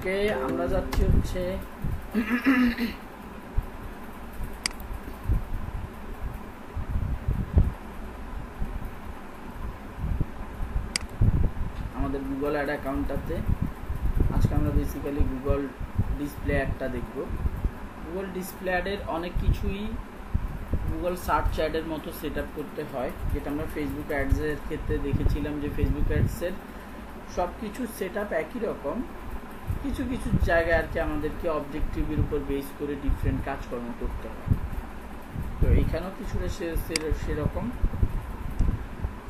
ওকে, আমরা যাচ্ছি হচ্ছে আমাদের গুগল অ্যাড অ্যাকাউন্টটাতে। আজকে আমরা বেসিক্যালি গুগল ডিসপ্লে অ্যাডটা দেখব। গুগল ডিসপ্লে অ্যাডের অনেক কিছুই গুগল সার্চ অ্যাডের মতো সেট আপ করতে হয়, যেটা আমরা ফেসবুক অ্যাডসের ক্ষেত্রে দেখেছিলাম যে ফেসবুক অ্যাডসের সব কিছু সেট আপ একই রকম, কিছু কিছু জায়গায় আর কি আমাদেরকে অবজেক্টিভের উপর বেস করে ডিফারেন্ট কাজকর্ম করতে হয়। তো এইখানেও কিছুটা সেরকম।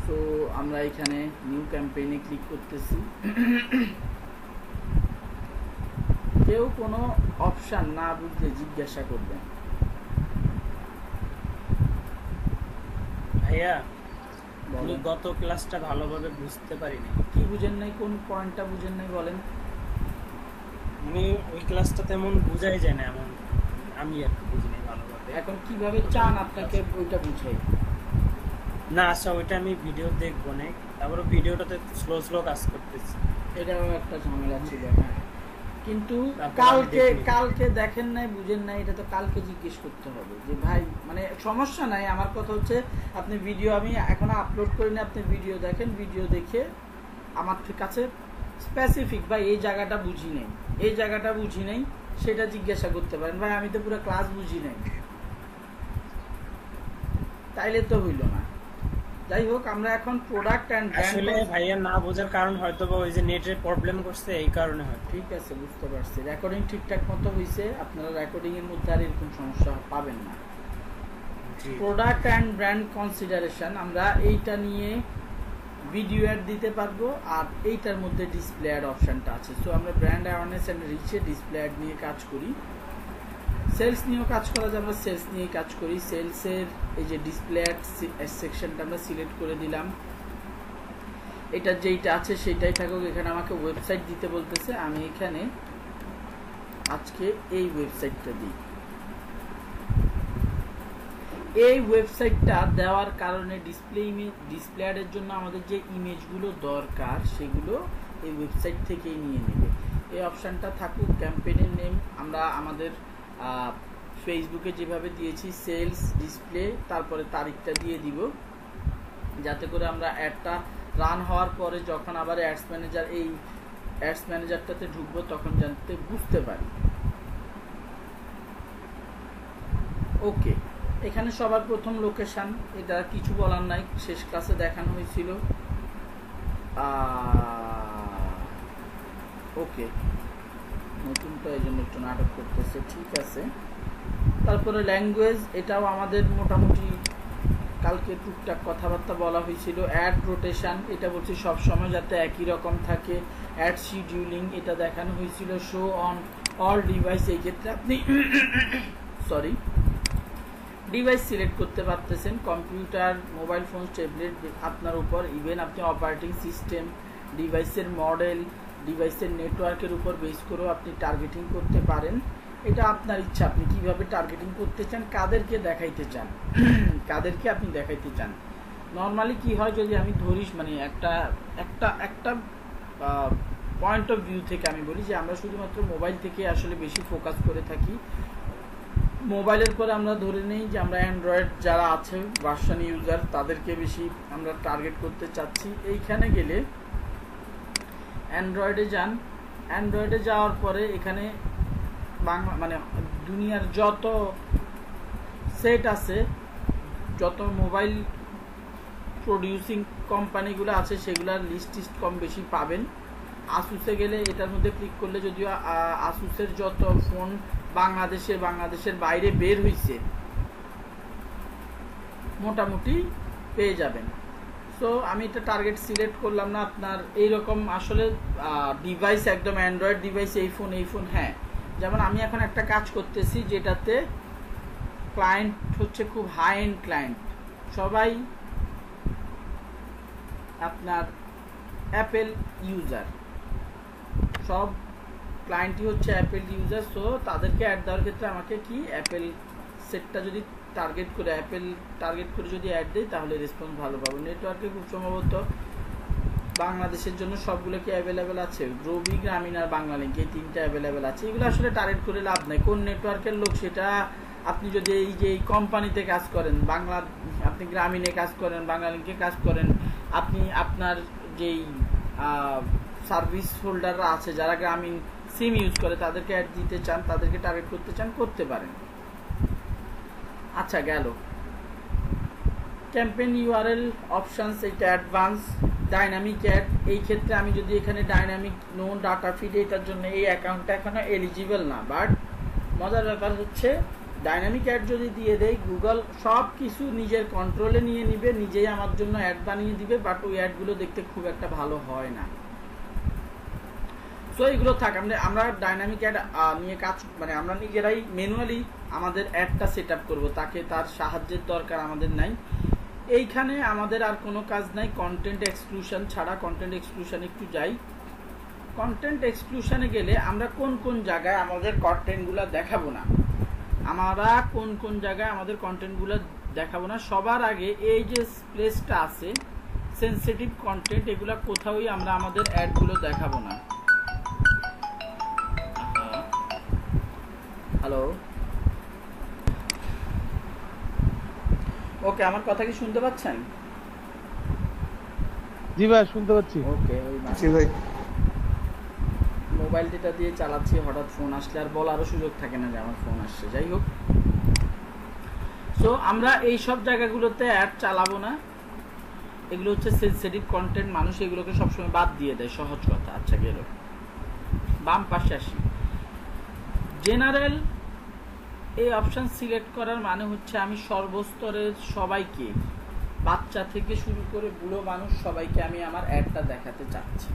তো আমরা এখানে নিউ ক্যাম্পেইনে ক্লিক করতেছি। কেউ কোনো অপশান না বুঝলে জিজ্ঞাসা করবেন। ভাইয়া, আমি গত ক্লাসটা ভালোভাবে বুঝতে পারিনি। কি বুঝেন নাই? কোন পয়েন্টটা বুঝেন নাই বলেন। আমি ওই ক্লাসটা তেমন বুঝাই যায় না, এমন আমি আর কি বুঝি নাই ভালোভাবে। এখন কিভাবে চান আপনাকে ওইটা বুঝাই? না আচ্ছা, ওইটা আমি ভিডিও দেখবো না, তারপরে ভিডিওটাতে স্লো স্লো কাজ করতেছি। এটাও একটা ঝামেলা ছিল, হ্যাঁ। কিন্তু তারপর কালকে দেখেন নাই, বুঝেন নাই, এটা তো কালকে জিজ্ঞেস করতে হবে যে ভাই, মানে সমস্যা নাই। আমার কথা হচ্ছে আপনি ভিডিও, আমি এখনো আপলোড করিনি, আপনি ভিডিও দেখেন, ভিডিও দেখে আমার কাছে স্পেসিফিক ভাই এই জায়গাটা বুঝি নাই, এই জায়গাটা বুঝি নাই, সেটা জিজ্ঞাসা করতে পারেন। ভাই আমি তো পুরো ক্লাস বুঝি নাই, তাইলে তো হইল না। যাই হোক, আমরা এখন প্রোডাক্ট অ্যান্ড আসলে ভাইয়া না বোঝার কারণ হয়তো বা ওই যে নেটের প্রবলেম করছে, এই কারণে হয়তো। ঠিক আছে, বুঝতে পারছি। রেকর্ডিং ঠিকঠাক মতো হয়েছে, আপনারা রেকর্ডিং এর মধ্যে আর এরকম সমস্যা পাবেন না। প্রোডাক্ট অ্যান্ড ব্র্যান্ড কনসিডারেশন, আমরা এইটা নিয়ে ভিডিও অ্যাড দিতে পারবো, আর এইটার মধ্যে ডিসপ্লে অ্যাড অপশনটা আছে। সো আমরা ব্র্যান্ড অ্যাওয়ারনেস অ্যান্ড রিচে ডিসপ্লে অ্যাড নিয়ে কাজ করি। সেলস নিয়েও কাজ করা যায়, আমরা সেলস নিয়ে কাজ করি। সেলসের এই যে ডিসপ্লে অ্যাড সেকশনটা আমরা সিলেক্ট করে দিলাম। এটা যেইটা আছে সেটাই থাকুক। এখানে আমাকে ওয়েবসাইট দিতে বলতেছে, আমি এখানে আজকে এই ওয়েবসাইটটা দিই। এই ওয়েবসাইটটা দেওয়ার কারণে ডিসপ্লে অ্যাডের জন্য আমাদের যে ইমেজগুলো দরকার সেগুলো এই ওয়েবসাইট থেকেই নিয়ে নেবে। এই অপশানটা থাকুক। ক্যাম্পেইনের নেম আমরা আমাদের ফেসবুকে যেভাবে দিয়েছি সেলস ডিসপ্লে, তারপরে তারিখটা দিয়ে দিব, যাতে করে আমরা অ্যাডটা রান হওয়ার পরে যখন আবার অ্যাডস ম্যানেজারটাতে ঢুকবো তখন জানতে বুঝতে পারি। ওকে, এখানে সবার প্রথম লোকেশান, এটা কিছু বলার নাই, শেষ ক্লাসে দেখানো হয়েছিল। ওকে, নতুনটা এই জন্য একটু নাটক করতেছে, ঠিক আছে। তারপরে ল্যাঙ্গুয়েজ, এটাও আমাদের মোটামুটি কালকে টুকটাক কথাবার্তা বলা হয়েছিল। অ্যাড রোটেশন, এটা বলছি সবসময় যাতে একই রকম থাকে। অ্যাড শিডিউলিং, এটা দেখানো হয়েছিল। শো অন অল ডিভাইস, এই ক্ষেত্রে আপনি সরি ডিভাইস সিলেক্ট করতে পারতেছেন, কম্পিউটার, মোবাইল ফোন, ট্যাবলেট, আপনার উপর। ইভেন আপনি অপারেটিং সিস্টেম, ডিভাইসের মডেল, ডিভাইসের নেটওয়ার্কের উপর বেস করেও আপনি টার্গেটিং করতে পারেন। এটা আপনার ইচ্ছা, আপনি কিভাবে টার্গেটিং করতে চান, কাদেরকে দেখাইতে চান, কাদেরকে আপনি দেখাইতে চান। নর্মালি কি হয়, যদি আমি ধরিস মানে একটা একটা একটা পয়েন্ট অফ ভিউ থেকে আমি বলি যে আমরা শুধুমাত্র মোবাইল থেকে আসলে বেশি ফোকাস করে থাকি। মোবাইলের পরে আমরা ধরে নেই যে আমরা অ্যান্ড্রয়েড যারা আছে ভার্সন ইউজার, তাদেরকে বেশি আমরা টার্গেট করতে চাচ্ছি। এইখানে গেলে অ্যান্ড্রয়েডে যান। অ্যান্ড্রয়েডে যাওয়ার পরে এখানে বাংলা মানে দুনিয়ার যত সেট আছে, যত মোবাইল প্রডিউসিং কোম্পানিগুলো আছে সেগুলোর লিস্ট কম বেশি পাবেন। আসুসে গেলে এটার মধ্যে ক্লিক করলে, যদিও আসুসের যত ফোন বাংলাদেশের বাইরে বের হয়েছে মোটামুটি পেয়ে যাবেন। সো আমি এটা টার্গেট সিলেক্ট করলাম না। আপনার এইরকম আসলে ডিভাইস, একদম অ্যান্ড্রয়েড ডিভাইস, এই ফোন, হ্যাঁ। যেমন আমি এখন একটা কাজ করতেছি যেটাতে ক্লায়েন্ট হচ্ছে খুব হাই এন্ড ক্লায়েন্ট, সবাই আপনার অ্যাপেল ইউজার, সব ক্লায়েন্টই হচ্ছে অ্যাপেল ইউজার। সো তাদেরকে অ্যাড দেওয়ার ক্ষেত্রে আমাকে কি অ্যাপেল সেটটা যদি টার্গেট করে যদি অ্যাড দিই তাহলে রেসপন্স ভালো পাবো। নেটওয়ার্কে খুব সম্ভবত বাংলাদেশের জন্য সবগুলো কি অ্যাভেলেবেল আছে? রবি, গ্রামীণ আর বাংলালিংক এই তিনটা অ্যাভেলেবেল আছে। এগুলো আসলে টার্গেট করে লাভ নাই, কোন নেটওয়ার্কের লোক সেটা। আপনি যদি এই যে এই কোম্পানিতে কাজ করেন, আপনি গ্রামীণে কাজ করেন, বাংলালিংকে কাজ করেন, আপনি আপনার যেই সার্ভিস হোল্ডাররা আছে যারা গ্রামীণ সিম ইউজ করে তাদেরকে অ্যাড দিতে চান, তাদেরকে টার্গেট করতে চান, করতে পারেন। আচ্ছা, গেল ক্যাম্পেইন ইউআরএল অপশনস, এটা অ্যাডভান্স ডাইনামিক অ্যাড। এই ক্ষেত্রে আমি যদি এখানে ডাইনামিক নো ডাটা ফিড, এটার জন্য এই অ্যাকাউন্টটা এখনো এলিজিবল না, বাট মজার ব্যাপার হচ্ছে ডাইনামিক অ্যাড যদি দিয়ে দেয় গুগল সব কিছু নিজের কন্ট্রোলে নিয়ে নিবে, নিজেই আমার জন্য অ্যাড বানিয়ে দিবে, বাট ওই অ্যাডগুলো দেখতে খুব একটা ভালো হয় না। সো এইগুলো থাক, আমরা ডাইনামিক অ্যাড নিয়ে কাজ মানে আমরা নিজেরাই ম্যানুয়ালি আমাদের অ্যাডটা সেট আপ করবো, তাকে তার সাহায্যের দরকার আমাদের নাই। এইখানে আমাদের আর কোনো কাজ নাই কন্টেন্ট এক্সক্লুশন ছাড়া। কন্টেন্ট এক্সক্লুশন একটু যাই। কন্টেন্ট এক্সক্লুশনে গেলে আমরা কোন কোন জায়গায় আমাদের কন্টেন্টগুলো দেখাবো না, আমরা কোন কোন জায়গায় আমাদের কন্টেন্টগুলো দেখাবো না। সবার আগে এই যে প্লেসটা আছে সেনসিটিভ কন্টেন্ট, এগুলো কোথাওই আমরা আমাদের অ্যাডগুলো দেখাবো না। হ্যালো, ওকে, আমার কথা কি শুনতে পাচ্ছেন? জি ভাই, শুনতে পাচ্ছি। ওকে, জি ভাই। মোবাইল ডেটা দিয়ে চালাচ্ছি, হঠাৎ ফোন আসলে আর বলারও সুযোগ থাকে না যে আমার ফোন আসছে। যাই হোক, সো আমরা এই সব জায়গাগুলোতে অ্যাড চালাবো না, এগুলো হচ্ছে সেনসিটিভ কন্টেন্ট, মানুষ এগুলোকে সবসময় বাদ দিয়ে দেয়, সহজ কথা। আচ্ছা, গেল বাম পাশে আসি। জেনারেল এই অপশন সিলেক্ট করার মানে হচ্ছে আমি সর্বস্তরের সবাইকে, বাচ্চা থেকে শুরু করে বুড়ো মানুষ সবাইকে আমি আমার অ্যাডটা দেখাতে চাচ্ছি।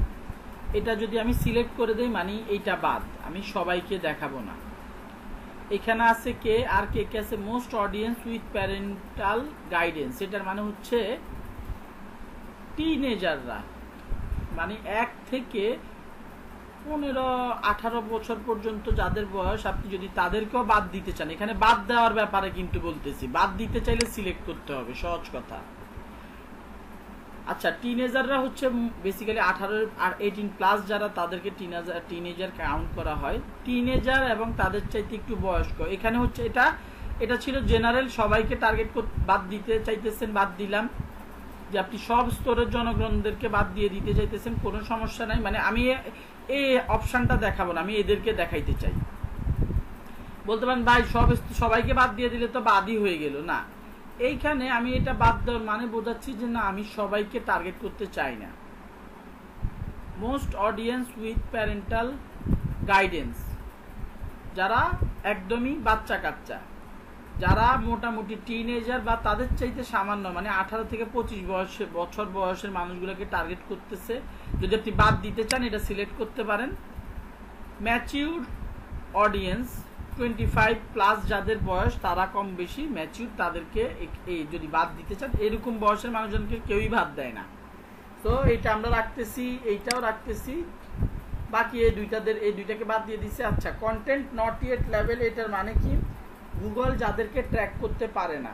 এটা যদি আমি সিলেক্ট করে দেই মানে এইটা বাদ, আমি সবাইকে দেখাবো না। এখানে আছে কে আর কে কে আছে, most audience with parental guidance, এটার মানে হচ্ছে টিনেজাররা, মানে 1 থেকে 15-18 বছর পর্যন্ত যাদের বয়স, আপনি যদি তাদেরকেও বাদ দিতে চান, এখানে বাদ দেওয়ার ব্যাপারে কিন্তু বলতেছি, বাদ দিতে চাইলে সিলেক্ট করতে হবে, সহজ কথা। আচ্ছা, টিনেজাররা হচ্ছে বেসিক্যালি 18+ যারা, তাদেরকে টিনেজার কাউন্ট করা হয়। টিনেজার এবং তাদের চাইতে একটু বয়স্ক, এখানে হচ্ছে এটা ছিল জেনারেল, সবাইকে টার্গেট বাদ দিতে চাইতেছেন, বাদ দিলাম। যে আপনি সব স্তরের জনগণদেরকে বাদ দিয়ে দিতে চাইতেছেন, কোনো সমস্যা নাই, মানে আমি এই অপশনটা দেখাবো না, আমি এদেরকে দেখাইতে চাই। বলতে পারেন ভাই সবাইকে বাদ দিয়ে দিলে তো বাদই হয়ে গেল, না, এইখানে আমি এটা বাদ দেওয়ার মানে বোঝাচ্ছি যে না, আমি সবাইকে টার্গেট করতে চাই না। Most audience with parental guidance, যারা একদমই বাচ্চা কাচ্চা, যারা মোটামুটি টিনেজার বা তাদের চাইতে সামান্য, মানে 18 থেকে 25 বছর বয়সের মানুষগুলোকে টার্গেট করতেছে। যদি আপনি বাদ দিতে চান এটা সিলেক্ট করতে পারেন। ম্যাচিউর অডিয়েন্স 25+ যাদের বয়স, তারা কম বেশি ম্যাচিউর, তাদেরকে যদি বাদ দিতে চান, এরকম বয়সের মানুষজনকে কেউই বাদ দেয় না। তো এইটা আমরা রাখতেছি, এইটাও রাখতেছি, বাকি এই দুইটাকে বাদ দিয়ে দিছে। আচ্ছা, কন্টেন্ট নট ইয়েট লেভেল, এটার মানে কি? গুগল যাদেরকে ট্র্যাক করতে পারে না,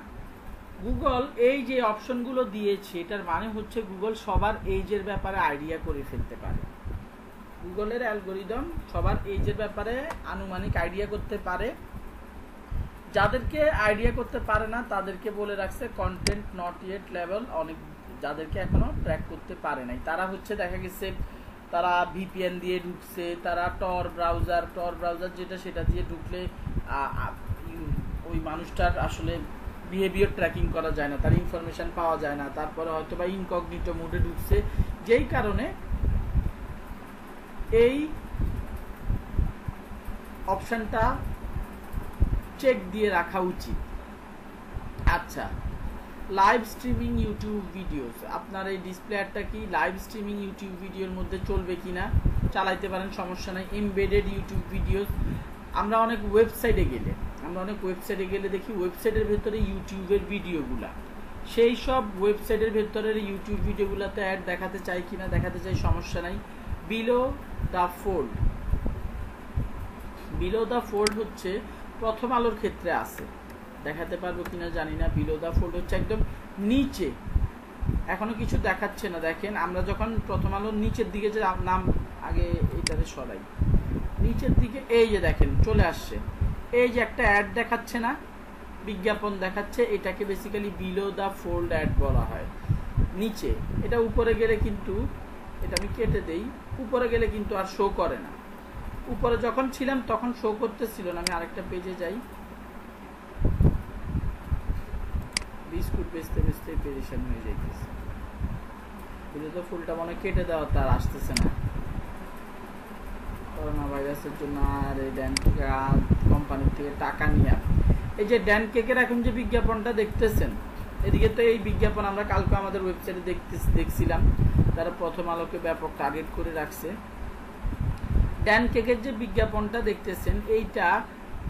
গুগল এই যে অপশনগুলো দিয়েছে, এটার মানে হচ্ছে গুগল সবার এইজের ব্যাপারে আইডিয়া করে ফেলতে পারে। গুগলের অ্যালগোরিদম সবার এইজের ব্যাপারে আনুমানিক আইডিয়া করতে পারে। যাদেরকে আইডিয়া করতে পারে না তাদেরকে বলে রাখছে কন্টেন্ট নট ইয়েট লেভেল, অনেক যাদেরকে এখনো ট্র্যাক করতে পারে নাই, তারা হচ্ছে দেখা গেছে তারা ভিপিএন দিয়ে ঢুকছে, তারা টর ব্রাউজার যেটা, সেটা দিয়ে ঢুকলে ওই মানুষটার আসলে বিহেভিয়ার ট্র্যাকিং করা যায় না, তার ইনফরমেশন পাওয়া যায় না, তারপরে হয়তো বা ইনকগনিটো মোডে ঢুকছে, যেই কারণে এই অপশনটা চেক দিয়ে রাখা উচিত। আচ্ছা, লাইভ স্ট্রিমিং ইউটিউব ভিডিওস, আপনার এই ডিসপ্লে অ্যাডটা কি লাইভ স্ট্রিমিং ইউটিউব ভিডিওর মধ্যে চলবে কিনা, চালাইতে পারেন, সমস্যা নাই। এমবেডেড ইউটিউব ভিডিওস, আমরা অনেক ওয়েবসাইটে গেলে দেখি ওয়েবসাইটের ভেতরে ইউটিউবের ভিডিওগুলা, সেই সব ওয়েবসাইটের ভেতরের ইউটিউব ভিডিওগুলোতে অ্যাড দেখাতে চাই কিনা, দেখাতে চাই, সমস্যা নাই। বিলো দ্য ফোল্ড হচ্ছে প্রথম আলোর ক্ষেত্রে আছে, দেখাতে পারবো কিনা জানি না। বিলো দ্য ফোল্ড হচ্ছে একদম নিচে, এখনো কিছু দেখাচ্ছে না। দেখেন আমরা যখন প্রথম আলোর নিচের দিকে যে নাম, আগে এইটারে সরাই, নিচের দিকে এই যে দেখেন চলে আসছে, এই যে একটা অ্যাড দেখাচ্ছে না, বিজ্ঞাপন দেখাচ্ছে, এটাকে basically below the fold ad বলা হয়। নিচে এটা উপরে গেলে কিন্তু, এটা আমি কেটে দেই, উপরে গেলে কিন্তু আর শো করে না। উপরে যখন ছিলাম তখন শো করতেছিল না। আমি আরেকটা পেজে যাই, বিস্কুট বেচতে বেচতে পেরেশান হয়ে যাইতেছে। বিলো দ্য ফুলটা মনে কেটে দেওয়া, তার আসতেছে না করোনা ভাইরাসের জন্য। আর এই ড্যান কোম্পানির থেকে টাকা নিয়ে, এই যে ড্যান কেকের এখন যে বিজ্ঞাপনটা দেখতেছেন, এদিকে তো এই বিজ্ঞাপন আমরা কালকে আমাদের ওয়েবসাইটে দেখছিলাম, তারা প্রথম আলোকে ব্যাপক টার্গেট করে রাখছে। ড্যান কেকের যে বিজ্ঞাপনটা দেখতেছেন, এইটা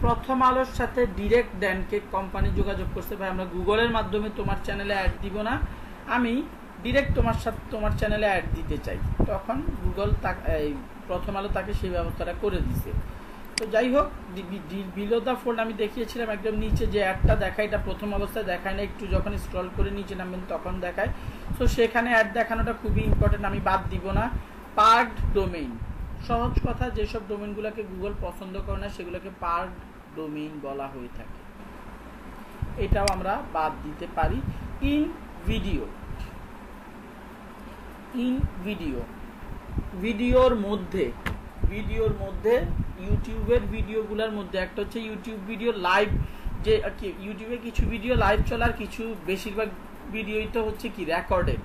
প্রথম আলোর সাথে ডিরেক্ট ড্যান কেক কোম্পানি যোগাযোগ করছে, ভাই আমরা গুগলের মাধ্যমে তোমার চ্যানেলে অ্যাড দিব না, আমি ডিরেক্ট তোমার চ্যানেলে অ্যাড দিতে চাই। তখন গুগল প্রথম আলো তাকে সেই ব্যবস্থাটা করে দিছে। তো যাই হোক, বিলো দ্য ফোল্ড আমি দেখিয়েছিলাম একদম নিচে যে অ্যাডটা দেখায়, এটা প্রথম অবস্থায় দেখায় না, একটু যখন স্ক্রল করে নিচে নামবেন তখন দেখায়। সো সেখানে অ্যাড দেখানোটা খুবই ইম্পর্টেন্ট, আমি বাদ দিব না। পার্ড ডোমেইন, সহজ কথা, যেসব ডোমেইনগুলোকে গুগল পছন্দ করে না সেগুলোকে পার্ড ডোমেইন বলা হয়ে থাকে, এটাও আমরা বাদ দিতে পারি। ইন ভিডিও, ভিডিওর মধ্যে ইউটিউবের ভিডিওগুলোর মধ্যে একটা হচ্ছে ইউটিউব ভিডিও লাইভ, যে ইউটিউবে কিছু ভিডিও লাইভ চলার, কিছু বেশিরভাগ ভিডিওই তো হচ্ছে কি রেকর্ডেড।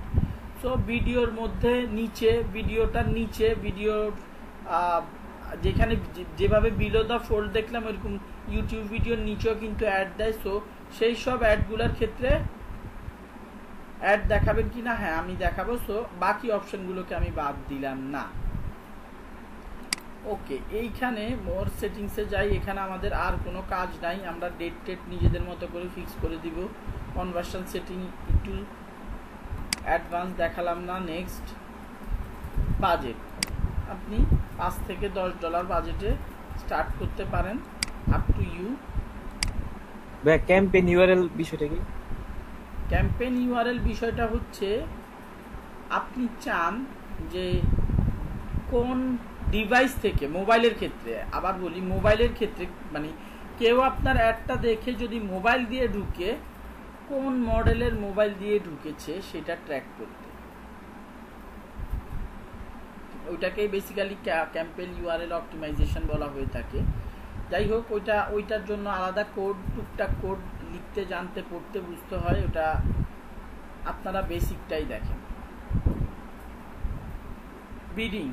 সো ভিডিওর মধ্যে নিচে, ভিডিওটার নিচে, ভিডিওর যেখানে যেভাবে বিলো দ্য ফোল্ড দেখলাম এরকম ইউটিউব ভিডিওর নিচেও কিন্তু অ্যাড দেয়। সো সেই সব অ্যাডগুলোর ক্ষেত্রে অ্যাড দেখাবেন কি না, হ্যাঁ আমি দেখাবো। সো বাকি অপশনগুলোকে আমি বাদ দিলাম না। ওকে, এইখানে মোর সেটিংসে যাই, এখানে আমাদের আর কোনো কাজ নাই, আমরা ডেট টেট নিজেদের মতো করে ফিক্স করে দিব। কনভার্সন সেটিং একটু অ্যাডভান্স দেখালাম না। নেক্সট, বাজেট, আপনি $5 থেকে $10 বাজেটে স্টার্ট করতে পারেন, up to you. Campaign URL বিষয়টা কি? ক্যাম্পেইন ইউআরএল বিষয়টা হচ্ছে আপনি চান যে কোন ডিভাইস থেকে, মোবাইলের ক্ষেত্রে আবার বলি, মোবাইলের ক্ষেত্রে মানে কেউ আপনার অ্যাডটা দেখে যদি মোবাইল দিয়ে ঢুকে, কোন মডেলের মোবাইল দিয়ে ঢুকেছে সেটা ট্র্যাক করতে, ওইটাকেই বেসিক্যালি ক্যাম্পেইন ইউআরএল অপটিমাইজেশন বলা হয়ে থাকে। যাই হোক, ওইটার জন্য আলাদা কোড, টুকটাক কোড লিখতে জানতে, পড়তে, বুঝতে হয়, ওটা আপনারা বেসিকটাই দেখেন। বিডিং,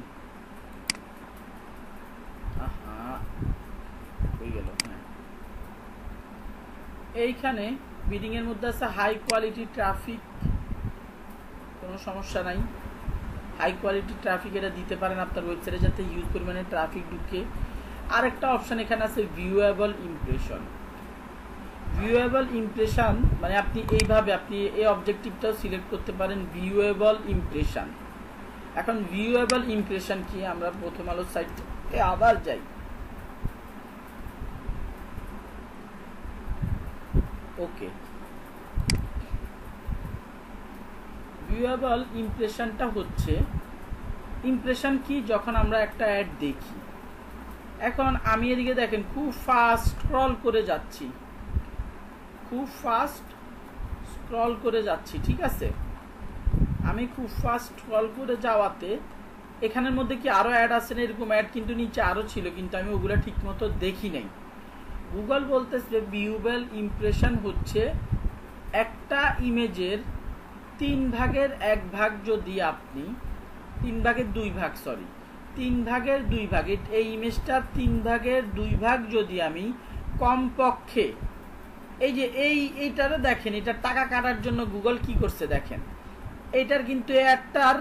হয়ে গেল। হ্যাঁ, এইখানে বিডিং এর মধ্যে আছে হাই কোয়ালিটি ট্রাফিক, কোনো সমস্যা নাই, হাই কোয়ালিটি ট্রাফিক এটা দিতে পারেন আপনার ওয়েবসাইটে যাতে হিউজ পরিমাণে ট্রাফিক ঢুকে। আরেকটা অপশন এখানে আছে ভিউয়েবল ইমপ্রেশন। ভিউয়েবল ইমপ্রেশন মানে আপনি এইভাবে, আপনি এই অবজেক্টিভটাও সিলেক্ট করতে পারেন, ভিউয়েবল ইমপ্রেশন। এখন ভিউয়েবল ইমপ্রেশন কি, আমরা প্রথম আলো সাইটে আবার যাই। ওকে, ভিউয়েবল ইমপ্রেশনটা হচ্ছে, ইমপ্রেশন কি, যখন আমরা একটা অ্যাড দেখি, এখন আমি এদিকে দেখেন খুব ফাস্ট স্ক্রল করে যাচ্ছি, ঠিক আছে, আমি খুব ফাস্ট স্ক্রল করে যাওয়াতে এখানের মধ্যে কি আরো অ্যাড আছে না, এরকম অ্যাড কিন্তু নিচে আরো ছিল, কিন্তু আমি ওগুলো ঠিক মতো দেখি নাই। গুগল বলতেছে ভিউয়েবল ইমপ্রেশন হচ্ছে একটা ইমেজের 3/1 ভাগ যদি আপনি, 3/2 ভাগ, সরি 3/2 ভাগ, এই ইমেজটার 3/2 ভাগ যদি আমি কমপক্ষে, এই যে এইটারে দেখেন, এটা টাকা কাটার জন্য গুগল কি করছে দেখেন, এইটার কিন্তু অ্যাডটার,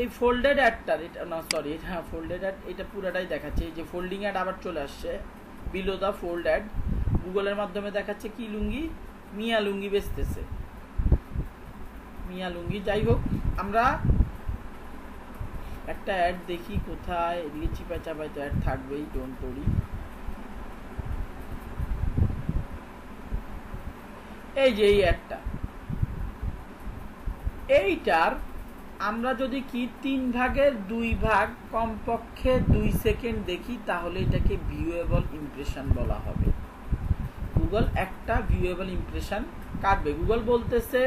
এই ফোল্ডেড অ্যাডটার, এটা না সরি, হ্যাঁ ফোল্ডেড অ্যাড, এটা পুরাটাই দেখাচ্ছে, এই যে ফোল্ডিং অ্যাড আবার চলে আসছে, বিলো দ্য ফোল্ড অ্যাড, গুগলের মাধ্যমে দেখাচ্ছে কি লুঙ্গি, মিয়া লুঙ্গি বেচতেছে, মিয়া লুঙ্গি। যাই হোক, আমরা একটা অ্যাড দেখি কোথায়, এদিকে চিপা চাপাই তো অ্যাড থাকবেই, ডোন্ট ওরি। এই যে এই অ্যাডটা, এইটার আমরা যদি কি 3 ভাগের 2 ভাগ কমপক্ষে 2 সেকেন্ড দেখি তাহলে এটাকে ভিউয়েবল ইমপ্রেশন বলা হবে। গুগল একটা ভিউয়েবল ইমপ্রেশন কাটবে। গুগল বলতেছে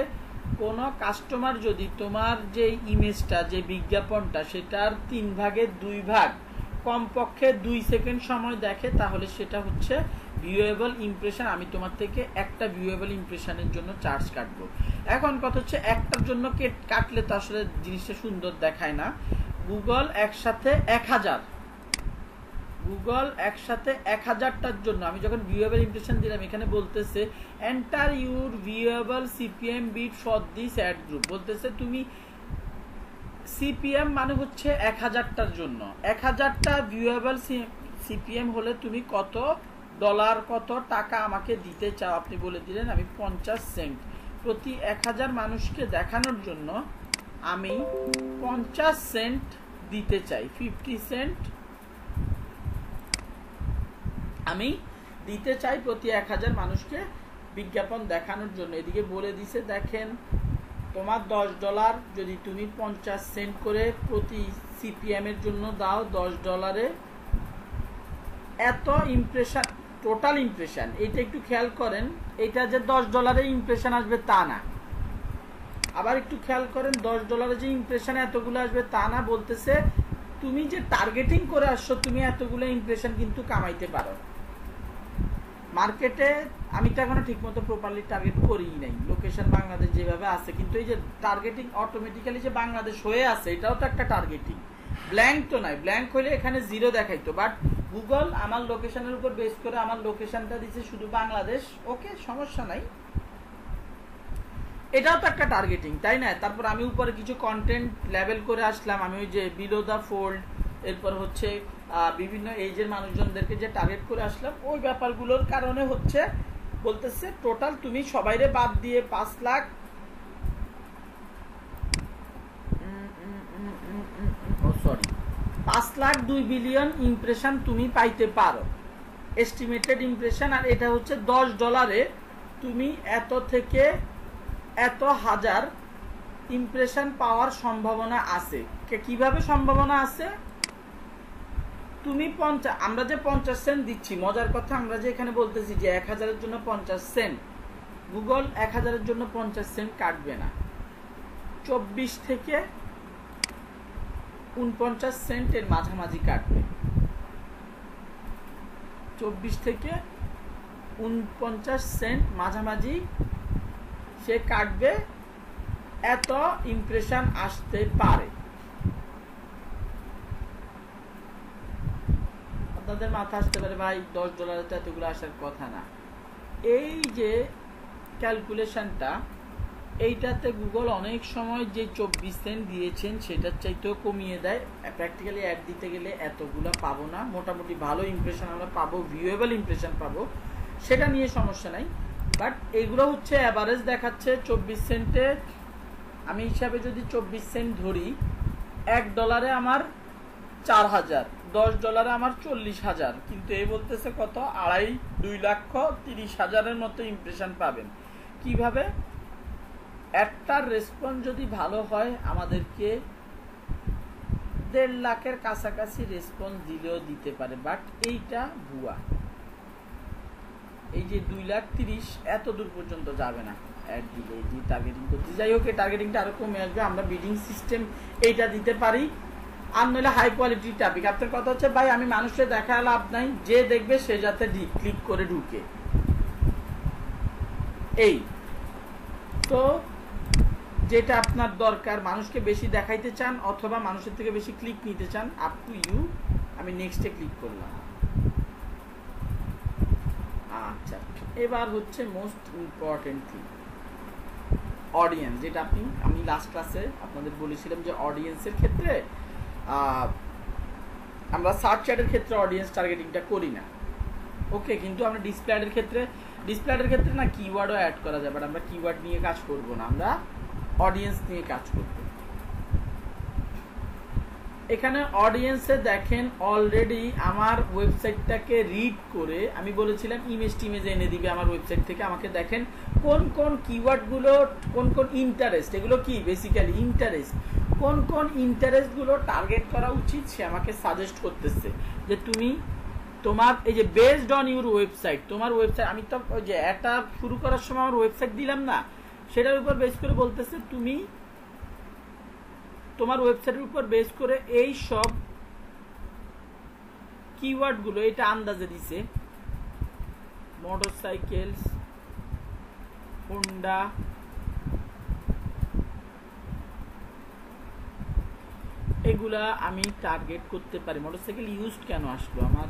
কোনো কাস্টমার যদি তোমার যে ইমেজটা, যে বিজ্ঞাপনটা, সেটার 3 ভাগের 2 ভাগ কমপক্ষে 2 সেকেন্ড সময় দেখে তাহলে সেটা হচ্ছে ভিউয়েবল ইমপ্রেশন। আমি তোমার থেকে একটা ভিউয়েবল ইমপ্রেশনের জন্য চার্জ কাটবো। এখন কথা হচ্ছে একটার জন্য কাটলে তো আসলে জিনিসটা সুন্দর দেখায় না। গুগল একসাথে 1000টার জন্য আমি যখন ভিউয়েবল ইমপ্রেশন দিলাম, এখানে বলতেছে enter your viewable CPM bid for this ad group. বলতেছে তুমি সিপিএম মানে হচ্ছে 1000টার জন্য, 1000টা ভিউয়েবল সিপিএম হলে তুমি কত ডলার, কত টাকা আমাকে দিতে চাও। আপনি বলে দিলেন আমি 50 সেন্ট প্রতি 1000 মানুষকে দেখানোর জন্য আমি 50 সেন্ট দিতে চাই, 50 সেন্ট আমি দিতে চাই প্রতি 1000 মানুষকে বিজ্ঞাপন দেখানোর জন্য। এদিকে বলে দিছে দেখেন তোমার $10 যদি তুমি 50 সেন্ট করে প্রতি সিপিএম এর জন্য দাও, $10 এত ইমপ্রেশন, টোটাল ইমপ্রেশন। এটা একটু খেয়াল করেন, এটা যে $10 ইমপ্রেশন আসবে তা না। আবার একটু খেয়াল করেন, $10 যে ইমপ্রেশন এতগুলো আসবে তা না। বলতেছে তুমি যে টার্গেটিং করে আসছো তুমি এতগুলো ইমপ্রেশন কিন্তু কামাইতে পারো। মার্কেটে আমি তো এখনো ঠিক মতো প্রপারলি টার্গেট করিই নাই, লোকেশন বাংলাদেশ যেভাবে আছে, কিন্তু এই যে টার্গেটিং অটোমেটিক্যালি যে বাংলাদেশ হয়ে আছে এটাও তো একটা টার্গেটিং। ব্ল্যাঙ্ক তো নাই, ব্ল্যাঙ্ক হলে এখানে 0 দেখাইতো, বাট গুগল আমার লোকেশনের উপর বেস করে আমার লোকেশনটা দিচ্ছে শুধু বাংলাদেশ। ওকে, সমস্যা নাই, এটাও তো একটা টার্গেটিং, তাই না? তারপর আমি উপরে কিছু কন্টেন্ট লেভেল করে আসলাম, আমি ওই যে বিলো দ্য ফোল্ড, এরপর হচ্ছে বিভিন্ন এজের মানুষজনদেরকে যে টার্গেট করে আসলাম, ওই ব্যাপারগুলোর কারণে হচ্ছে বলতেছে টোটাল তুমি সবাইরে বাদ দিয়ে 5 লাখ 2 বিলিয়ন ইমপ্রেশন তুমি পাইতে পারো, এস্টিমেটেড ইমপ্রেশন। আর এটা হচ্ছে $10 তুমি এত থেকে এত হাজার ইমপ্রেশন পাওয়ার সম্ভাবনা আছে। কিভাবে সম্ভাবনা আছে? তুমি আমরা যে 50 সেন্ট দিচ্ছি, মজার কথা আমরা যে এখানে বলতেছি যে 1000-এর জন্য 50 সেন্ট, গুগল 1000-এর জন্য 50 সেন্ট কাটবে না, 24 থেকে 49 সেন্টের মাঝামাঝি কাটবে। 24 থেকে 49 সেন্ট মাঝামাঝি সে কাটবে, এত ইমপ্রেশন আসতে পারে। আপনাদের মাথা আসতে পারে ভাই $10 তো এতগুলো আসার কথা না। এই যে ক্যালকুলেশনটা, এইটাতে গুগল অনেক সময় যে 24 সেন্ট দিয়েছেন সেটার চাইতেও কমিয়ে দেয়। প্র্যাকটিক্যালি অ্যাড দিতে গেলে এতগুলো পাবো না, মোটামুটি ভালো ইমপ্রেশন আমরা পাবো, ভিউয়েবল ইমপ্রেশন পাবো, সেটা নিয়ে সমস্যা নাই। বাট এগুলো হচ্ছে অ্যাভারেজ দেখাচ্ছে 24 সেন্টে। আমি হিসাবে যদি 24 সেন্ট ধরি, $1 আমার 4000, $10 আমার 40,000, কিন্তু এই বলতেছে কত 2,30,000 মতো ইমপ্রেশন পাবেন। কিভাবে? একটার রেসপন্স যদি ভালো হয় আমাদেরকে 1.5 লাখের কাছাকাছি রেসপন্স দিলেও দিতে পারে, বাট এইটা ভুয়া। এই যে 2,30,000 এত দূর পর্যন্ত যাবে না অ্যাড দিলে, এই যে টার্গেটিং করতে। যাই হোক, এই টার্গেটিংটা আরো কমে আসবে, আমরা বিডিং সিস্টেম এইটা দিতে পারি, আর নইলে হাই কোয়ালিটি টপিক। আপনার কথা হচ্ছে ভাই আমি মানুষকে দেখা লাভ নাই, যে দেখবে সে যাতে ক্লিক করে ঢুকে। এই তো যেটা আপনার দরকার, মানুষকে বেশি দেখাইতে চান অথবা মানুষের থেকে বেশি ক্লিক নিতে চান, আপ টু ইউ। আমি নেক্সটে ক্লিক করলাম। আচ্ছা, এবার হচ্ছে মোস্ট ইম্পর্টেন্ট থিং, অডিয়েন্স, যেটা আমি লাস্ট ক্লাসে আপনাদের বলেছিলাম যে অডিয়েন্সের ক্ষেত্রে আমরা সার্চ অ্যাডের ক্ষেত্রে অডিয়েন্স টার্গেটিংটা করি না। ওকে, কিন্তু আমরা ডিসপ্লে অ্যাডের ক্ষেত্রে না কিওয়ার্ডও অ্যাড করা যায়, বাট আমরা কিওয়ার্ড নিয়ে কাজ করব না, আমরা অডিয়েন্স নিয়ে কাজ করব। এখানে অডিয়েন্সে দেখেন অলরেডি আমার ওয়েবসাইটটাকে রিড করে আমি বলেছিলাম ইমেজ টিমেজ এনে দিবে আমার ওয়েবসাইট থেকে। আমাকে দেখেন কোন কোন কিওয়ার্ডগুলো, কোন কোন ইন্টারেস্ট, এগুলো কি বেসিক্যালি ইন্টারেস্ট, কোন কোন ইন্টারেস্টগুলো টার্গেট করা উচিত সে আমাকে সাজেস্ট করতেছে যে তুমি তোমার এই যে বেসড অন ইউর ওয়েবসাইট, তোমার ওয়েবসাইট আমি তো ওই যে একটা শুরু করার সময় আমার ওয়েবসাইট দিলাম না, সেটার উপর বেস করে বলতেছে তুমি তোমার ওয়েবসাইটের উপর বেস করে এই সব কিওয়ার্ডগুলো এটা আন্দাজে দিছে, মোটরসাইকেলস, হোন্ডা, এগুলা আমি টার্গেট করতে পারি। মোটরসাইকেল ইউজড কেন আসলো আমার,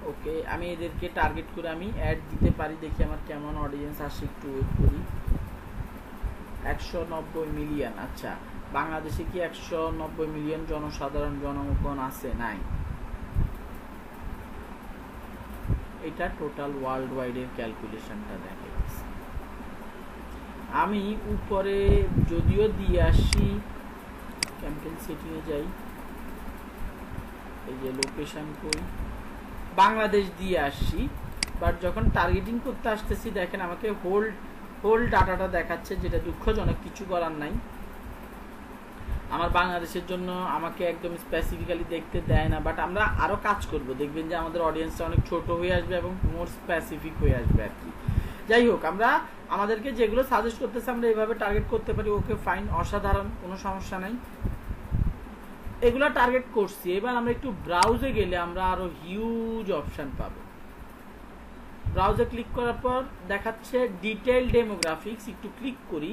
ওকে আমি এদেরকে টার্গেট করে আমি অ্যাড দিতে পারি। দেখি আমার কেমন অডিয়েন্স আসে, একটু ওয়েট করি। 190 মিলিয়ন। আচ্ছা, বাংলাদেশে কি 190 মিলিয়ন জনসাধারণ জনগণ আছে? নাই। এটা টোটাল ওয়ার্ল্ড ওয়াইডের ক্যালকুলেশনটা দেখাইছে। আমি উপরে যদিও দিয়ে আসি, ক্যাম্পেইন সেটিংয়ে যাই, এই যে লোকেশন কই, বাংলাদেশ দিয়ে আসছি, বাট যখন টার্গেটিং করতে আসতেছি দেখেন আমাকে হোল ডাটাটা দেখাচ্ছে, যেটা দুঃখজনক, কিছু করার নাই। আমার বাংলাদেশের জন্য আমাকে একদম স্পেসিফিক্যালি দেখতে দেয় না, বাট আমরা আরও কাজ করব, দেখবেন যে আমাদের অডিয়েন্সটা অনেক ছোট হয়ে আসবে এবং মোর স্পেসিফিক হয়ে আসবে আর কি। যাই হোক, আমরা আমাদেরকে যেগুলো সাজেস্ট করতেছে আমরা এইভাবে টার্গেট করতে পারি। ওকে ফাইন, অসাধারণ, কোনো সমস্যা নাই, এগুলো টার্গেট করছি। এবার আমরা একটু ব্রাউজে গেলে আমরা আরো হিউজ অপশন পাবো। ব্রাউজে ক্লিক করার পর দেখাচ্ছে ডিটেইল ডেমোগ্রাফিক্স, একটু ক্লিক করি।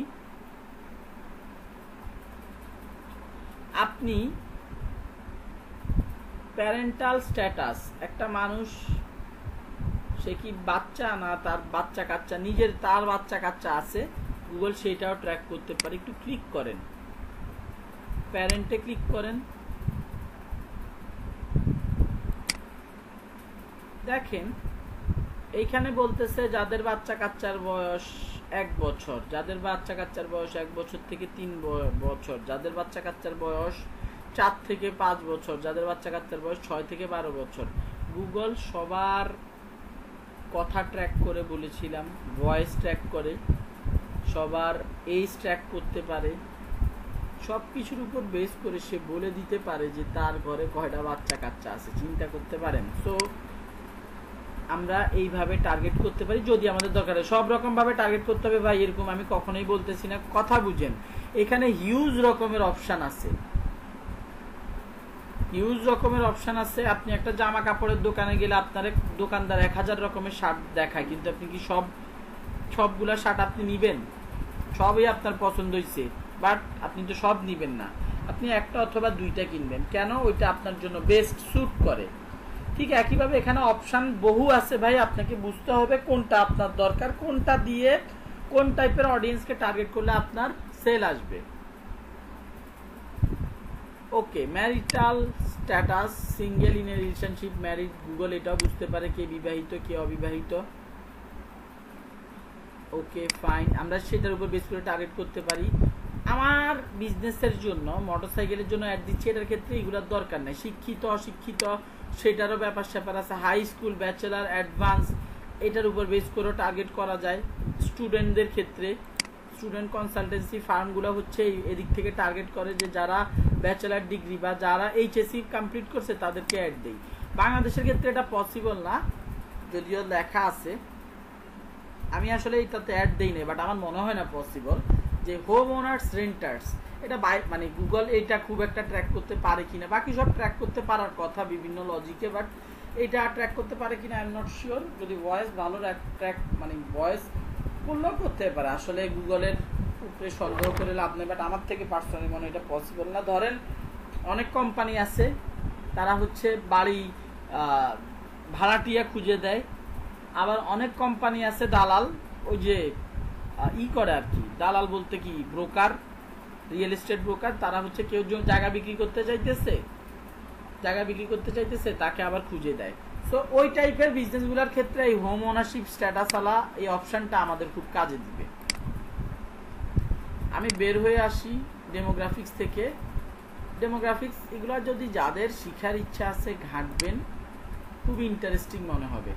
আপনি প্যারেন্টাল স্ট্যাটাস, একটা মানুষ সে কি বাচ্চা না তার বাচ্চা কাচ্চা, নিজের তার বাচ্চা কাচ্চা আছে, গুগল সেটাও ট্র্যাক করতে পারে। একটু ক্লিক করেন, প্যারেন্টে ক্লিক করেন, দেখেন এইখানে বলতেছে যাদের বাচ্চা কাচ্চার বয়স 1 বছর, যাদের বাচ্চা কাচ্চার বয়স 1 বছর থেকে 3 বছর, যাদের বাচ্চা কাচ্চার বয়স 4 থেকে 5 বছর, যাদের বাচ্চা কাচ্চার বয়স 6 থেকে 12 বছর। গুগল সবার কথা ট্র্যাক করে, বলেছিলাম ভয়েস ট্র্যাক করে, সবার এজ ট্র্যাক করতে পারে, সব কিছুর উপর বেস করে সে বলে দিতে পারে যে তার ঘরে কয়টা বাচ্চা কাচ্চা আছে। চিন্তা করতে পারেন। সো আমরা এইভাবে টার্গেট করতে পারি যদি আমাদের দরকার হয়। সব রকম ভাবে টার্গেট করতে হবে ভাই এরকম আমি কখনোই বলতেছি না, কথা বুঝেন। এখানে হিউজ রকমের অপশন আছে, হিউজ রকমের অপশন আছে। আপনি একটা জামা কাপড়ের দোকানে গেলে আপনার দোকানদার 1000 রকমের শার্ট দেখায়, কিন্তু আপনি কি সবগুলা শার্ট আপনি নিবেন? সবই আপনার পছন্দ হয়েছে, বাট আপনি তো সব নিবেন না, আপনি একটা অথবা দুইটা কিনবেন। কেন? ওইটা আপনার জন্য বেস্ট স্যুট করে। ঠিক একইভাবে এখানে অপশন বহু আছে ভাই, আপনাকে বুঝতে হবে কোনটা আপনার দরকার, কোনটা দিয়ে কোন টাইপের অডিয়েন্সকে টার্গেট করলে আপনার সেল আসবে। Okay, marital status, single in a relationship, married, Google এটাও বুঝতে পারে কে বিবাহিত কে অবিবাহিত। ওকে ফাইন, আমরা সেটার উপর বেস করে টার্গেট করতে পারি। আমার বিজনেসের জন্য, মোটরসাইকেলের জন্য অ্যাড দিচ্ছি, এটার ক্ষেত্রে এগুলোর দরকার নেই। শিক্ষিত অশিক্ষিত সেটারও ব্যাপার স্যাপার আছে, হাই স্কুল, ব্যাচেলার, অ্যাডভান্স, এটার উপর বেস করে টার্গেট করা যায়। স্টুডেন্টদের ক্ষেত্রে স্টুডেন্ট কনসালটেন্সি ফার্মগুলো হচ্ছে এদিক থেকে টার্গেট করে যে যারা ব্যাচেলার ডিগ্রি বা যারা এইচএসসি কমপ্লিট করছে তাদেরকে অ্যাড দেই। বাংলাদেশের ক্ষেত্রে এটা পসিবল না, যদিও লেখা আছে, আমি আসলে এটাতে অ্যাড দেই না, বাট আমার মনে হয় না পসিবল। যে হোম ওনার্স রেন্টার্স, এটা মানে গুগল এটা খুব একটা ট্র্যাক করতে পারে কিনা, বাকি সব ট্র্যাক করতে পারার কথা বিভিন্ন লজিকে, বাট এটা ট্র্যাক করতে পারে কিনা আই এম নট শিওর। যদি ভয়েস ভালো ট্র্যাক মানে ভয়েস করলেও করতে পারে, আসলে গুগলের উপরে সন্দেহ করে লাভ নেই, বাট আমার থেকে পার্সোনালি মনে হয় এটা পসিবল না। ধরেন অনেক কোম্পানি আছে তারা হচ্ছে বাড়ি ভাড়াটিয়া খুঁজে দেয়, আবার অনেক কোম্পানি আছে দালাল, ওই যে করে আর কি, দালাল বলতে কি ব্রোকার, রিয়েল এস্টেট ব্রোকার, তারা হচ্ছে কেউ জায়গা বিক্রি করতে চাইতেছে তাকে আবার খুঁজে দেয়। সো ওই টাইপের বিজনেসগুলোর ক্ষেত্রে এই হোম ওনারশিপ স্ট্যাটাস ওয়ালা এই অপশনটা আমাদের খুব কাজে দিবে। আমি বের হয়ে আসি ডেমোগ্রাফিক্স থেকে। ডেমোগ্রাফিক্স এগুলো যদি যাদের শিখার ইচ্ছা আছে ঘাঁটবেন, খুব ইন্টারেস্টিং মনে হবে।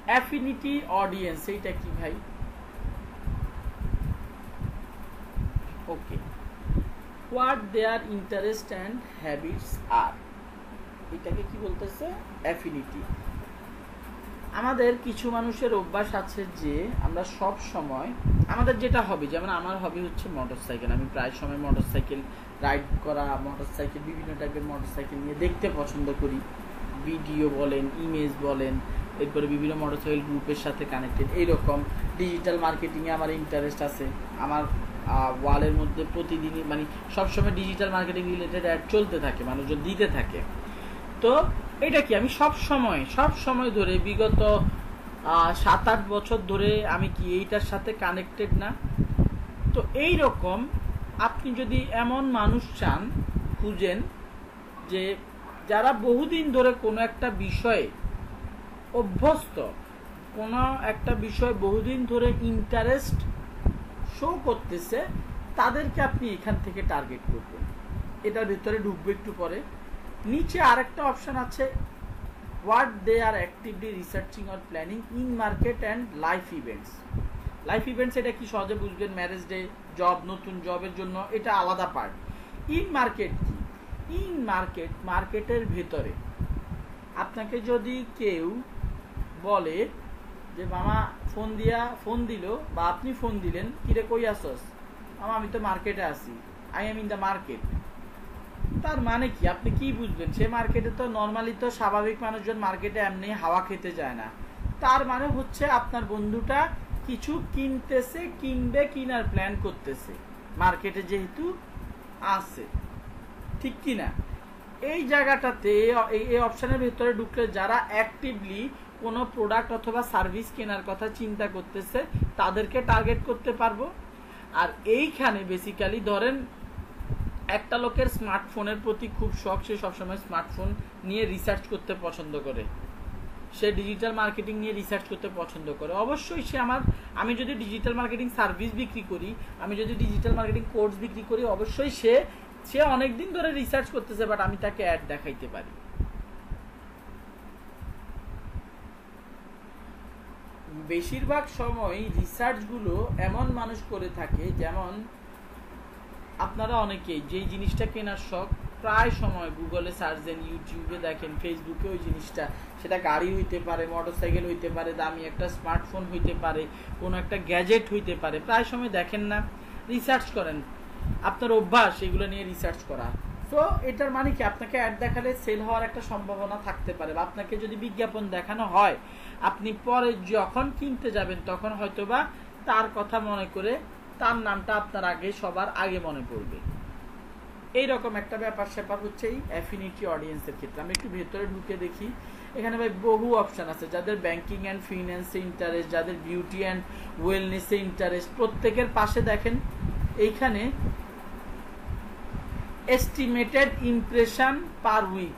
অ্যাফিনিটি অডিয়েন্স এইটা কি ভাই? Okay, what their interest and habits আর, এটাকে কি বলতেছে? অ্যাফিনিটি। আমাদের কিছু মানুষের অভ্যাস আছে যে আমরা সব সময় আমাদের যেটা হবি, যেমন আমার হবি হচ্ছে মোটরসাইকেল, আমি প্রায় সময় মোটরসাইকেল রাইড করা, মোটরসাইকেল বিভিন্ন টাইপের মোটরসাইকেল নিয়ে দেখতে পছন্দ করি, ভিডিও বলেন, ইমেজ বলেন, এরপরে বিভিন্ন মোটরসাইকেল গ্রুপের সাথে কানেক্টেড। এইরকম ডিজিটাল মার্কেটিংয়ে আমার ইন্টারেস্ট আছে। আমার ওয়ালের মধ্যে প্রতিদিনই মানে সবসময় ডিজিটাল মার্কেটিং রিলেটেড অ্যাড চলতে থাকে, মানুষজন দিতে থাকে। তো এটা কি আমি সব সময় ধরে বিগত 7-8 বছর ধরে আমি কি এইটার সাথে কানেক্টেড না? তো এই রকম আপনি যদি এমন মানুষ চান, খুঁজেন যে যারা বহুদিন ধরে কোনো একটা বিষয়ে অভ্যস্ত, কোনো একটা বিষয় বহুদিন ধরে ইন্টারেস্ট শো করতেছে, তাদেরকে আপনি এখান থেকে টার্গেট করবেন। এটার ভিতরে ঢুকবে একটু পরে। নিচে আরেকটা অপশন আছে, what they are actively researching or planning in market and life events. Life events এটা কি সহজে বুঝবেন, ম্যারেজ ডে, জব, নতুন জবের জন্য এটা আলাদা পার্ট। ইন মার্কেট কি? ইন মার্কেট, মার্কেটের ভেতরে আপনাকে যদি কেউ বলে যে মামা ফোন দিল বা আপনি ফোন দিলেন, কিরে কই আসস? মামা আমি তো মার্কেটে আছি, I am in the market. তার মানে কি? আপনি কি বুঝবেন? সে মার্কেটে তো নর্মালি তো স্বাভাবিক মানুষজন মার্কেটে এমনি হাওয়া খেতে যায় না। তার মানে হচ্ছে আপনার বন্ধুটা কিছু কিনতেছে, কিনবে, কিনার প্ল্যান করতেছে, মার্কেটে যেহেতু আছে, ঠিক কি না? এই জায়গাটাতে এই অপশনের ভিতরে ঢুকলে যারা অ্যাক্টিভলি কোনো প্রোডাক্ট অথবা সার্ভিস কেনার কথা চিন্তা করতেছে তাদেরকে টার্গেট করতে পারবো। আর এইখানে বেসিক্যালি ধরেন একটা লোকের স্মার্টফোনের প্রতি খুব শখ, সে সবসময় স্মার্টফোন নিয়ে রিসার্চ করতে পছন্দ করে, সে ডিজিটাল মার্কেটিং নিয়ে রিসার্চ করতে পছন্দ করে। অবশ্যই সে আমি যদি ডিজিটাল মার্কেটিং সার্ভিস বিক্রি করি, আমি যদি ডিজিটাল মার্কেটিং কোর্স বিক্রি করি, অবশ্যই সে অনেক দিন ধরে রিসার্চ করতেছে, বাট আমি তাকে অ্যাড দেখাইতে পারি। বেশিরভাগ সময় রিসার্চগুলো এমন মানুষ করে থাকে, যেমন আপনারা অনেকেই যেই জিনিসটা কেনার শখ প্রায় সময় গুগলে সার্চ দেন, ইউটিউবে দেখেন, ফেসবুকে ওই জিনিসটা, সেটা গাড়ি হইতে পারে, মোটরসাইকেল হইতে পারে, দামি একটা স্মার্টফোন হইতে পারে, কোনো একটা গ্যাজেট হইতে পারে, প্রায় সময় দেখেন না, রিসার্চ করেন। আপনার অভ্যাস এগুলো নিয়ে রিসার্চ করা। তো এটার মানে কি? আপনাকে অ্যাড দেখালে সেল হওয়ার একটা সম্ভাবনা থাকতে পারে, বা আপনাকে যদি বিজ্ঞাপন দেখানো হয়, আপনি পরে যখন কিনতে যাবেন তখন হয়তোবা তার কথা মনে করে তার নামটা আপনার সবার আগে মনে পড়বে। এইরকম একটা ব্যাপার স্যাপার হচ্ছে এই অ্যাফিনিটি অডিয়েন্সের ক্ষেত্রে। আমি একটু ভেতরে ঢুকে দেখি, এখানে ভাই বহু অপশন আছে। যাদের ব্যাংকিং অ্যান্ড ফিন্যান্সে ইন্টারেস্ট, যাদের বিউটি অ্যান্ড ওয়েলনেসে ইন্টারেস্ট, প্রত্যেকের পাশে দেখেন এইখানে এস্টিমেটেড ইমপ্রেশন পার উইক।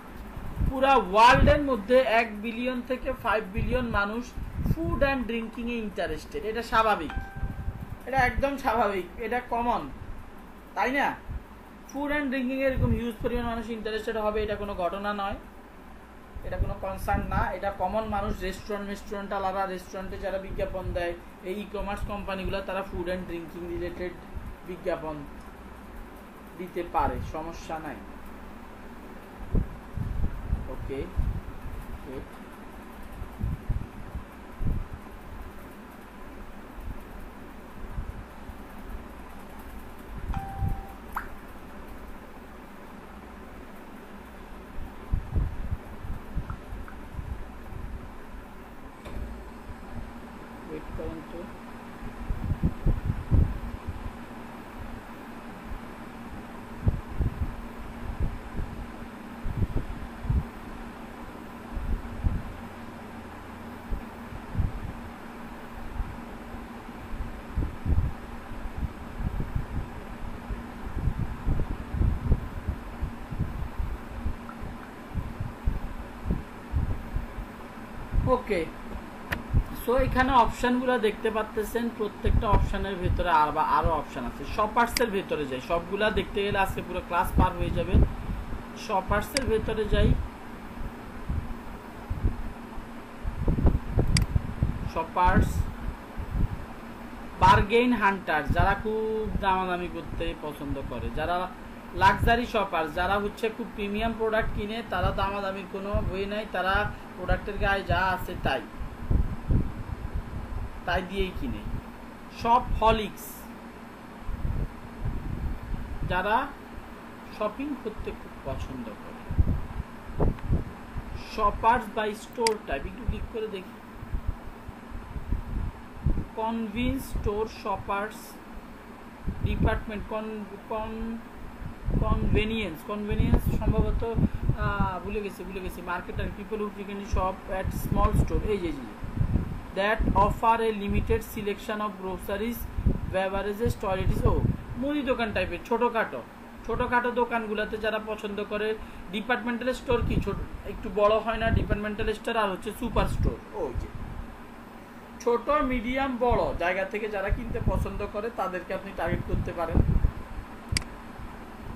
পুরা ওয়ার্ল্ডের মধ্যে 1 বিলিয়ন থেকে 5 বিলিয়ন মানুষ ফুড অ্যান্ড ড্রিঙ্কিংয়ে ইন্টারেস্টেড। এটা স্বাভাবিক, এটা একদম স্বাভাবিক, এটা কমন, তাই না? ফুড অ্যান্ড ড্রিঙ্কিং এরকম হিউজ পরিমাণ মানুষ ইন্টারেস্টেড হবে, এটা কোনো ঘটনা নয়, এটা কোনো কনসার্ন না, এটা কমন মানুষ। রেস্টুরেন্ট আলাদা, রেস্টুরেন্টে যারা বিজ্ঞাপন দেয়, এই ই কমার্স কোম্পানিগুলো তারা ফুড অ্যান্ড ড্রিঙ্কিং রিলেটেড বিজ্ঞাপন দিতে পারে, সমস্যা নাই। ওকে, ওয়েট করুন তো। ওকে, সো এখানে অপশনগুলো দেখতে পাচ্ছেন, প্রত্যেকটা অপশনের ভিতরে আরো অপশন আছে। শপার্সের ভিতরে যাই, সবগুলা দেখতে গেলে আজকে পুরো ক্লাস পার হয়ে যাবে। শপার্সের ভিতরে যাই, শপার্স বার্গেইন হান্টার, যারা খুব দামাদামি করতে পছন্দ করে, যারা লাক্সারি শপার, যারা হচ্ছে খুব প্রিমিয়াম প্রোডাক্ট কিনে, তারা দামাদামির কোনো বই নাই, তারা প্রোডাক্টের গায়ে যা আছে তাই দিয়েই কিনে। শপহলিক্স, যারা শপিং করতে খুব পছন্দ করে। শপার্স বাই স্টোর টাইপ, একটু ক্লিক করে দেখি। Convince store, shoppers department, convenience সম্ভবত ভুলে গেছি। Marketer, people who frequently shop at small store, এই যে that offer a limited selection of groceries, beverages, toiletries. ও মুদি দোকান টাইপের ছোটোখাটো দোকানগুলোতে যারা পছন্দ করে। ডিপার্টমেন্টাল স্টোর কি ছোট, একটু বড় হয় না ডিপার্টমেন্টাল স্টোর, আর হচ্ছে সুপার স্টোর। ওই যে ছোট, মিডিয়াম, বড় জায়গা থেকে যারা কিনতে পছন্দ করে তাদেরকে আপনি টার্গেট করতে পারেন।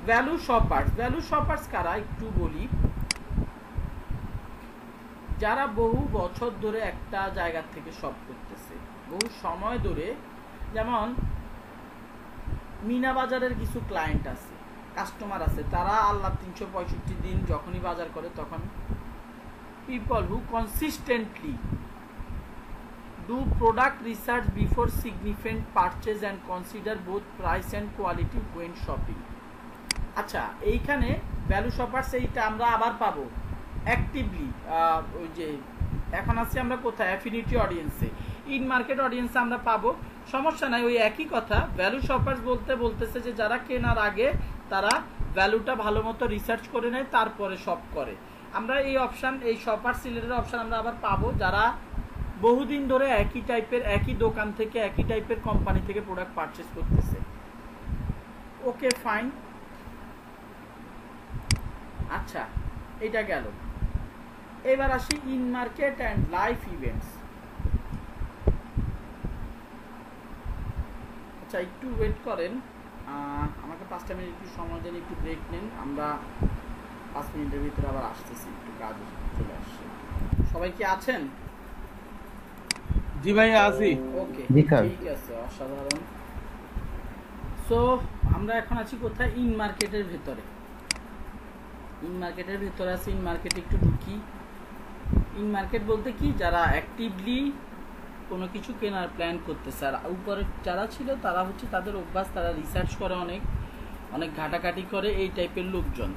ভ্যালু শপার্স কারা একটু বলি। যারা বহু বছর ধরে একটা জায়গা থেকে শপ করতেছে, বহু সময় ধরে, যেমন মিনা বাজারের কিছু ক্লায়েন্ট আছে, কাস্টমার আছে, তারা আল্লাহ 365 দিন যখনই বাজার করে তখন। People who consistently do product research before significant purchase and consider both price and quality when shopping. আচ্ছা, এইখানে ভ্যালু শপার্স, এইটা আমরা আবার পাবো অ্যাক্টিভলি। ওই যে এখন আছি আমরা কোথায়, অ্যাফিনিটি অডিয়েন্সে, ইন মার্কেট অডিয়েন্সে আমরা পাবো, সমস্যা নাই, ওই একই কথা। ভ্যালু শপার্স বলতেছে যে যারা কেনার আগে তারা ভ্যালুটা ভালো মতো রিসার্চ করে নেয়, তারপরে শপ করে। আমরা এই অপশান, এই শপার্স রিলেটেড অপশান আমরা আবার পাবো যারা বহুদিন ধরে একই টাইপের, একই দোকান থেকে, একই টাইপের কোম্পানি থেকে প্রোডাক্ট পারচেস করতেছে। ওকে, ফাইন। আচ্ছা, এটা গেল। এবার আসি in market and live events. আচ্ছা, একটু ওয়েট করেন, আমাকে 5টা মিনিট একটু সময় দেন, একটু ব্রেক নেন। আমরা 5 মিনিটের ভিতরে আবার আসতেছি, একটু কাজ চলে আসছে। সবাই কি আছেন? জি ভাই, আছি। ওকে, ঠিক আছে, অসাধারণ। সো আমরা এখন আছি কোথায়, ইন মার্কেটের ভেতরে। ইন মার্কেটের ভেতরে আছি, ইন মার্কেটে একটু ঢুকি। ইন মার্কেট বলতে কি, যারা অ্যাক্টিভলি কোনো কিছু কেনার প্ল্যান করতেছে। আর উপরে যারা ছিল তারা হচ্ছে তাদের অভ্যাস, তারা রিসার্চ করে, অনেক ঘাটাঘাটি করে, এই টাইপের লোকজন।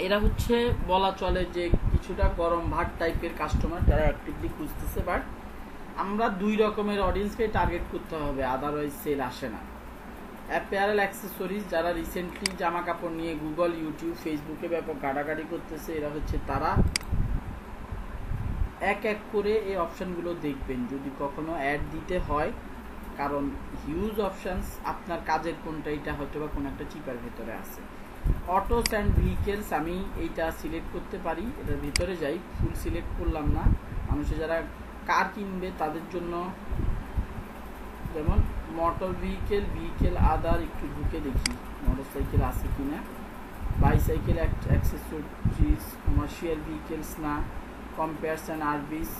এরা হচ্ছে বলা চলে যে কিছুটা গরম ভাত টাইপের কাস্টমার, যারা অ্যাক্টিভলি খুঁজতেছে। বাট আমরা 2 রকমের অডিয়েন্সকে টার্গেট করতে হবে, আদারওয়াইজ সেল আসে না। অ্যাপেয়ারেল অ্যাক্সেসরিজ, যারা রিসেন্টলি জামা কাপড় নিয়ে গুগল, ইউটিউব, ফেসবুকে ব্যাপক ঘাটাঘাটি করতেছে, এরা হচ্ছে তারা। এক করে এই অপশানগুলো দেখবেন যদি কখনো অ্যাড দিতে হয়, কারণ হিউজ অপশানস, আপনার কাজের কোনটা, এটা হয়তো বা কোনো একটা চিপার ভেতরে আছে। অটোস অ্যান্ড ভেহিকেলস, আমি এইটা সিলেক্ট করতে পারি, এটার ভিতরে যাই, ফুল সিলেক্ট করলাম না। মানুষে যারা কার কিনবে তাদের জন্য, যেমন মোটর ভেহিকেল আদার, একটু ঢুকে দেখি মোটর সাইকেল আছে কিনা। বাইসাইকেল অ্যাক্সেসরিজ, কমার্শিয়াল ভেহিকেলস না। Campers and RVs,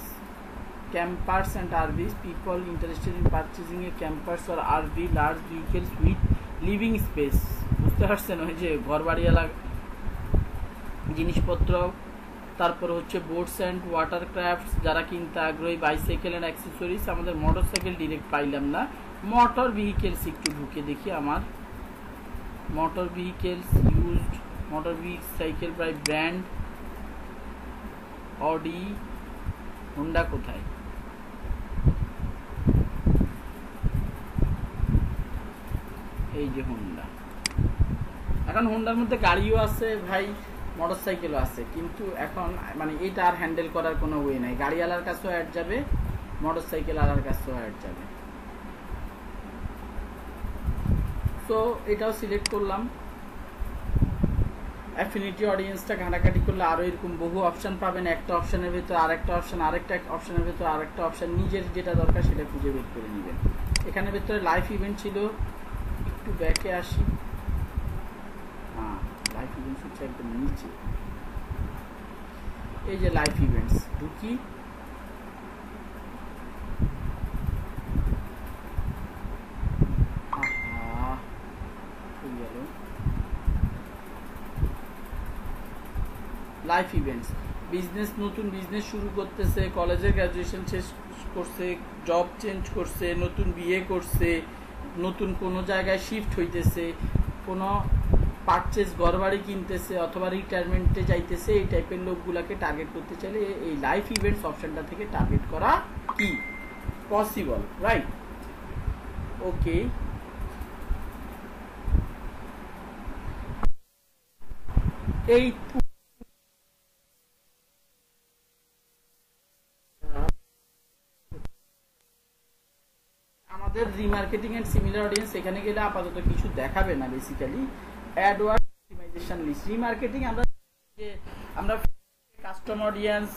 campers and RVs, people interested in purchasing a campers or RV large vehicles with living space. বুঝতে পারছেন, ওই যে ঘর বাড়িওয়ালা জিনিসপত্র। তারপরে হচ্ছে বোটস অ্যান্ড ওয়াটার ক্রাফটস, যারা কিনতে আগ্রহী। বাইসাইকেল অ্যান্ড অ্যাক্সেসরিজ, আমাদের মোটর সাইকেল ডিরেক্ট পাইলাম না। মোটর ভেহিকেলস একটু ঢুকে দেখি, আমার motor vehicles used, motorcycle by brand, Audi, Honda কোথায়, এই যে হোন্ডা। এখন হোন্ডার মধ্যে গাড়িও আছে ভাই, মোটর সাইকেলও আছে, কিন্তু এখন মানে এটা আর হ্যান্ডেল করার কোনো ওয়ে নাই। গাড়িওয়ালার কাছেও অ্যাড যাবে, মোটর সাইকেল আলার কাছেও অ্যাড যাবে। সো এটাও সিলেক্ট করলাম। অ্যাফিনিটি অডিয়েন্সটা ঘাটাঘাটি করলে আরও এরকম বহু অপশান পাবেন, একটা অপশানের ভেতর আরেকটা অপশান, আরেকটা অপশানের ভেতর আরেকটা অপশান, নিজের যেটা দরকার সেটা খুঁজে বের করে নেবেন। এখানে ভেতরে লাইভ ইভেন্ট ছিল, একটু ব্যাকে আসি। হ্যাঁ, লাইভ ইভেন্টস হচ্ছে একদম নিচে, এই যে লাইভ ইভেন্টস, ঢুকি। লাইফ ইভেন্টস, বিজনেস, নতুন বিজনেস শুরু করতেছে, কলেজের গ্র্যাজুয়েশন শেষ করছে, জব চেঞ্জ করছে, নতুন বিয়ে করছে, নতুন কোনো জায়গায় শিফট হইতেছে, কোনো পারচেজ ঘরবাড়ি কিনতেছে অথবা রিটায়ারমেন্টে যাইতেছে, এই টাইপের লোকগুলাকে টার্গেট করতে চাইলে এই লাইফ ইভেন্টস অপশনটা থেকে টার্গেট করা কি পসিবল, রাইট? ওকে, এই আমাদের রিমার্কেটিং এন্ড সিমিলার অডিয়েন্স, এখানে গেলে আপাতত কিছু দেখাবে না। Basically adword optimization list, remarketing আমরা কাস্টম অডিয়েন্স,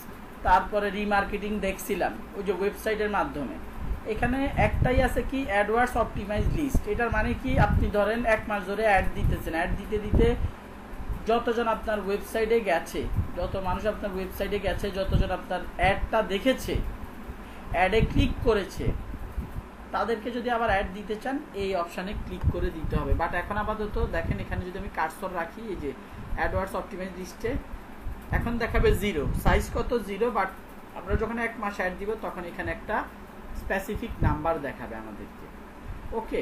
তারপরে রিমার্কেটিং দেখছিলাম ওই যে ওয়েবসাইটের মাধ্যমে। এখানে একটাই আছে কি অ্যাডওয়ার্ডস অপটিমাইজ লিস্ট। এটার মানে কি, আপনি ধরেন 1 মাস ধরে অ্যাড দিতেছেন, অ্যাড দিতে দিতে যতজন আপনার ওয়েবসাইটে গেছে, যত মানুষ আপনার ওয়েবসাইটে গেছে, যতজন আপনার অ্যাডটা দেখেছে, অ্যাডে ক্লিক করেছে, তাদেরকে যদি আবার অ্যাড দিতে চান এই অপশানে ক্লিক করে দিতে হবে। বাট এখন আপাতত দেখেন, এখানে যদি আমি কার্সর রাখি, এই যে অ্যাডওয়ার্ডস অপটিমাইজ লিস্টে এখন দেখাবে 0, সাইজ কত 0, বাট আমরা যখন 1 মাস অ্যাড দিব তখন এখানে একটা স্পেসিফিক নাম্বার দেখাবে আমাদেরকে। ওকে,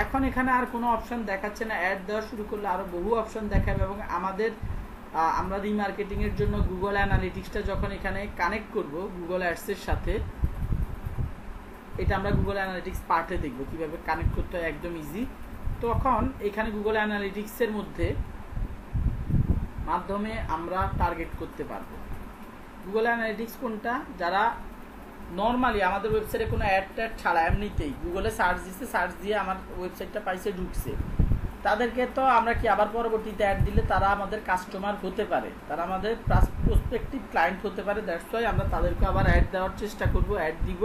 এখন এখানে আর কোনো অপশান দেখাচ্ছে না, অ্যাড দেওয়া শুরু করলে আরও বহু অপশান দেখাবে। এবং আমরা রিমার্কেটিংয়ের জন্য গুগল অ্যানালিটিক্সটা যখন এখানে কানেক্ট করব গুগল অ্যাডসের সাথে, এটা আমরা গুগল অ্যানালিটিক্স পার্টে দেখব কিভাবে কানেক্ট করতে হয়, একদম ইজি। তখন এখানে গুগল অ্যানালিটিক্সের মাধ্যমে আমরা টার্গেট করতে পারবো। গুগল অ্যানালিটিক্স কোনটা, যারা নর্মালি আমাদের ওয়েবসাইটে কোনো অ্যাড ট্যাড ছাড়া এমনিতেই গুগলে সার্চ দিচ্ছে, সার্চ দিয়ে আমার ওয়েবসাইটটা পাইছে, ঢুকছে, তাদেরকে তো আমরা কি আবার পরবর্তীতে অ্যাড দিলে তারা আমাদের কাস্টমার হতে পারে, তারা আমাদের প্রসপেক্টিভ ক্লায়েন্ট হতে পারে। দ্যাটস ওয়াই আমরা তাদেরকে আবার অ্যাড দেওয়ার চেষ্টা করব, অ্যাড দিব।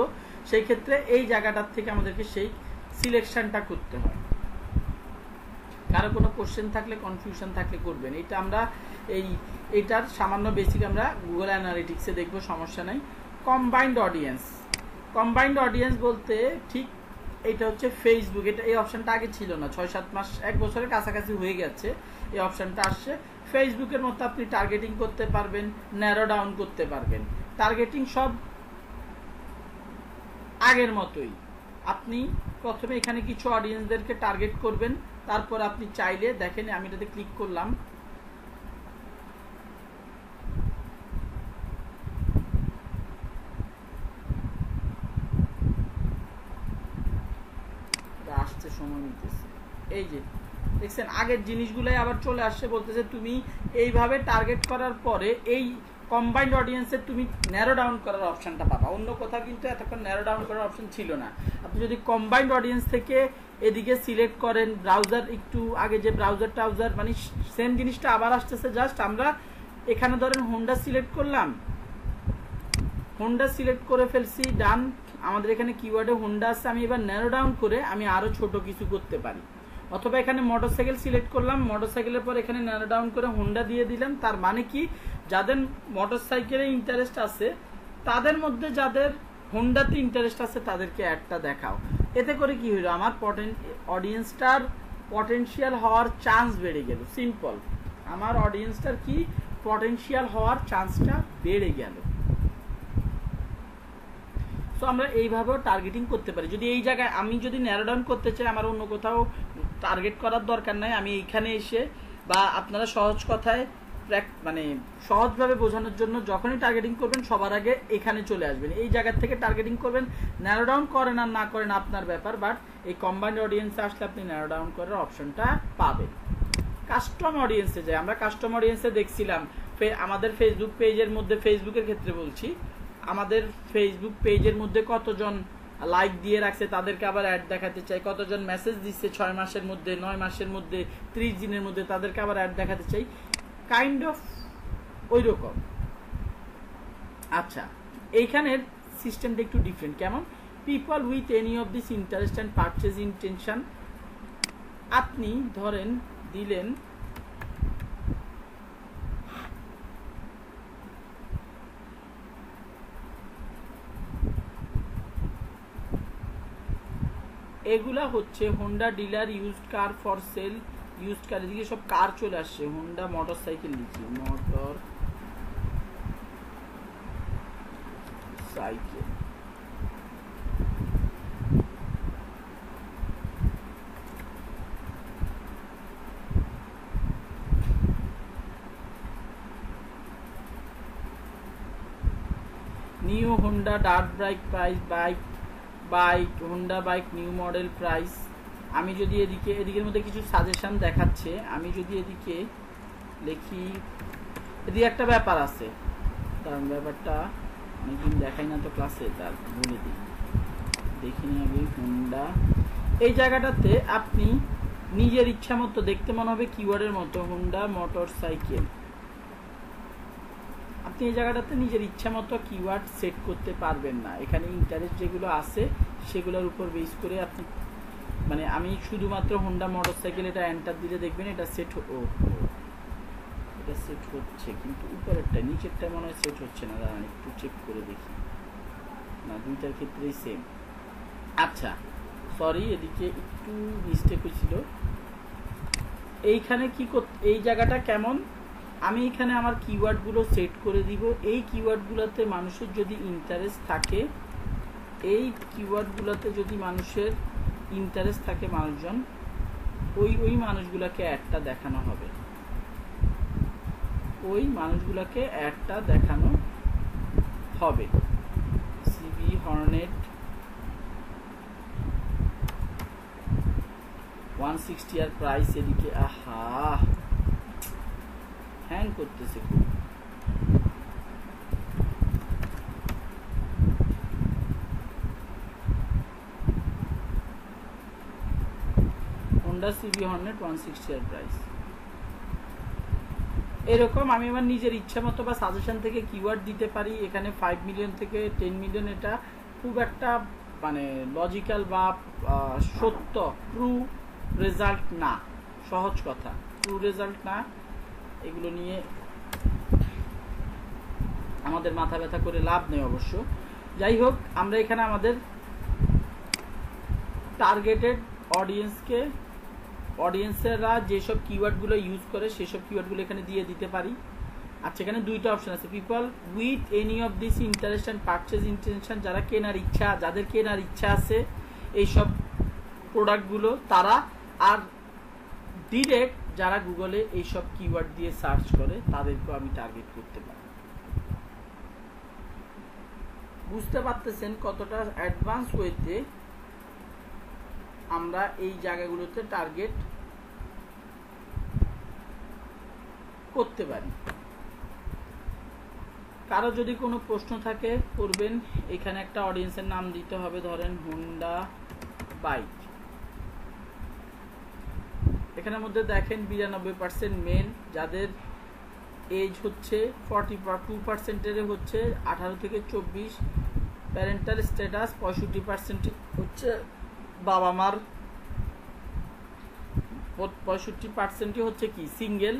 সেই ক্ষেত্রে এই জায়গাটার থেকে আমাদেরকে সেই সিলেকশনটা করতে হয়। কারো কোনো কোশ্চেন থাকলে, কনফিউশন থাকলে করবেন। এটা আমরা এইটার সামান্য বেসিক আমরা গুগল অ্যানালিটিক্সে দেখব, সমস্যা নাই। কম্বাইন্ড অডিয়েন্স বলতে ঠিক এটা হচ্ছে ফেসবুক, এটা এই অপশানটা আগে ছিল না, 6-7 মাস 1 বছরের কাছাকাছি হয়ে গেছে এই অপশানটা আসছে। ফেসবুকের মতো আপনি টার্গেটিং করতে পারবেন, ন্যারো ডাউন করতে পারবেন। টার্গেটিং সব আগের মতোই, আপনি প্রথমে এখানে কিছু অডিয়েন্সদেরকে টার্গেট করবেন, তারপর আপনি চাইলে দেখেন, আমি এটাতে ক্লিক করলাম, আসতে সময় নিতেছে। এই যে দেখছেন আগের জিনিসগুলাই আবার চলে আসছে, বলতেছে তুমি এইভাবে টার্গেট করার পরে এই কম্বাইন্ড অডিয়েন্সের তুমি ন্যারো ডাউন করার অপশনটা পাবা। অন্য কোথাও কিন্তু এতক্ষণ ন্যারো ডাউন করার অপশন ছিল না। আপনি যদি কম্বাইন্ড অডিয়েন্স থেকে এদিকে সিলেক্ট করেন, ব্রাউজার একটু আগে যে ব্রাউজার মানে সেম জিনিসটা আবার আসতেছে। জাস্ট আমরা এখানে ধরেন হোন্ডা সিলেক্ট করলাম, হোন্ডা সিলেক্ট করে ফেলছি, ডান। আমাদের এখানে কিওয়ার্ডে হোন্ডা আছে, আমি এবার ন্যারো ডাউন করে আমি আরো ছোট কিছু করতে পারি। অথবা এখানে মোটরসাইকেল সিলেক্ট করলাম, মোটরসাইকেলের পর এখানে ন্যারো ডাউন করে হোন্ডা দিয়ে দিলাম। তার মানে কি, যাদের মোটরসাইকেলে ইন্টারেস্ট আছে, তাদের মধ্যে যাদের হোন্ডাতে ইন্টারেস্ট আছে তাদেরকে অ্যাডটা দেখাও। এতে করে কি হইলো, আমার অডিয়েন্সটার পটেনশিয়াল হওয়ার চান্স বেড়ে গেল। সিম্পল, আমার অডিয়েন্সটার কি পটেনশিয়াল হওয়ার চান্সটা বেড়ে গেল। সো আমরা এইভাবেও টার্গেটিং করতে পারি। যদি এই জায়গায় আমি যদি ন্যারো ডাউন করতে চাই, আমার অন্য কোথাও টার্গেট করার দরকার নাই, আমি এইখানে এসে, বা আপনারা সহজ কথায় মানে সহজভাবে বোঝানোর জন্য যখনই টার্গেটিং করবেন সবার আগে এখানে চলে আসবেন, এই জায়গার থেকে টার্গেটিং করবেন। ন্যারো ডাউন করেন আর না করেন আপনার ব্যাপার, বাট এই কম্বাইন্ড অডিয়েন্সে আসলে আপনি ন্যারো ডাউন করার অপশনটা পাবেন। কাস্টম অডিয়েন্সে যাই, আমরা কাস্টম অডিয়েন্সে দেখছিলাম আমাদের ফেসবুক পেজের মধ্যে, ফেসবুকের ক্ষেত্রে বলছি, আমাদের ফেসবুক পেজের মধ্যে কতজন লাইক দিয়ে রাখছে তাদেরকে আবার অ্যাড দেখাতে চাই, কতজন মেসেজ দিচ্ছে 6 মাসের মধ্যে, 9 মাসের মধ্যে, 30 দিনের মধ্যে, তাদেরকে আবার অ্যাড দেখাতে চাই। কাইন্ড অফ ওই রকম। আচ্ছা, এইখানের সিস্টেমটা একটু ডিফারেন্ট। কেমন? People with any of this interest and purchase intention, আপনি ধরেন দিলেন এগুলা হচ্ছে Honda dealer used car for sale, used car, এদিকে সব কার চলে আসছে। হোন্ডা মোটর সাইকেল লিখি, motorcycle, new Honda Dart bike price, bike Honda bike new model price. আমি যদি এদিকের মধ্যে কিছু সাজেশন দেখাচ্ছে, আমি যদি এদিকে লিখি, এদিকে একটা ব্যাপার আছে, কারণ ব্যাপারটা অনেকদিন দেখাই না তো ক্লাসে, তার বলে দিই, দেখিনি আগে। হোন্ডা, এই জায়গাটাতে আপনি নিজের ইচ্ছা মতো, দেখতে মনে হবে কিওয়ার্ডের মতো, হোন্ডা মোটর সাইকেল, আপনি এই জায়গাটাতে নিজের ইচ্ছা মতো কিওয়ার্ড সেট করতে পারবেন না। এখানে ইন্টারেস্ট যেগুলো আছে সেগুলোর উপর বেস করে আপনি, মানে আমি শুধুমাত্র হোন্ডা মোটরসাইকেল এটা এন্টার দিলে দেখবেন এটা সেট, এটা সেট হচ্ছে, কিন্তু উপরেরটা নিচেরটা মনে হয় সেট হচ্ছে না। দাঁড়ান একটু চেক করে দেখি, না দুইটার ক্ষেত্রেই সেম। আচ্ছা সরি, এদিকে একটু মিস্টেক হয়েছিল। এইখানে কি এই জায়গাটা কেমন, আমি এখানে আমার কিওয়ার্ডগুলো সেট করে দিব। এই কিওয়ার্ডগুলোতে মানুষের যদি ইন্টারেস্ট থাকে, এই কিওয়ার্ডগুলোতে যদি মানুষের ইন্টারেস্ট থাকে, মানুষজন ওই মানুষগুলোকে অ্যাডটা দেখানো হবে, ওই মানুষগুলোকে অ্যাডটা দেখানো হবে। সিবি হর্নেট 160 আর প্রাইস, এদিকে আহা হ্যাং করতেছে খুব। হোন্ডা সিবি হর্নেট 160 আর প্রাইস, এরকম আমি আমার নিজের ইচ্ছা মতো বা সাজেশন থেকে কিওয়ার্ড দিতে পারি। এখানে 5 মিলিয়ন থেকে 10 মিলিয়ন, এটা খুব একটা মানে লজিক্যাল বা সত্য ট্রু রেজাল্ট না, সহজ কথা, ট্রু রেজাল্ট না। এগুলো নিয়ে আমাদের মাথা ব্যথা করে লাভ নেই অবশ্য। যাই হোক, আমরা এখানে আমাদের টার্গেটেড অডিয়েন্সেরা যেসব কিওয়ার্ডগুলো ইউজ করে সেসব কিওয়ার্ডগুলো এখানে দিয়ে দিতে পারি। আচ্ছা, এখানে দুইটা অপশন আছে, people with any of this interest and purchase intention, যারা কেনার ইচ্ছা, যাদের কেনার ইচ্ছা আছে এইসব প্রোডাক্টগুলো তারা, আর ডিরেক্ট যারা গুগলে এইসব কিওয়ার্ড দিয়ে সার্চ করে তাদেরকেও আমি টার্গেট করতে পারি। বুঝতে পারতেছেন কতটা অ্যাডভান্স ওয়েতে আমরা এই জায়গাগুলোতে টার্গেট করতে পারি। কারো যদি কোনো প্রশ্ন থাকে করবেন। এখানে একটা অডিয়েন্সের নাম দিতে হবে, ধরেন হোন্ডা বাইক। এখানের মধ্যে দেখেন 92% মেল, যাদের এজ হচ্ছে 42% হচ্ছে 18 থেকে 24, প্যারেন্টাল স্ট্যাটাস 65% হচ্ছে বাবা মার, 65% হচ্ছে কি সিঙ্গেল।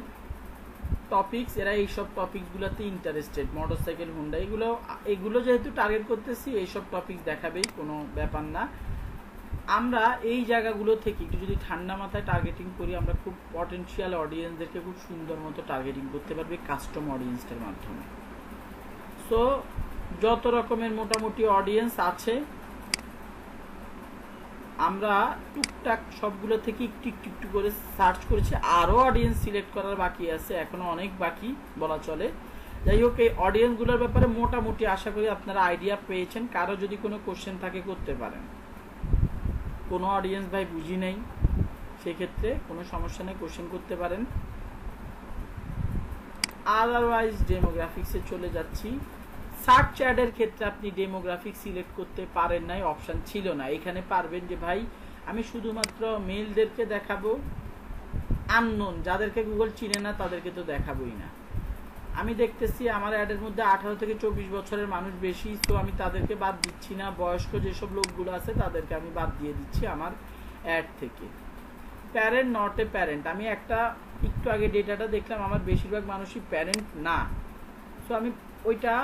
টপিকস, এরা এইসব টপিকসগুলোতে ইন্টারেস্টেড, মোটরসাইকেল হোন্ডা, এগুলো যেহেতু টার্গেট করতেছি এইসব টপিকস দেখাবেই, কোনো ব্যাপার না। আমরা এই জায়গাগুলো থেকে একটু যদি ঠান্ডা মাথায় টার্গেটিং করি, আমরা খুব পটেনশিয়াল অডিয়েন্সদেরকে খুব সুন্দর মতো টার্গেটিং করতে পারবে কাস্টম অডিয়েন্সটার মাধ্যমে। সো যত রকমের মোটামুটি অডিয়েন্স আছে আমরা টুকটাক সবগুলো থেকে একটু একটু একটু করে সার্চ করেছি, আরও অডিয়েন্স সিলেক্ট করার বাকি আছে, এখনো অনেক বাকি বলা চলে। যাই হোক, এই অডিয়েন্সগুলোর ব্যাপারে মোটামুটি আশা করি আপনারা আইডিয়া পেয়েছেন। কারো যদি কোনো কোশ্চেন থাকে করতে পারেন। কোনো অডিয়েন্স ভাই বুঝি নেই, সেক্ষেত্রে কোনো সমস্যা নেই, কোশ্চেন করতে পারেন। আদারওয়াইজ ডেমোগ্রাফিক্সে চলে যাচ্ছি। সার্চ অ্যাডের ক্ষেত্রে আপনি ডেমোগ্রাফিক সিলেক্ট করতে পারেন নাই, অপশান ছিল না। এখানে পারবেন যে ভাই আমি শুধুমাত্র মেলদেরকে দেখাবো, আননোন, যাদেরকে গুগল চিনে না তাদেরকে তো দেখাবোই না। আমি দেখতেছি আমার অ্যাডের মধ্যে 18 থেকে 24 বছরের মানুষ বেশি, তো আমি তাদেরকে বাদ দিচ্ছি না। বয়স্ক যেসব লোকগুলো আছে তাদেরকে আমি বাদ দিয়ে দিচ্ছি আমার অ্যাড থেকে। প্যারেন্ট নট এ প্যারেন্ট, আমি একটু আগে ডেটাটা দেখলাম, আমার বেশিরভাগ মানুষই প্যারেন্ট না, সো আমি ওইটা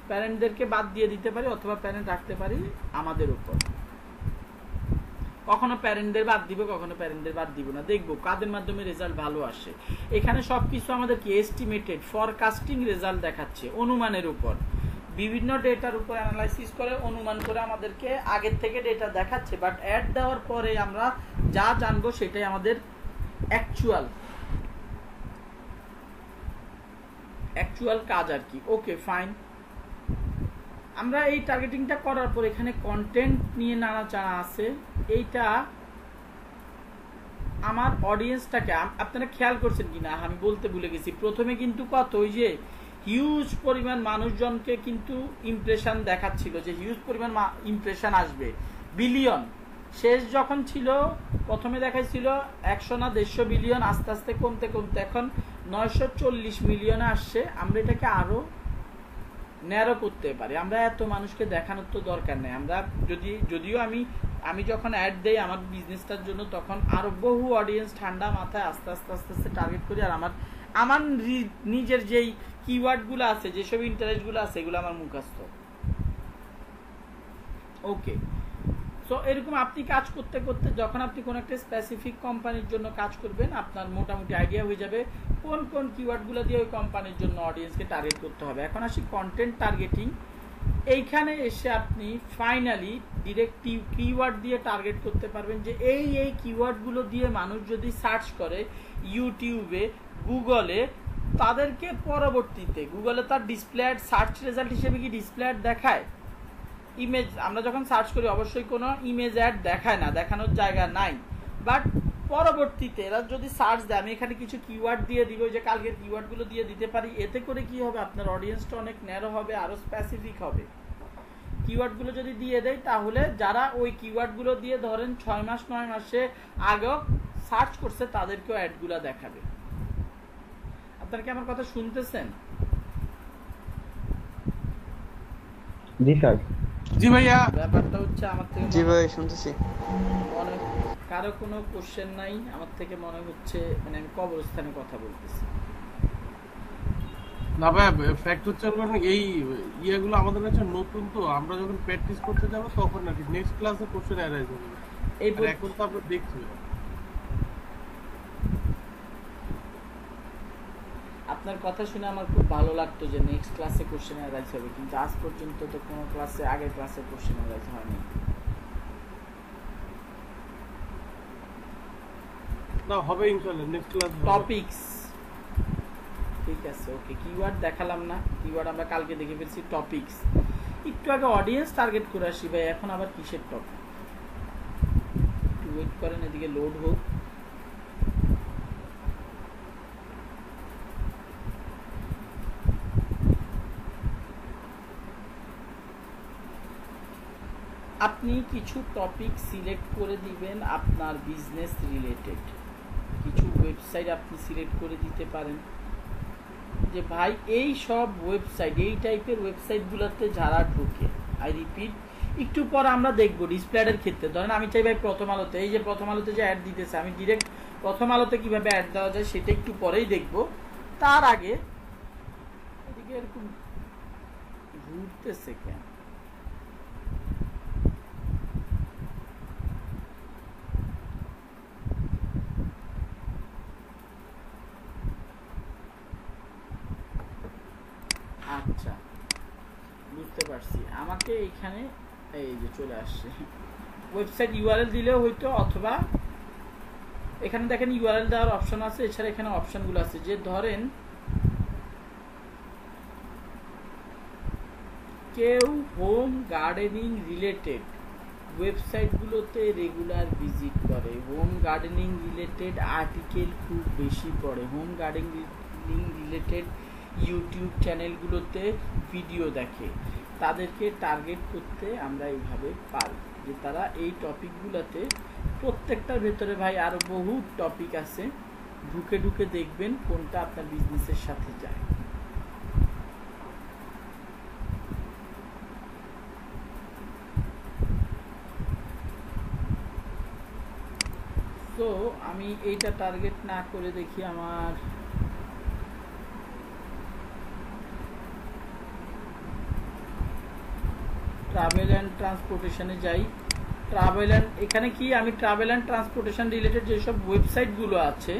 প্যারেন্টদেরকে বাদ দিয়ে দিতে পারি অথবা প্যারেন্ট রাখতে পারি আমাদের উপর। কখনো প্যারেন্টদের বাদ দিব, কখনো প্যারেন্টদের বাদ দিব না, দেখবো কাদের মাধ্যমে রেজাল্ট ভালো আসে। এখানে সবকিছু আমাদের কি এস্টিমেটেড ফরকাস্টিং রেজাল্ট দেখাচ্ছে, অনুমানের উপর, বিভিন্ন ডেটার উপর অ্যানালাইসিস করে অনুমান করে আমাদেরকে আগের থেকে ডেটা দেখাচ্ছে। বাট অ্যাড দেওয়ার পরে আমরা যা জানবো সেটাই আমাদের অ্যাকচুয়াল কাজ আর কি। ওকে ফাইন, আমরা এই টার্গেটিংটা করার পর এখানে কন্টেন্ট নিয়ে নাড়াচাড়া আছে। এইটা আমার অডিয়েন্সটাকে আপনারা খেয়াল করছেন কিনা আমি বলতে ভুলে গেছি, প্রথমে কিন্তু কত ওই যে হিউজ পরিমাণ মানুষজনকে কিন্তু ইমপ্রেশন দেখাচ্ছিল যে হিউজ পরিমাণ ইমপ্রেশন আসবে, বিলিয়ন। শেষ যখন ছিল প্রথমে দেখাইছিল 100 না 150 বিলিয়ন, আস্তে আস্তে কমতে কমতে এখন 940 মিলিয়নে আসছে। আমরা এটাকে আরো ন্যারো করতে পারি, আমরা এত মানুষকে দেখানোর তো দরকার নেই। আমরা যদিও আমি যখন অ্যাড দেই আমার বিজনেসটার জন্য, তখন আরো বহু অডিয়েন্স ঠান্ডা মাথায় আস্তে আস্তে আস্তে আস্তে টার্গেট করি। আর আমার নিজের যেই কিওয়ার্ডগুলো আছে, যেসব ইন্টারেস্টগুলো আছে, এগুলো আমার মুখস্থ। ওকে, সো এরকম আপনি কাজ করতে করতে যখন আপনি কোনো একটা স্পেসিফিক কোম্পানির জন্য কাজ করবেন, আপনার মোটামুটি আইডিয়া হয়ে যাবে কোন কোন কিওয়ার্ডগুলো দিয়ে ওই কোম্পানির জন্য অডিয়েন্সকে টার্গেট করতে হবে। এখন আসি কন্টেন্ট টার্গেটিং। এইখানে এসে আপনি ফাইনালি ডিরেক্ট কিওয়ার্ড দিয়ে টার্গেট করতে পারবেন যে এই কিওয়ার্ডগুলো দিয়ে মানুষ যদি সার্চ করে ইউটিউবে, গুগলে, তাদেরকে পরবর্তীতে গুগলে তার ডিসপ্লে অ্যাড সার্চ রেজাল্ট হিসেবে কি ডিসপ্লে অ্যাড দেখায়? ইমেজ আমরা যখন সার্চ করি অবশ্যই কোনো ইমেজ অ্যাড দেখায় না, দেখানোর জায়গা নাই। বাট পরবর্তীতে এরা যদি সার্চ দেয়, আমি এখানে কিছু কিওয়ার্ড দিয়ে দিব, যে কালকের কিওয়ার্ডগুলো দিয়ে দিতে পারি, এতে করে কি হবে আপনার অডিয়েন্সটা অনেক ন্যারো হবে, আরো স্পেসিফিক হবে। কিওয়ার্ডগুলো যদি দিয়ে দেয় তাহলে যারা ওই কিওয়ার্ডগুলো দিয়ে ধরেন 6 মাস 9 মাসে আগেও সার্চ করছে তাদেরকেও অ্যাডগুলো দেখাবে। আপনারা কি আমার কথা শুনতেছেন? জি স্যার। জি ভাইয়া। ব্যাপারটা হচ্ছে আমার থেকে জি ভাই শুনতেছি। কারো কোনো কোশ্চেন নাই, আমার থেকে মনে হচ্ছে মানে আমি কবরস্থানে কথা বলতেছি। না ভাই, ফ্যাক্ট হচ্ছে এই ইয়েগুলো আমাদের কাছে নতুন, তো আমরা যখন প্র্যাকটিস করতে যাব তখন নাকি নেক্সট ক্লাসে কোশ্চেন অ্যারাইজ হবে। এই এখন তো আমরা দেখছি। আপনার কথা শুনে আমার খুব ভালো লাগতো যে নেক্সট ক্লাসে কোশ্চেন অ্যারাইজ হবে, কিন্তু আজ পর্যন্ত তো কোনো ক্লাসে আগের ক্লাসে কোশ্চেন অ্যারাইজ হয়নি। না হবে ইনশাআল্লাহ নেক্সট ক্লাস টপিকস ঠিক আছে। ওকে, কিওয়ার্ড দেখালাম না, কিওয়ার্ড আমরা কালকে দেখে ফেলছি। টপিকস একটু আগে অডিয়েন্স টার্গেট করে আসি ভাই, এখন আবার কিসের টপিক? একটু ওয়েট করেন, এদিকে লোড হোক। আপনি কিছু টপিক সিলেক্ট করে দিবেন আপনার বিজনেস রিলেটেড, কিছু ওয়েবসাইট আপনি সিলেক্ট করে দিতে পারেন যে ভাই এই সব ওয়েবসাইট, এই টাইপের ওয়েবসাইটগুলোতে যারা ঢোকে, আই রিপিট, একটু পর আমরা দেখবো ডিসপ্লে অ্যাডের ক্ষেত্রে। ধরেন আমি চাই ভাই প্রথম আলোতে, এই যে প্রথম আলোতে যে অ্যাড দিতেছে, আমি ডিরেক্ট প্রথম আলোতে কিভাবে অ্যাড দেওয়া যায় সেটা একটু পরেই দেখবো। তার আগে এদিকে এরকম ঘুরতেছে কেন? আচ্ছা বুঝতে পারছি, আমাকে এইখানে এই যে চলে আসছে ওয়েবসাইট ইউআরএল দিলেও হইতো, অথবা এখানে দেখেন ইউআরএল দেওয়ার অপশন আছে। এছাড়া এখানে অপশনগুলো আছে যে ধরেন কেউ হোম গার্ডেনিং রিলেটেড ওয়েবসাইটগুলোতে রেগুলার ভিজিট করে, হোম গার্ডেনিং রিলেটেড আর্টিকেল খুব বেশি পড়ে, হোম গার্ডেনিং রিলেটেড ইউটিউব চ্যানেলগুলোতে ভিডিও দেখে, তাদেরকে টার্গেট করতে আমরা এইভাবে পারি যে তারা এই টপিকগুলোতে প্রত্যেকটার ভেতরে ভাই আরো বহু টপিক আছে, ঢুকে ঢুকে দেখবেন কোনটা আপনার বিজনেসের সাথে যায়। তো আমি এইটা টার্গেট না করে দেখি আমার ট্রাভেল অ্যান্ড ট্রান্সপোর্টেশনে যাই। ট্রাভেল অ্যান্ড এখানে কি আমি ট্রাভেল অ্যান্ড ট্রান্সপোর্টেশন রিলেটেড যেসব ওয়েবসাইটগুলো আছে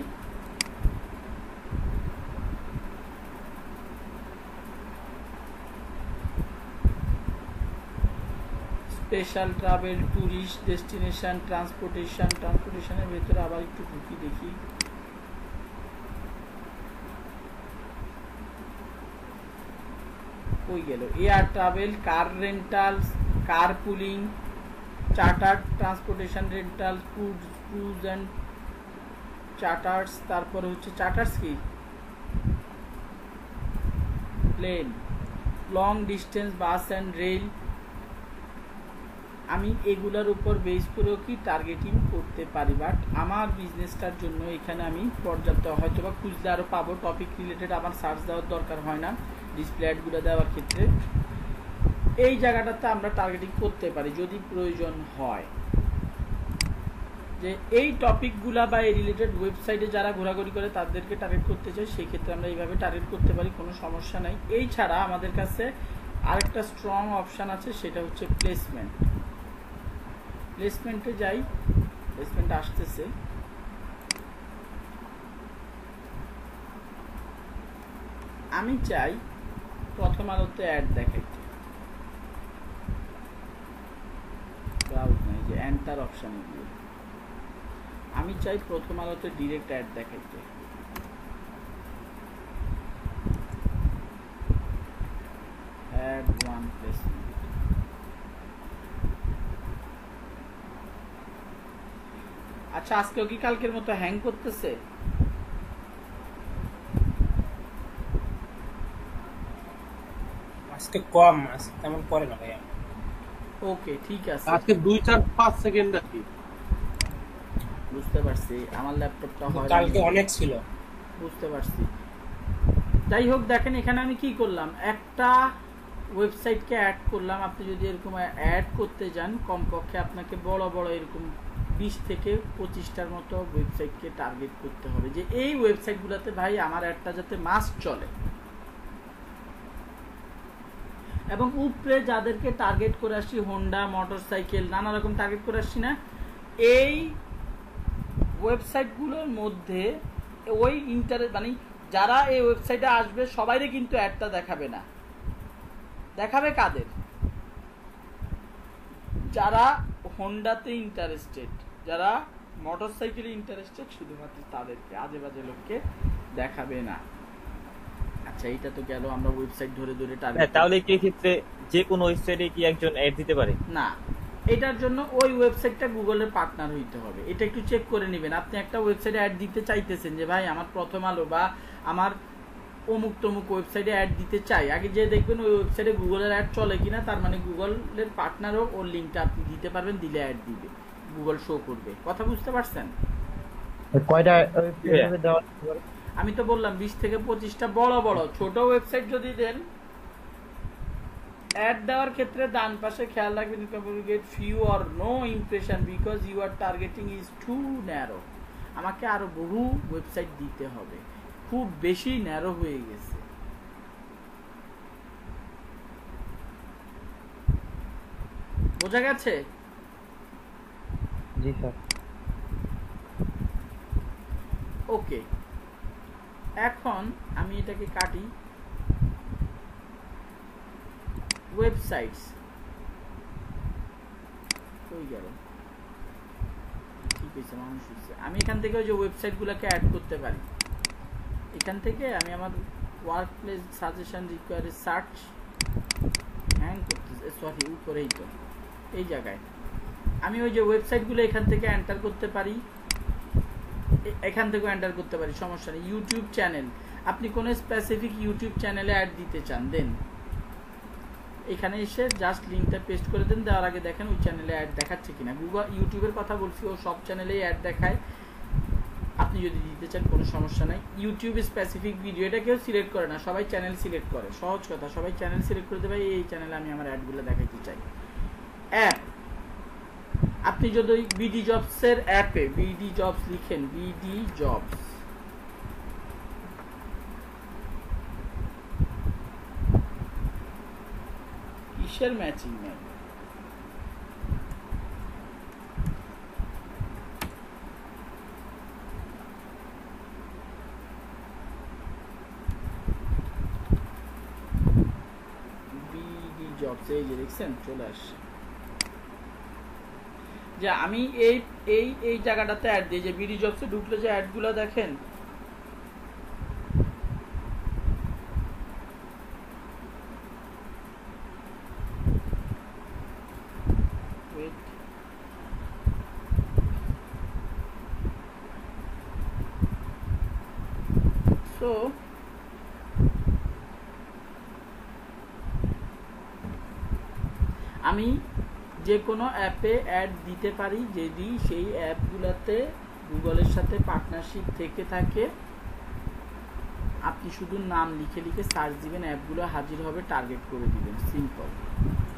স্পেশাল ট্রাভেল, ট্যুরিস্ট ডেস্টিনেশন, ট্রান্সপোর্টেশনের ভেতরে আবার একটু ঢুকি দেখি। কই গেল? Air travel, car rental, car pooling, chartered transportation rental, cruise and charters, তারপরে হচ্ছে চার্টার্স কি plane, long distance bus and rail. আমি এগুলার উপর বেস করেও কি টার্গেটিং করতে পারি, বাট আমার বিজনেসটার জন্য এখানে আমি পর্যাপ্ত হয়তো বা খুঁজলে আরও পাবো টপিক রিলেটেড, আমার সার্চ দেওয়ার দরকার হয় না ডিসপ্লে অ্যাডগুলো দেওয়ার ক্ষেত্রে। এই জায়গাটাতে আমরা টার্গেটিং করতে পারি যদি প্রয়োজন হয়, যে এই টপিকগুলা বা এই রিলেটেড ওয়েবসাইটে যারা ঘোরাঘুরি করে তাদেরকে টার্গেট করতে চাই, সেই ক্ষেত্রে আমরা এইভাবে টার্গেট করতে পারি, কোনো সমস্যা নাই। এই ছাড়া আমাদের কাছে আরেকটা স্ট্রং অপশান আছে, সেটা হচ্ছে প্লেসমেন্ট। প্লেসমেন্টে যাই, প্লেসমেন্ট আসতেছে। আমি চাই প্রথম আলোতে অ্যাড দেখাইতে, ব্রাউজ নাই যে এন্টার অপশানে গিয়ে আমি চাই প্রথম আলোতে ডিরেক্ট অ্যাড দেখাইতে। Ad one placement. আচ্ছা, আজকেও কি কালকের মতো হ্যাং করতেছে? আজকে কম, আজকে তেমন করে না ভাইয়া। ওকে, ঠিক আছে, আজকে 2-4-5 সেকেন্ড আর কি। বুঝতে পারছি, আমার ল্যাপটপটা হয় কালকে অনেক ছিল। বুঝতে পারছি। যাই হোক, দেখেন এখানে আমি কি করলাম, একটা ওয়েবসাইটকে অ্যাড করলাম। আপনি যদি এরকম অ্যাড করতে যান, কমপক্ষে আপনাকে বড় বড় এরকম 20 থেকে 25টার মতো ওয়েবসাইটকে টার্গেট করতে হবে, যে এই ওয়েবসাইটগুলোতে ভাই আমার অ্যাডটা যাতে মাস্ট চলে। এবং উপরে যাদেরকে টার্গেট করে আসছি, হোন্ডা, মোটরসাইকেল, নানা রকম টার্গেট করে আসছি না, এই ওয়েবসাইটগুলোর মধ্যে ওই মানে যারা এই ওয়েবসাইটে আসবে সবাইরে কিন্তু অ্যাডটা দেখাবে না। দেখাবে কাদের? যারা হোন্ডাতে ইন্টারেস্টেড, যারা মোটরসাইকেলে ইন্টারেস্টেড, শুধুমাত্র তাদেরকে, আজে বাজে লোককে দেখাবে না। আচ্ছা, এইটা তো গেল আমরা ওয়েবসাইট ধরে ধরে টার্গেট। তাহলে কি ক্ষেত্রে যে কোনো ওয়েবসাইটে কি একজন অ্যাড দিতে পারে? না, এটার জন্য ওই ওয়েবসাইটটা গুগলের পার্টনার হইতে হবে। এটা একটু চেক করে নেবেন। আপনি একটা ওয়েবসাইটে অ্যাড দিতে চাইতেছেন, যে ভাই আমার প্রথম আলো বা আমার অমুক তমুক ওয়েবসাইটে অ্যাড দিতে চাই, আগে যে দেখবেন ওই ওয়েবসাইটে গুগলের অ্যাড চলে কিনা, তার মানে গুগলের পার্টনারও ওর লিঙ্কটা আপনি দিতে পারবেন, দিলে অ্যাড দিবে, গুগল শো করবে। কথা বুঝতে পারছেন? কয়টা আমি তো বললাম 20 থেকে 25টা বড় বড়। ছোট ওয়েবসাইট যদি দেন, অ্যাড দেওয়ার ক্ষেত্রে ডান পাশে খেয়াল রাখবেন, get few or no impression because your targeting is too narrow. আমাকে আরো বহু ওয়েবসাইট দিতে হবে, খুব বেশি ন্যারো হয়ে গেছে। বোঝা গেছে? জি স্যার। ওকে, এখন আমি এটাকে কাটি। ওয়েবসাইটস কই গেল? ঠিক আছে, মানুষ হচ্ছে। আমি এখান থেকে ওই যে ওয়েবসাইটগুলোকে অ্যাড করতে পারি। এখান থেকে আমি আমার work place suggestion query search হ্যাং করতেছি, সরি উপরেই তো, এই জায়গায় আমি ওই যে ওয়েবসাইটগুলো এখান থেকে এন্টার করতে পারি, এখান থেকেও এন্টার করতে পারি, সমস্যা নেই। ইউটিউব চ্যানেল, আপনি কোন স্পেসিফিক ইউটিউব চ্যানেলে অ্যাড দিতে চান, দেন এখানে এসে জাস্ট লিঙ্কটা পেস্ট করে দেন, দেওয়ার আগে দেখেন ওই চ্যানেলে অ্যাড দেখাচ্ছে কিনা। ইউটিউবের কথা বলছি, ও সব চ্যানেলেই অ্যাড দেখায়। আপনি যদি দিতে চান কোনো সমস্যা নাই। ইউটিউব স্পেসিফিক ভিডিও এটা কেউ সিলেক্ট করে না, সবাই চ্যানেল সিলেক্ট করে। সহজ কথা, সবাই চ্যানেল সিলেক্ট করে দেবে, এই চ্যানেলে আমি আমার অ্যাডগুলো দেখাইতে চাই। অ্যাপ, আপনি যদি বিডি জবসের অ্যাপে বিডি জবস লিখেন, বিডি জবস, কিসের ম্যাচিং নাই, বিডি জবস, এই যে দেখছেন চলে আসছে। যে আমি এই এই এই জায়গাটাতে অ্যাড দিই, যে বিডি জবসে ঢুকলে যে অ্যাডগুলো দেখেন, সো আমি যে কোনো অ্যাপে অ্যাড দিতে পারি যদি সেই অ্যাপগুলোতে গুগলের সাথে পার্টনারশিপ থেকে থাকে। আপনি শুধু নাম লিখে লিখে সার্চ দিবেন, অ্যাপগুলো হাজির হবে, টার্গেট করে দিবেন, সিম্পল।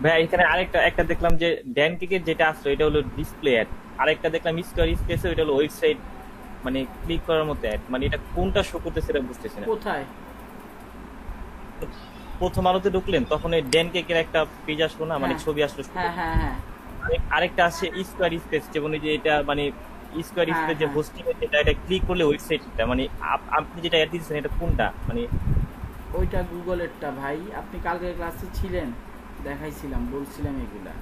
ভাই এখানে আরেকটা দেখলাম যে ড্যান কেকের যেটা আসলো এটা হলো ডিসপ্লে অ্যাড, আরেকটা দেখলাম স্কয়ার স্পেসে ওটা হলো ওয়েবসাইট, মানে ক্লিক করার মতো অ্যাড। মানে এটা কোনটা শো করতেছে এটা বুঝতেছি না। কোথায়? প্রথম আলোতে ঢুকলেন তখন এই ড্যান কেকের একটা পেজ আসলো না, মানে ছবি আসলো। হ্যাঁ হ্যাঁ হ্যাঁ। আরেকটা আছে স্কয়ার স্পেস, যেমন যে এটা মানে স্কয়ার স্পেস যে হোস্টিং এর যেটা, এটা ক্লিক করলে ওয়েবসাইটটা, মানে আপনি যেটা অ্যাড দিয়েছেন এটা কোনটা? মানে ওইটা গুগলেরটা ভাই, আপনি কালকের ক্লাসে ছিলেন, দেখাইছিলাম, বলছিলাম এগুলা।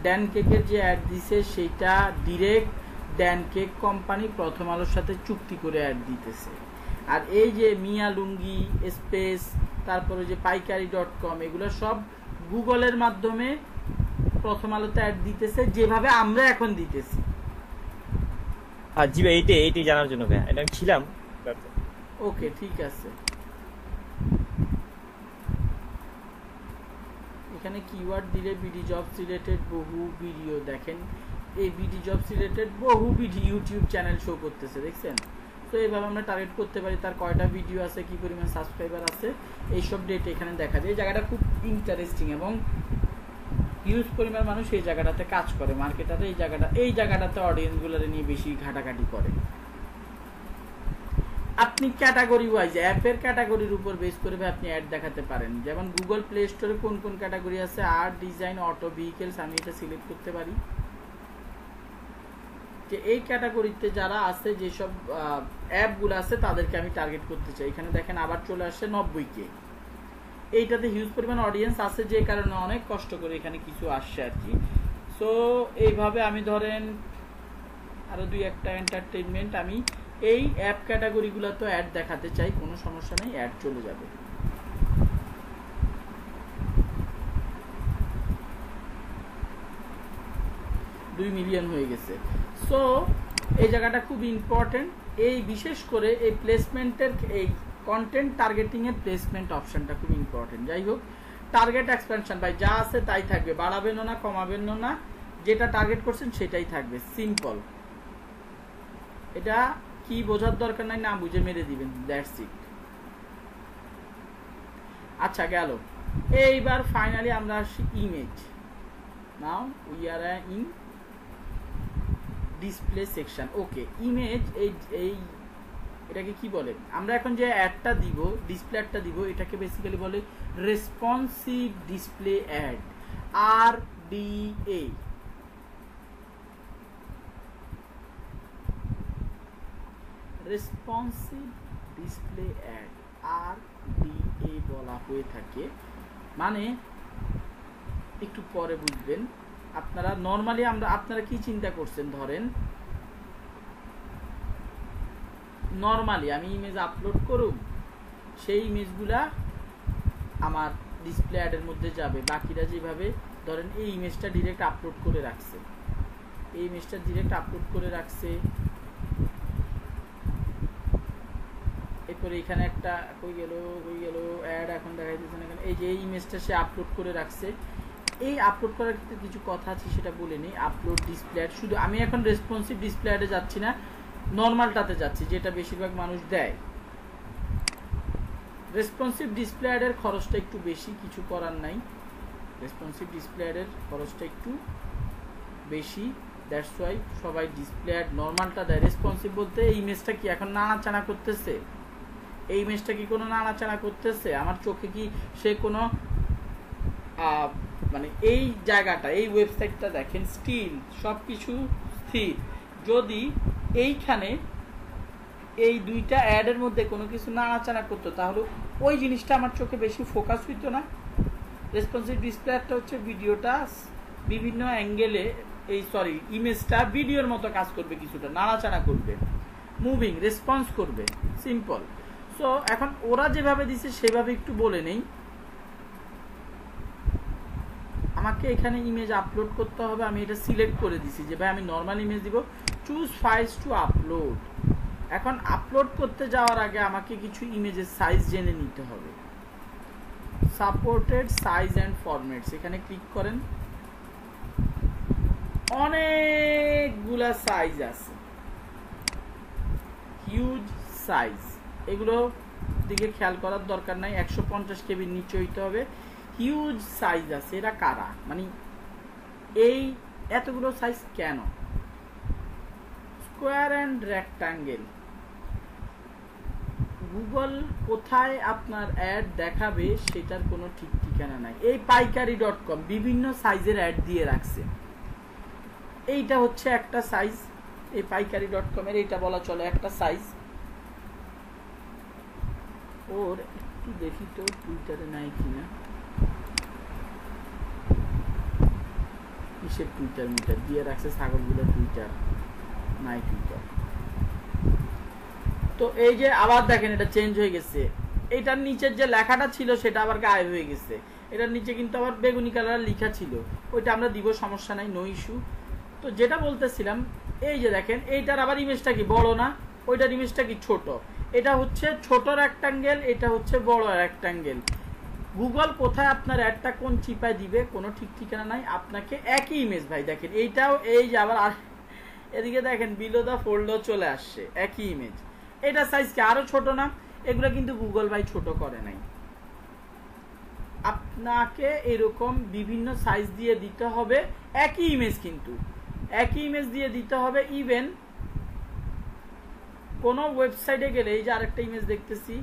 ড্যান কেকের যে অ্যাড দিছে সেটা ডিরেক্ট ড্যান কেক কোম্পানি প্রথম আলোর সাথে চুক্তি করে অ্যাড দিতেছে। আর এই যে মিয়া লুঙ্গি স্পেস, তারপরে যে পাইকারি.com, এগুলো সব গুগলের মাধ্যমে প্রথম আলোতে অ্যাড দিতেছে, যেভাবে আমরা এখন দিতেছি। আর জি ভাই এইটাই জানার জন্য ভাই এটা আমি ছিলাম। ওকে ঠিক আছে। এখানে কিওয়ার্ড দিলে বিডি জবস রিলেটেড বহু ভিডিও দেখেন, এই বিডি জবস রিলেটেড বহু ভিডিও ইউটিউব চ্যানেল শো করতেছে, দেখছেন? তো এইভাবে আমরা টার্গেট করতে পারি, তার কয়টা ভিডিও আছে, কি পরিমাণ সাবস্ক্রাইবার আছে, এইসব ডেটা এখানে দেখা যায়। এই জায়গাটা খুব ইন্টারেস্টিং এবং হিউজ পরিমাণ মানুষ এই জায়গাটাতে কাজ করে। মার্কেটারে এই জায়গাটাতে অডিয়েন্সগুলোরে নিয়ে বেশি ঘাটাঘাটি করে। আপনি ক্যাটাগরি ওয়াইজ অ্যাপের ক্যাটাগরির উপর বেস করে আপনি অ্যাড দেখাতে পারেন। যেমন গুগল প্লে স্টোরে কোন কোন ক্যাটাগরি আছে, আর্ট, ডিজাইন, অটো, ভেহিকেলস, আমি এটা সিলেক্ট করতে পারি যে এই ক্যাটাগরিতে যারা আছে, যেসব অ্যাপগুলো আছে তাদেরকে আমি টার্গেট করতে চাই। এখানে দেখেন আবার চলে আসছে 90K। এইটাতে হিউজ পরিমাণ অডিয়েন্স আছে, যে কারণে অনেক কষ্ট করে এখানে কিছু আসছে আর কি। সো এইভাবে আমি ধরেন আরো দুই একটা এন্টারটেইনমেন্ট, আমি এই অ্যাপ ক্যাটাগরিগুলো তো অ্যাড দেখাতে চাই, কোনো সমস্যা নেই, অ্যাড চলে যাবে। $2 মিলিয়ন হয়ে গেছে। সো এই জায়গাটা খুব ইম্পর্টেন্ট, এই বিশেষ করে এই প্লেসমেন্টের, এই কন্টেন্ট টার্গেটিং এর প্লেসমেন্ট অপশনটা খুব ইম্পর্টেন্ট। যাই হোক, টার্গেট এক্সপেনশন ভাই যা আছে তাই থাকবে, বাড়াবেন না কমাবেন না, যেটা টার্গেট করছেন সেটাই থাকবে, সিম্পল। এটা কি বোঝার দরকার নাই, না বুঝে মেরে দিবেন, দ্যাটস ইট। আচ্ছা গেল। এইবার ফাইনালি আমরা আসি image. Now we are in display section. Okay, image এই এটাকে কি বলে, আমরা এখন যে অ্যাডটা দিব, ডিসপ্লে অ্যাডটা দিব, এটাকে বেসিক্যালি বলে responsive display ad, RDA। Responsive display ad, RDA বলা হয়ে থাকে। মানে একটু পরে বুঝবেন আপনারা। নর্মালি আপনারা কি চিন্তা করছেন, ধরেন নর্মালি আমি ইমেজ আপলোড করুন, সেই ইমেজগুলা আমার ডিসপ্লে অ্যাডের মধ্যে যাবে। বাকিরা যেভাবে ধরেন এই ইমেজটা ডিরেক্ট আপলোড করে রাখছে, এই ইমেজটা ডিরেক্ট আপলোড করে রাখছে, এই তারপরে এখানে একটা কই গেল অ্যাড এখন দেখাইতেছে না কেন, এই যে এই ইমেজটা সে আপলোড করে রাখছে। এই আপলোড করার ক্ষেত্রে কিছু কথা আছে সেটা বলে নিই। আপলোড ডিসপ্লে অ্যাড, শুধু আমি এখন রেসপন্সিভ ডিসপ্লে অ্যাডে যাচ্ছি না, নর্মালটাতে যাচ্ছি যেটা বেশিরভাগ মানুষ দেয়। রেসপন্সিভ ডিসপ্লে অ্যাডের খরচটা একটু বেশি, কিছু করার নাই। রেসপন্সিভ ডিসপ্লে অ্যাডের খরচটা একটু বেশি, দ্যাটস ওয়াই সবাই ডিসপ্লে অ্যাড নর্মালটা দেয়। রেসপন্সিভ বলতে এই ইমেজটা কি এখন নাড়াচাড়া করতেছে, এই ইমেজটা কি কোনো নাড়াচাড়া করতেছে, আমার চোখে কি সে কোনো মানে এই জায়গাটা, এই ওয়েবসাইটটা দেখেন স্টিল সব কিছু স্থির। যদি এইখানে এই দুইটা অ্যাডের মধ্যে কোনো কিছু নাড়াচাড়া করতো তাহলে ওই জিনিসটা আমার চোখে বেশি ফোকাস হইতো না। রেসপন্সিভ ডিসপ্লে অ্যাডটা হচ্ছে ভিডিওটা বিভিন্ন অ্যাঙ্গেলে, ইমেজটা ভিডিওর মতো কাজ করবে, কিছুটা নাড়াচাড়া করবে, মুভিং রেসপন্স করবে, সিম্পল। সো এখন ওরা যেভাবে দিছে সেভাবে একটু বলে নেই। আমাকে এখানে ইমেজ আপলোড করতে হবে, আমি এটা সিলেক্ট করে দিছি যে ভাই আমি নর্মাল ইমেজ দিব, চুজ ফাইলস টু আপলোড। এখন আপলোড করতে যাওয়ার আগে আমাকে কিছু ইমেজের সাইজ জেনে নিতে হবে। সাপোর্টেড সাইজ অ্যান্ড ফরম্যাটস, এখানে ক্লিক করেন। অনেকগুলা সাইজ আছে, হিউজ সাইজ, এগুলো দিকে খেয়াল করার দরকার নাই। 150 কেবির নিচে হইতে হবে। হিউজ সাইজ আছে, এরা কারা, মানে এই এতগুলো সাইজ কেন? স্কোয়ার অ্যান্ড রেক্টাঙ্গেল, গুগল কোথায় আপনার অ্যাড দেখাবে সেটার কোনো ঠিক ঠিকানা নাই। এই পাইকারি.com বিভিন্ন সাইজের অ্যাড দিয়ে রাখছে। এইটা হচ্ছে একটা সাইজ, এই পাইকারি.com এর এইটা বলা চলে একটা সাইজ। ওর একটু দেখি তো টুইটারে নাই কিনা, কিসের টুইটার মিটার দিয়ে রাখছে ছাগলগুলো, টুইটার নাই, টুইটার। তো এই যে আবার দেখেন এটা চেঞ্জ হয়ে গেছে, এটার নিচের যে লেখাটা ছিল সেটা আবার গায়েব হয়ে গেছে। এটার নিচে কিন্তু আবার বেগুনি কালার লেখা ছিল, ওইটা আমরা দিব, সমস্যা নাই, নো ইস্যু। তো যেটা বলতেছিলাম, এই যে দেখেন এইটার আবার ইমেজটা কি বড় না, ওইটার ইমেজটা কি ছোট। এটা হচ্ছে ছোট রেক্টাঙ্গেল, এটা হচ্ছে বড় রেক্টাঙ্গেল। গুগল কোথায় আপনার অ্যাডটা কোন চিপায় দিবে কোনো ঠিক ঠিকানা নাই। আপনাকে একই ইমেজ ভাই দেখেন, এইটাও এই যে আবার এদিকে দেখেন বিলো দা ফোল্ডও চলে আসছে, একই ইমেজ। এটা সাইজ কি আরো ছোট না? এগুলো কিন্তু গুগল ভাই ছোট করে নাই, আপনাকে এরকম বিভিন্ন সাইজ দিয়ে দিতে হবে। একই ইমেজ কিন্তু একই ইমেজ দিয়ে দিতে হবে। ইভেন কোন ওয়েবসাইটে গেলে, এই যে আরেকটা ইমেজ দেখতেছি,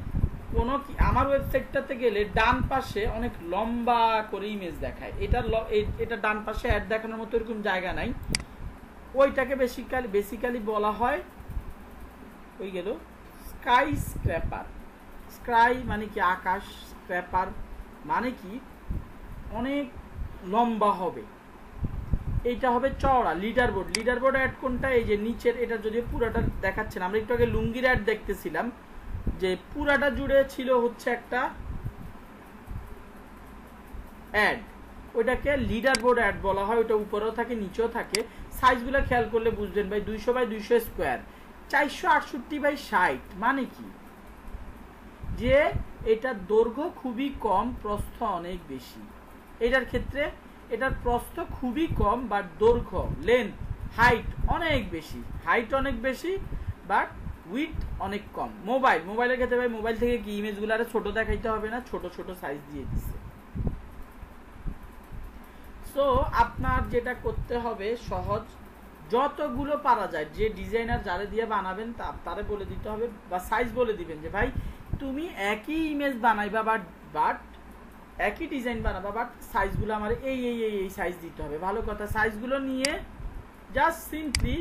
আমার ওয়েবসাইটটাতে গেলে ডান পাশে অনেক লম্বা করে ইমেজ দেখায়। এটা ডান পাশে অ্যাড দেখানোর মতো এরকম জায়গা নাই। ওইটাকে বেসিক্যালি বলা হয়, ওই গেল স্কাই স্ক্র্যাপার। স্কাই মানে কি আকাশ, স্ক্র্যাপার মানে কি অনেক লম্বা হবে। এইটা হবে চওড়া। লিডার বোর্ড অ্যাড কোনটা? এই যে নিচের, এটা যদিও পুরাটা দেখাচ্ছে না, আমরা একটু আগে লুঙ্গির অ্যাড দেখতেছিলাম যে পুরাটা জুড়ে ছিল হচ্ছে একটা অ্যাড, ওইটাকে লিডার বোর্ড অ্যাড বলা হয়। ওটা উপরেও থাকে নিচেও থাকে। সাইজগুলো খেয়াল করলে বুঝবেন ভাই, 200 বাই 200 স্কোয়ার, 468 বাই 60, মানে কি যে এটা দৈর্ঘ্য খুবই কম, প্রস্থ অনেক বেশি। এটার ক্ষেত্রে এটার প্রস্থ খুবই কম, বাট দৈর্ঘ্য লেন্থ হাইট অনেক বেশি, বাট উইথ অনেক কম। মোবাইলের ক্ষেত্রে ভাই, মোবাইল থেকে কি ইমেজগুলো আরো ছোট দেখাইতে হবে না, ছোট ছোট সাইজ দিয়ে দিচ্ছে। সো আপনার যেটা করতে হবে সহজ, যতগুলো পারা যায়, যে ডিজাইনার যারা দিয়ে বানাবেন তারে বলে দিতে হবে, বা সাইজ বলে দিবেন যে ভাই তুমি একই ইমেজ বানাইবা, বাট একই ডিজাইন বানাবা, বাট সাইজগুলো আমার এই সাইজ দিতে হবে। ভালো কথা, সাইজগুলো নিয়ে জাস্ট সিম্পলি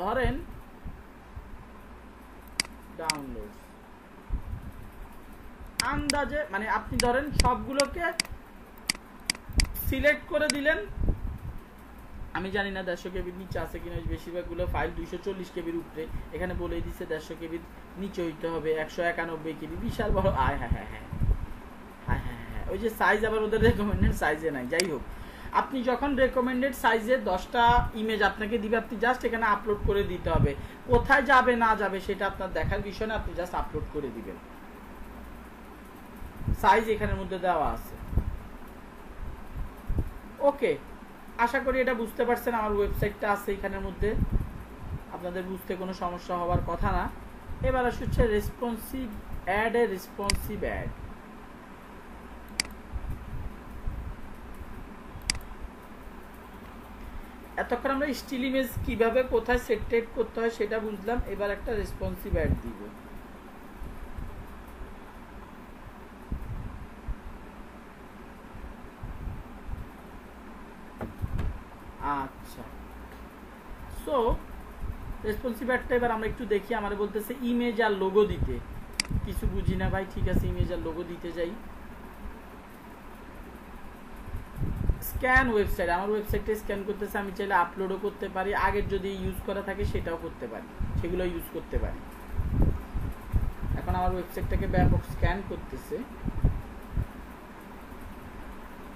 ধরেন ডাউনলোড, আন্দাজে মানে আপনি ধরেন সবগুলোকে সিলেক্ট করে দিলেন। আমি জানি না 150 কেবির নিচে আছে কিনা, বেশিরভাগগুলো ফাইল 240 কেবির উপরে। এখানে বলেই দিচ্ছে 150 কেবির নিচে হইতে হবে, 191 কেবি, বিশাল বড়। হ্যাঁ, ওই যে সাইজ আবার ওদের রেকমেন্ডেড সাইজে নাই। যাই হোক, আপনি যখন রেকমেন্ডেড সাইজে 10টা ইমেজ আপনাকে দিবে, আপনি জাস্ট এখানে আপলোড করে দিতে হবে। কোথায় যাবে না যাবে সেটা আপনার দেখার বিষয় না, আপনি জাস্ট আপলোড করে দিবেন। সাইজ এখানের মধ্যে দেওয়া আছে। ওকে, আশা করি এটা বুঝতে পারছেন। আমার ওয়েবসাইটটা আছে এখানের মধ্যে, আপনাদের বুঝতে কোনো সমস্যা হওয়ার কথা না। এবার আসছে রেসপন্সিভ অ্যাড। রেসপন্সিভ অ্যাড এতক্ষণ আমরা স্টিল ইমেজ কিভাবে কোথায় সেট করতে হয় সেটা বুঝলাম। এবার একটা রেসপন্সিভ অ্যাড দিব। আচ্ছা, সো রেসপন্সিভ অ্যাডটা এবার আমরা একটু দেখি। আমার বলতেছে ইমেজ আর লোগো দিতে, কিছু বুঝি না ভাই। ঠিক আছে, ইমেজ আর লোগো দিতে যাই। স্ক্যান ওয়েবসাইট, আমার ওয়েবসাইটে স্ক্যান করতেছে। আমি চাইলে আপলোডও করতে পারি, আগের যদি ইউজ করা থাকে সেটাও করতে পারি, সেগুলো ইউজ করতে পারি। এখন আমার ওয়েবসাইটটাকে ব্যাপক স্ক্যান করতেছে।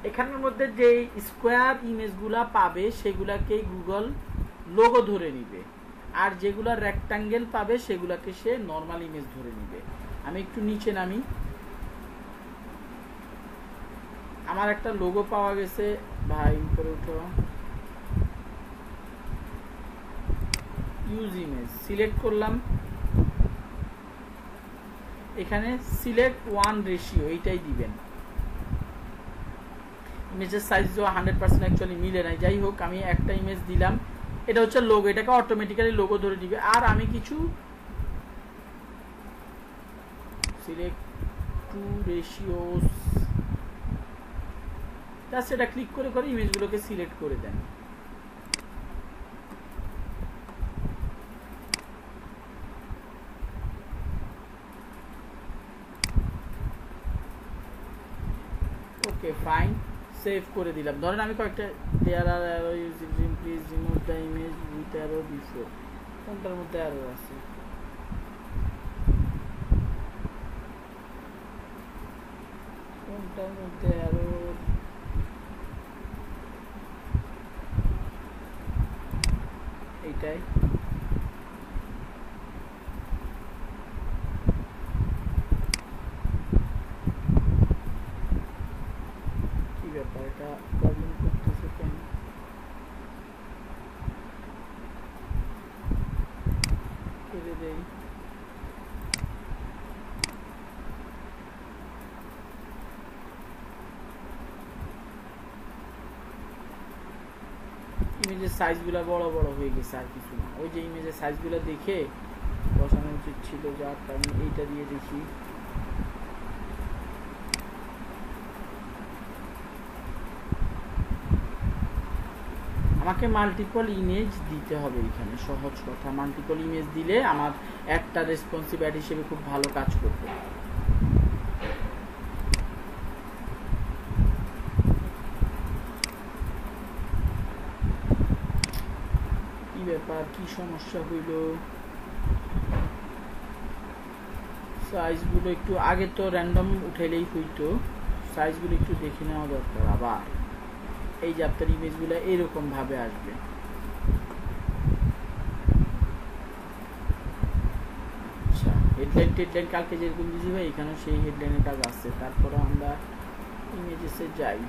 এখানের মধ্যে যে স্কোয়ার ইমেজগুলা পাবে সেগুলাকেই গুগল লোগো ধরে নিবে, আর যেগুলা রেক্টাঙ্গেল পাবে সেগুলাকে সে নর্মাল ইমেজ ধরে নিবে। আমি একটু নিচে নামি। আমার একটা লোগো পাওয়া গেছে ভাই, উপরে উঠো। ইউজ ইমেজ সিলেক্ট করলাম, এখানে সিলেক্ট 1:, এইটাই দিবেন। ইমেজের সাইজ 100% অ্যাকচুয়ালি মিলে নাই, যাই হোক আমি একটা ইমেজ দিলাম। এটা হচ্ছে লোগো, এটাকে অটোমেটিক্যালি লোগো ধরে দিবে। আর আমি কিছু সিলেক্ট 2:, জাস্ট এটা ক্লিক করে করে ইমেজগুলোকে সিলেক্ট করে দেন। ওকে ফাইন, সেভ করে দিলাম। ধরেন আমি কয়েকটা there are arrow using please remove the image with arrow before. কোনটার মধ্যে অ্যারো আছে? কোনটার মধ্যে অ্যারো? এইটাই। কি ব্যাপার, এটা প্রবলেম করতেছে কেন? করে দেই। ইমেজের সাইজগুলো বড় বড় হয়ে গেছে, আর কিছু না। ওই যে ইমেজের সাইজগুলো দেখে বসানো উচিত ছিল, যার আমি এইটা দিয়ে দেখি। আমাকে মাল্টিপল ইমেজ দিতে হবে এখানে, সহজ কথা। মাল্টিপল ইমেজ দিলে আমার একটা রেসপন্সিভ অ্যাড হিসেবে খুব ভালো কাজ করবে। কি ব্যাপার, কি সমস্যা হইল? সাইজগুলো একটু আগে তো র্যান্ডম উঠাইলেই হইতো, সাইজগুলো একটু দেখে নেওয়া দরকার। আবার এই যে আপনার ইমেজগুলো এরকম ভাবে আসবে। আচ্ছা, হেডলাইন কালকে যেরকম দিয়েছি ভাই, এখানেও সেই হেডলাইনের কাজ আছে। তারপরে আমরা ইমেজেসে যাই,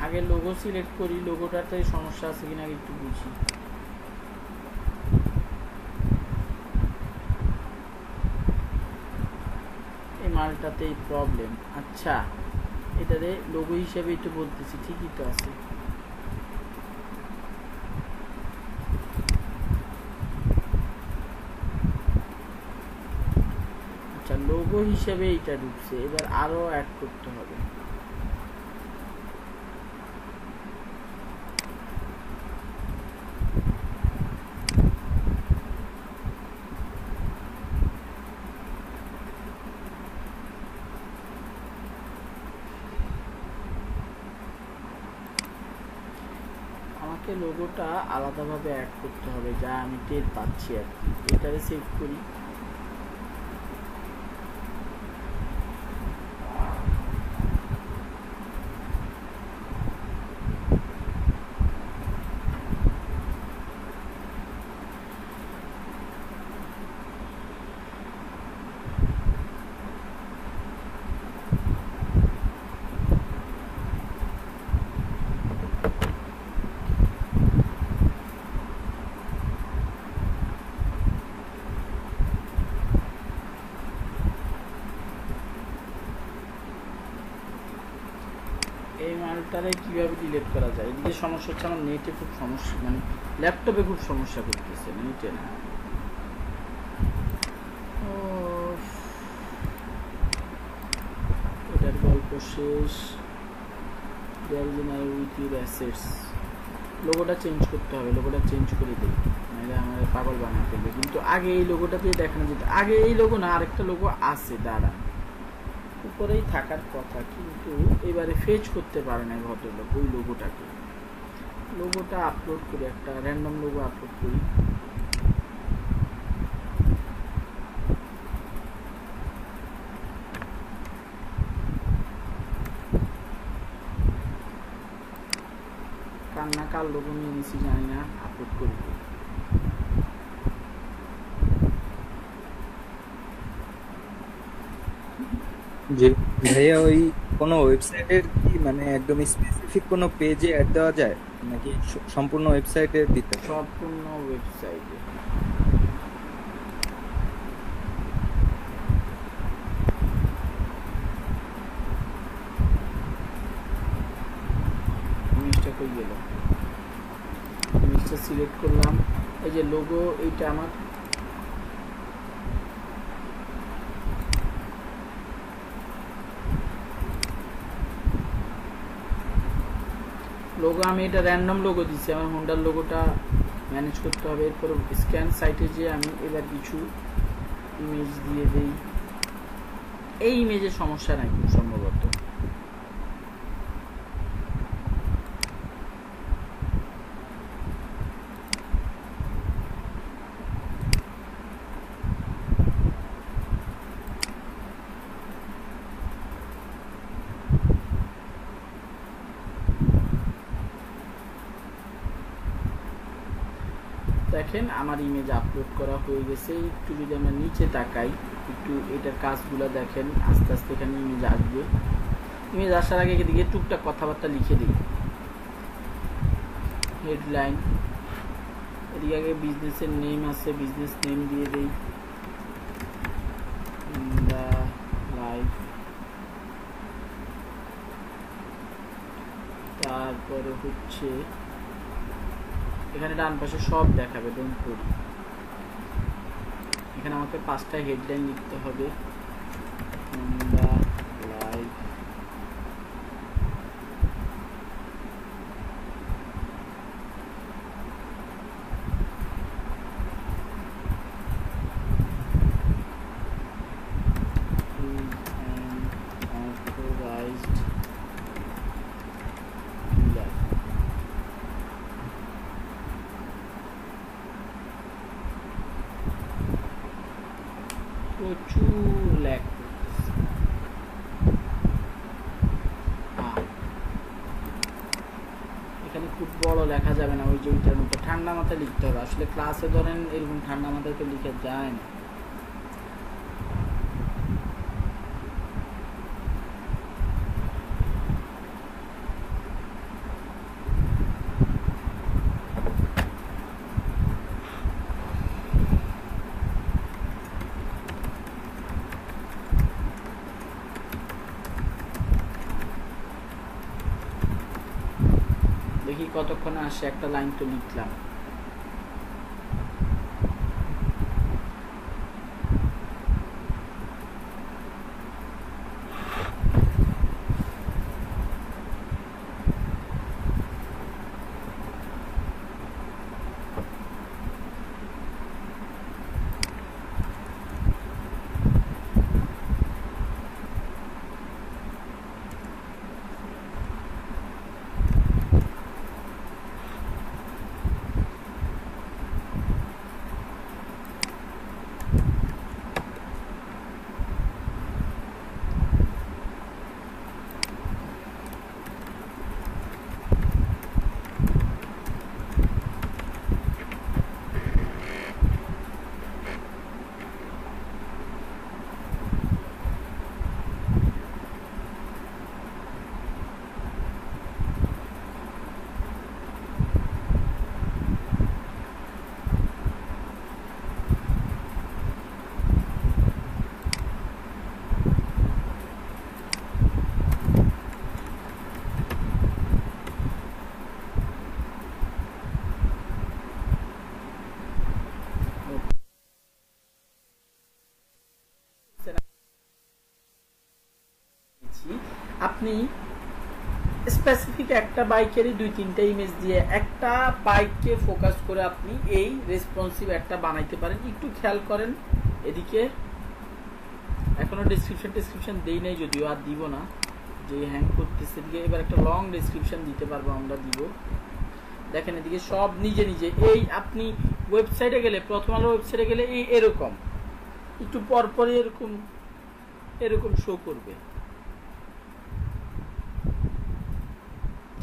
আগে লোগো সিলেক্ট করি। লোগোটাতে সমস্যা আছে কিনা আগে একটু বুঝি। এই মালটাতেই প্রবলেম। আচ্ছা, এটাতে লোগো হিসেবে একটু বলতেছি, ঠিকই তো আছে। আচ্ছা, লোগো হিসেবে এটা ঢুকছে, এবার আরো অ্যাড করতে হবে। লোগোটা আলাদাভাবে অ্যাড করতে হবে, যা আমি টের পাচ্ছি আর কি। এটারে সেভ করি। এটারে কিভাবে ডিলিট করা যায়? এদিকে সমস্যা হচ্ছে আমার নেটে খুব সমস্যা, মানে ল্যাপটপে খুব সমস্যা করতেছে, নেটে না। এটার গল্প শেষ। লোগোটা চেঞ্জ করতে হবে, লোগোটা চেঞ্জ করে দিই, নাহলে আমার পাগল বানাতে হবে। কিন্তু আগে এই লোগোটা দিয়ে দেখানো যেত, আগে এই লোগো না আরেকটা লোগো আছে দাঁড়া, উপরেই থাকার কথা, কিন্তু এবারে ফেচ করতে পারে না ভদ্রলোক ওই লোগোটাকে। লোগোটা আপলোড করি, একটা র্যান্ডম লোগো আপলোড করি। কান্না কার লোগো নিয়ে নিছি জানি না, আপলোড করি। যে ভাইয়া ওই কোনো ওয়েবসাইটের কি মানে একদম স্পেসিফিক কোনো পেজে অ্যাড দেওয়া যায় নাকি সম্পূর্ণ ওয়েবসাইটে দিতে হয়? সম্পূর্ণ ওয়েবসাইটে। ইমেজটা কই গেল? ইমেজটা সিলেক্ট করলাম, এই যে লোগো, এইটা আমার লোগো। আমি এটা র্যান্ডম লোগো দিচ্ছি, আমার হোন্ডার লোগোটা ম্যানেজ করতে হবে। এরপর স্ক্যান সাইটে যেয়ে আমি এবার কিছু ইমেজ দিয়ে দিই। এই ইমেজের সমস্যা নাই খুব সম্ভবত। দেখেন আমার ইমেজ আপলোড করা হয়ে গেছে। একটু যদি আমরা নিচে তাকাই, একটু এটার কাজগুলো দেখেন, আস্তে আস্তে এখানে ইমেজ আসবে। ইমেজ আসার আগে এদিকে টুকটাক কথাবার্তা লিখে দিই, হেডলাইন। এদিকে আগে বিজনেসের নেম আছে, বিজনেস নেম দিয়ে দিই, লাইফ। তারপরে হচ্ছে এখানে ডান পাশে সব দেখাবে, ডোন্ট করি। এখানে আমাকে 5টা হেডলাইন লিখতে হবে। Live, authorized dealer। প্রচুর ল্যাগ করতেছে। এখানে খুব বড় লেখা যাবে না, ওই যে ওইটার মতো ঠান্ডা মাথায় লিখতে হবে। আসলে ক্লাসে ধরেন এরকম ঠান্ডা মাথায় তো লিখে যায় না। দেখি কতক্ষণে আসে, একটা লাইন তো লিখলাম। আপনি স্পেসিফিক একটা বাইকেরই 2-3টা ইমেজ দিয়ে একটা বাইককে ফোকাস করে আপনি এই রেসপন্সিভ একটা বানাইতে পারেন। একটু খেয়াল করেন এদিকে, এখনো ডেসক্রিপশন দেই নাই, যদিও আর দিব না, যে হ্যাং করতেছে এদিকে। এবার একটা লং ডেসক্রিপশন দিতে পারবো আমরা, দিব। দেখেন এদিকে সব নিজে নিজে, এই আপনি ওয়েবসাইটে গেলে, প্রথম আলো ওয়েবসাইটে গেলে এই এরকম একটু পরপরই এরকম শো করবে,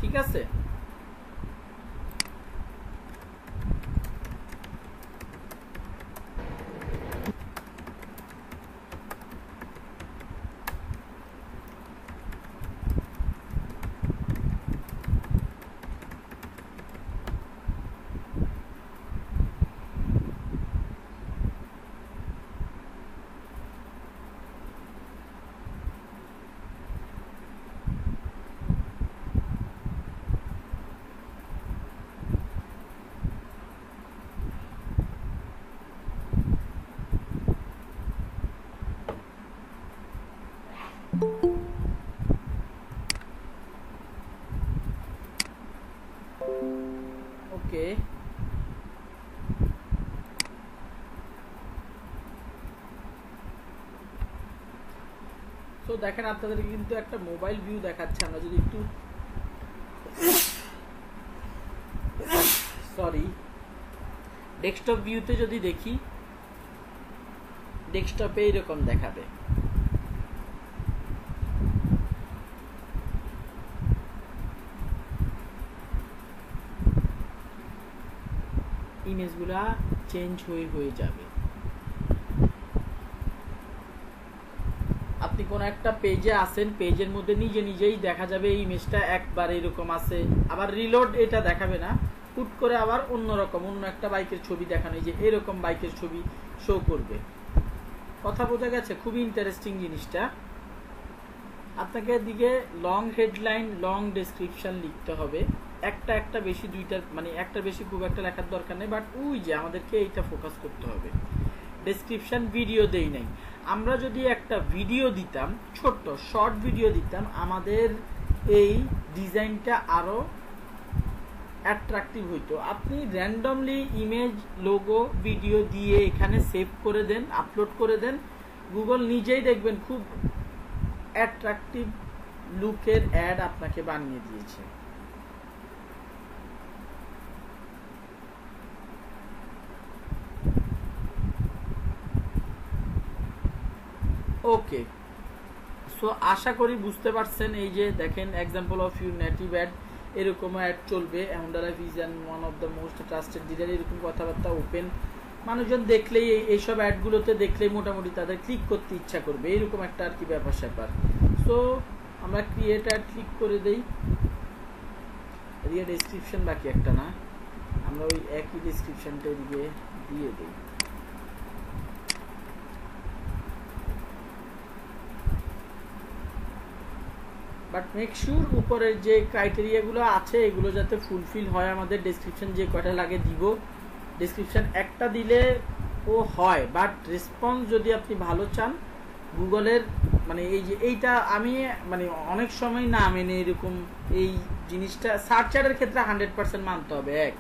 ঠিক আছে? ওকে, তো দেখেন আপনাদেরকে কিন্তু একটা মোবাইল ভিউ দেখাচ্ছে। আমরা যদি একটু ডেস্কটপ ভিউতে যদি দেখি, ডেস্কটপে এরকম দেখাবে। ইমেজগুলা চেঞ্জ হয়ে যাবে। আপনি কোন একটা পেজে আসেন, পেজের মধ্যে নিজে নিজেই দেখা যাবে এই ইমেজটা একবার এরকম আছে, আবার রিলোড এটা দেখাবে না, হুট করে আবার অন্যরকম অন্য একটা বাইকের ছবি দেখানো, যে এরকম বাইকের ছবি শো করবে। কথা বোঝা গেছে? খুবই ইন্টারেস্টিং জিনিসটা। আপনাকে দিকে লং হেডলাইন, লং ডেসক্রিপশন লিখতে হবে, একটা বেশি, দুইটা মানে একটা বেশি খুব একটা লেখার দরকার নেই, বাট ওই যে আমাদেরকে এইটা ফোকাস করতে হবে। ডেসক্রিপশন ভিডিও দেই নাই, আমরা যদি একটা ভিডিও দিতাম, ছোট্ট শর্ট ভিডিও দিতাম, আমাদের এই ডিজাইনটা আরো অ্যাট্রাকটিভ হইতো। আপনি র্যান্ডমলি ইমেজ, লোগো, ভিডিও দিয়ে এখানে সেভ করে দেন, আপলোড করে দেন, গুগল নিজেই দেখবেন খুব অ্যাট্রাকটিভ লুকের অ্যাড আপনাকে বানিয়ে দিয়েছে। ওকে, সো আশা করি বুঝতে পারছেন। এই যে দেখেন example of your native add, এরকম অ্যাড চলবে। Honda life is one of the most trusted dealer, এরকম কথাবার্তা ওপেন। মানুষজন দেখলেই এইসব অ্যাডগুলোতে দেখলেই মোটামুটি তাদের ক্লিক করতে ইচ্ছা করবে, এরকম একটা আর কি ব্যাপার স্যাপার। সো আমরা ক্রিয়েট অ্যাড ক্লিক করে দেই। এদিকে ডেসক্রিপশন বাকি একটা না, আমরা ওই একই ডেসক্রিপশনটা এদিকে দিয়ে দিই। বাট মেক শিওর উপরের যে ক্রাইটেরিয়াগুলো আছে এগুলো যাতে ফুলফিল হয়। আমাদের ডেসক্রিপশন যে কয়টা লাগে দিব, ডেসক্রিপশন একটা দিলে ও হয়, বাট রেসপন্স যদি আপনি ভালো চান গুগলের, মানে এই যে এইটা আমি মানে অনেক সময় না মেনে এরকম এই জিনিসটা সার্চ অ্যাডের ক্ষেত্রে 100% মানতে হবে। এক,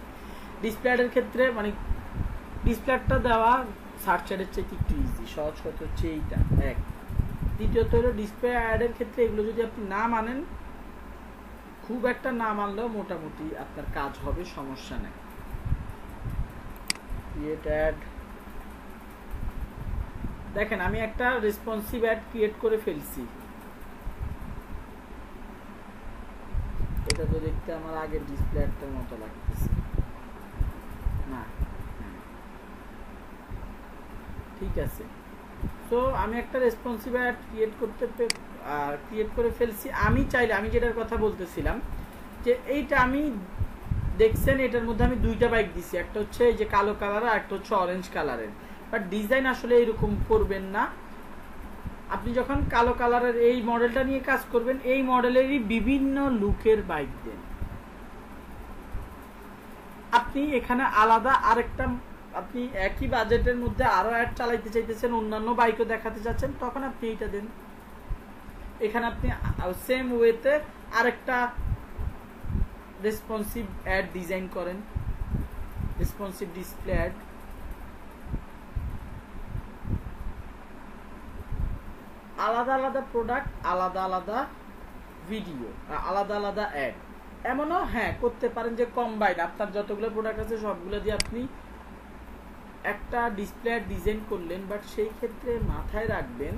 ডিসপ্লে অ্যাডের ক্ষেত্রে মানে ডিসপ্লেটা দেওয়া সার্চ অ্যাডের চাইতে একটু ইজি, সহজ কথা হচ্ছে এইটা এক। দ্বিতীয়ত হলো ডিসপ্লে অ্যাডের ক্ষেত্রে এগুলো যদি আপনি না মানেন, খুব একটা না মানলেও মোটামুটি আপনার কাজ হবে, সমস্যা নেই। ক্রিয়েট অ্যাড, দেখেন আমি একটা রেসপন্সিভ অ্যাড ক্রিয়েট করে ফেলছি। এটা তো দেখতে আমার আগের ডিসপ্লে অ্যাডটার মতো লাগতেছে না, ঠিক আছে। তো আমি একটা রেসপন্সিভ অ্যাড ক্রিয়েট করে ফেলছি। আমি চাইলে, আমি যেটার কথা বলতেছিলাম যে এইটা আমি দেখছেন, এটার মধ্যে আমি দুইটা বাইক দিছি, একটা হচ্ছে এই যে কালো কালার আর একটা হচ্ছে অরেঞ্জ কালারের। বাট ডিজাইন আসলে এরকম করবেন না। আপনি যখন কালো কালারের এই মডেলটা নিয়ে কাজ করবেন, এই মডেলেরই বিভিন্ন লুকের বাইক দেন। আপনি এখানে আলাদা আরেকটা, আপনি একই বাজেটের মধ্যে আরো অ্যাড চালাইতে চাইতেছেন, অন্যান্য বাইকও দেখাতে চাচ্ছেন, তখন আপনি এইটা দেন। এখানে আপনি সেম ওয়েতে আরেকটা রেসপন্সিভ অ্যাড ডিজাইন করেন, রেসপন্সিভ ডিসপ্লে অ্যাড। আলাদা আলাদা প্রোডাক্ট, আলাদা আলাদা ভিডিও, আলাদা আলাদা অ্যাড। এমনও হ্যাঁ করতে পারেন যে কম্বাইন, আপনার যতগুলো প্রোডাক্ট আছে সবগুলো দিয়ে আপনি একটা ডিসপ্লে অ্যাড ডিজাইন করলেন, বাট সেই ক্ষেত্রে মাথায় রাখবেন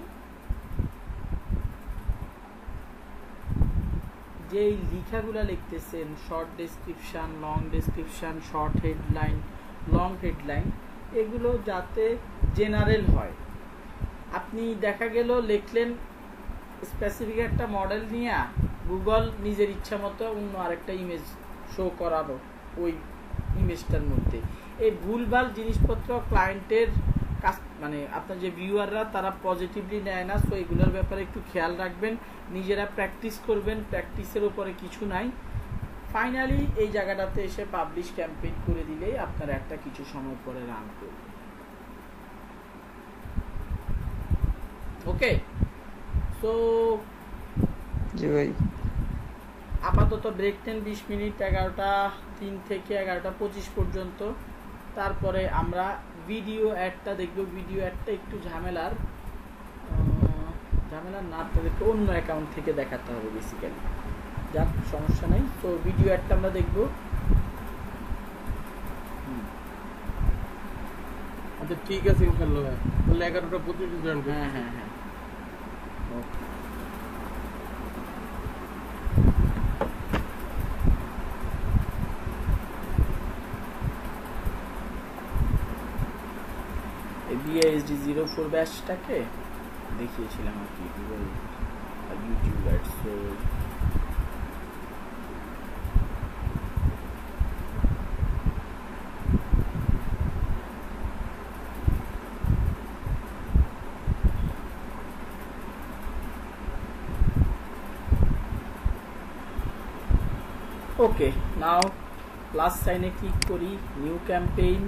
যে এই লেখাগুলো লিখতেছেন, short description, long description, short headline, long headline, এগুলো যাতে জেনারেল হয়। আপনি দেখা গেল লিখলেন স্পেসিফিক একটা মডেল নিয়ে, গুগল নিজের ইচ্ছা মতো অন্য আরেকটা ইমেজ শো করানো ওই ইমেজটার মধ্যে। এই ভুলভাল জিনিসপত্র ক্লায়েন্টের কাজ, মানে আপনার যে ভিউয়াররা তারা পজিটিভলি নেয় না। সো এগুলোর ব্যাপারে একটু খেয়াল রাখবেন, নিজেরা প্র্যাকটিস করবেন, প্র্যাকটিসের উপরে কিছু নাই। ফাইনালি এই জায়গাটাতে এসে পাবলিশ ক্যাম্পেইন করে দিলেই আপনার একটা কিছু সময় পরে রান করবে। ওকে, সো জি ভাই, আপাতত ব্রেক নেন 20 মিনিট, 11:03 থেকে 11:25 পর্যন্ত। তারপরে আমরা ভিডিও অ্যাডটা দেখব। ভিডিও অ্যাডটা একটু ঝামেলার না, আপনাদেরকে অন্য অ্যাকাউন্ট থেকে দেখাতে হবে বেসিক্যালি। যাক, সমস্যা নেই। তো ভিডিও অ্যাডটা আমরা দেখব। আচ্ছা ঠিক আছে, ইনশাআল্লাহ ভাই, তাহলে 11:25 জয়েন করব। হ্যাঁ হ্যাঁ হ্যাঁ, ওকে। BISD 04 ব্যাচটাকে দেখিয়েছিলাম আর কি, গুগল আর ইউটিউব অ্যাডস। সো ওকে, নাও প্লাস সাইনে ক্লিক করি, নিউ ক্যাম্পেইন।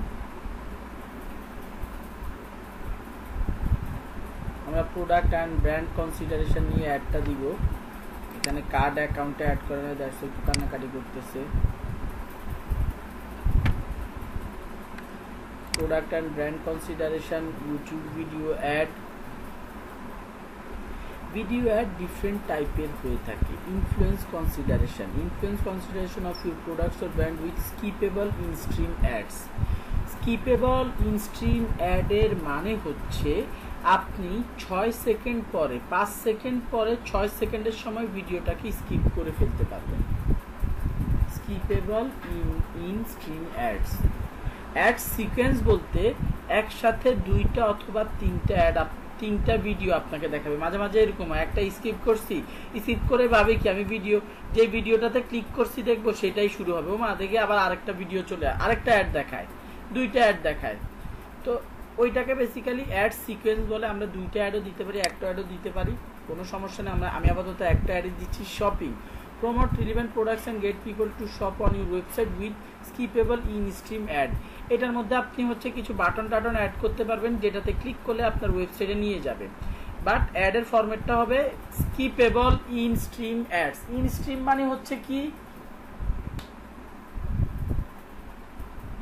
আমরা প্রোডাক্ট অ্যান্ড ব্র্যান্ড কনসিডারেশন নিয়ে অ্যাডটা দিব। এখানে কার্ড অ্যাকাউন্টে অ্যাড করে নেয়, দ্যাটস একটু কান্নাকাটি করতেছে। Product and brand consideration, YouTube video ad. Video ad different টাইপের হয়ে থাকে। Influence consideration of your products or brand with skippable in stream ads. Skippable in stream অ্যাডের মানে হচ্ছে আপনি 6 সেকেন্ড পরে, 5 সেকেন্ড পরে 6 সেকেন্ডের সময় ভিডিওটাকে স্কিপ করে ফেলতে পারবেন। Skippable in stream ads. Ad sequence বলতে একসাথে 2টা অথবা 3টা ভিডিও আপনাকে দেখাবে। মাঝে মাঝে এরকম হয়, একটা স্কিপ করছি, স্কিপ করে ভাবে কি আমি যে ভিডিওটাতে ক্লিক করছি দেখবো, সেটাই শুরু হবে। ও মা, দেখে আবার আরেকটা ভিডিও চলে, আরেকটা অ্যাড দেখায়, 2টা অ্যাড দেখায়। তো ওইটাকে বেসিক্যালি অ্যাড সিকোয়েন্স বলে। আমরা 2টা অ্যাডও দিতে পারি, একটা অ্যাডও দিতে পারি, কোনো সমস্যা নেই। আমি আপাতত একটা অ্যাডই দিচ্ছি। Shopping, promote relevant products and get people to shop on your website with skippable in stream add. এটার মধ্যে আপনি হচ্ছে কিছু বাটন টাটন অ্যাড করতে পারবেন, যেটাতে ক্লিক করলে আপনার ওয়েবসাইটে নিয়ে যাবে। বাট অ্যাডের ফরম্যাটটা হবে skippable in stream ads. In stream মানে হচ্ছে কি,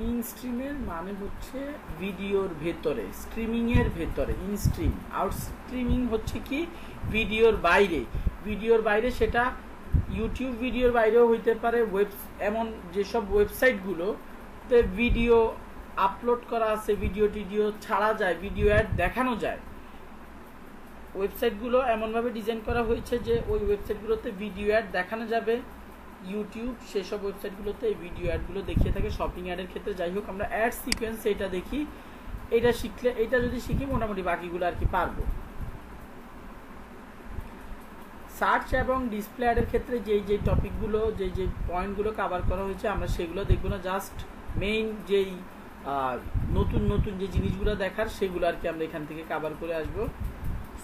ইন স্ট্রিমের মানে হচ্ছে ভিডিওর ভেতরে, স্ট্রিমিং এর ভেতরে ইন স্ট্রিম। আউট স্ট্রিমিং হচ্ছে কি ভিডিওর বাইরে। ভিডিওর বাইরে সেটা ইউটিউব ভিডিওর বাইরেও হইতে পারে। এমন যেসব ওয়েবসাইটগুলোতে ভিডিও আপলোড করা আছে, ভিডিও টিডিও ছাড়া যায়, ভিডিও অ্যাড দেখানো যায়, ওয়েবসাইটগুলো এমনভাবে ডিজাইন করা হয়েছে যে ওই ওয়েবসাইটগুলোতে ভিডিও অ্যাড দেখানো যাবে। ইউটিউব সেসব ওয়েবসাইটগুলোতে এই ভিডিও অ্যাডগুলো দেখিয়ে থাকে শপিং অ্যাডের ক্ষেত্রে। যাই হোক, আমরা অ্যাড সিকোয়েন্স এটা দেখি। এটা শিখলে, এটা যদি শিখি মোটামুটি বাকিগুলো আর কি পারবো। সার্চ এবং ডিসপ্লে অ্যাডের ক্ষেত্রে যেই টপিকগুলো, যে পয়েন্টগুলো কভার করা হয়েছে আমরা সেগুলো দেখবো না। জাস্ট মেইন যেই নতুন যে জিনিসগুলো দেখার সেগুলো আর কি আমরা এখান থেকে কভার করে আসবো।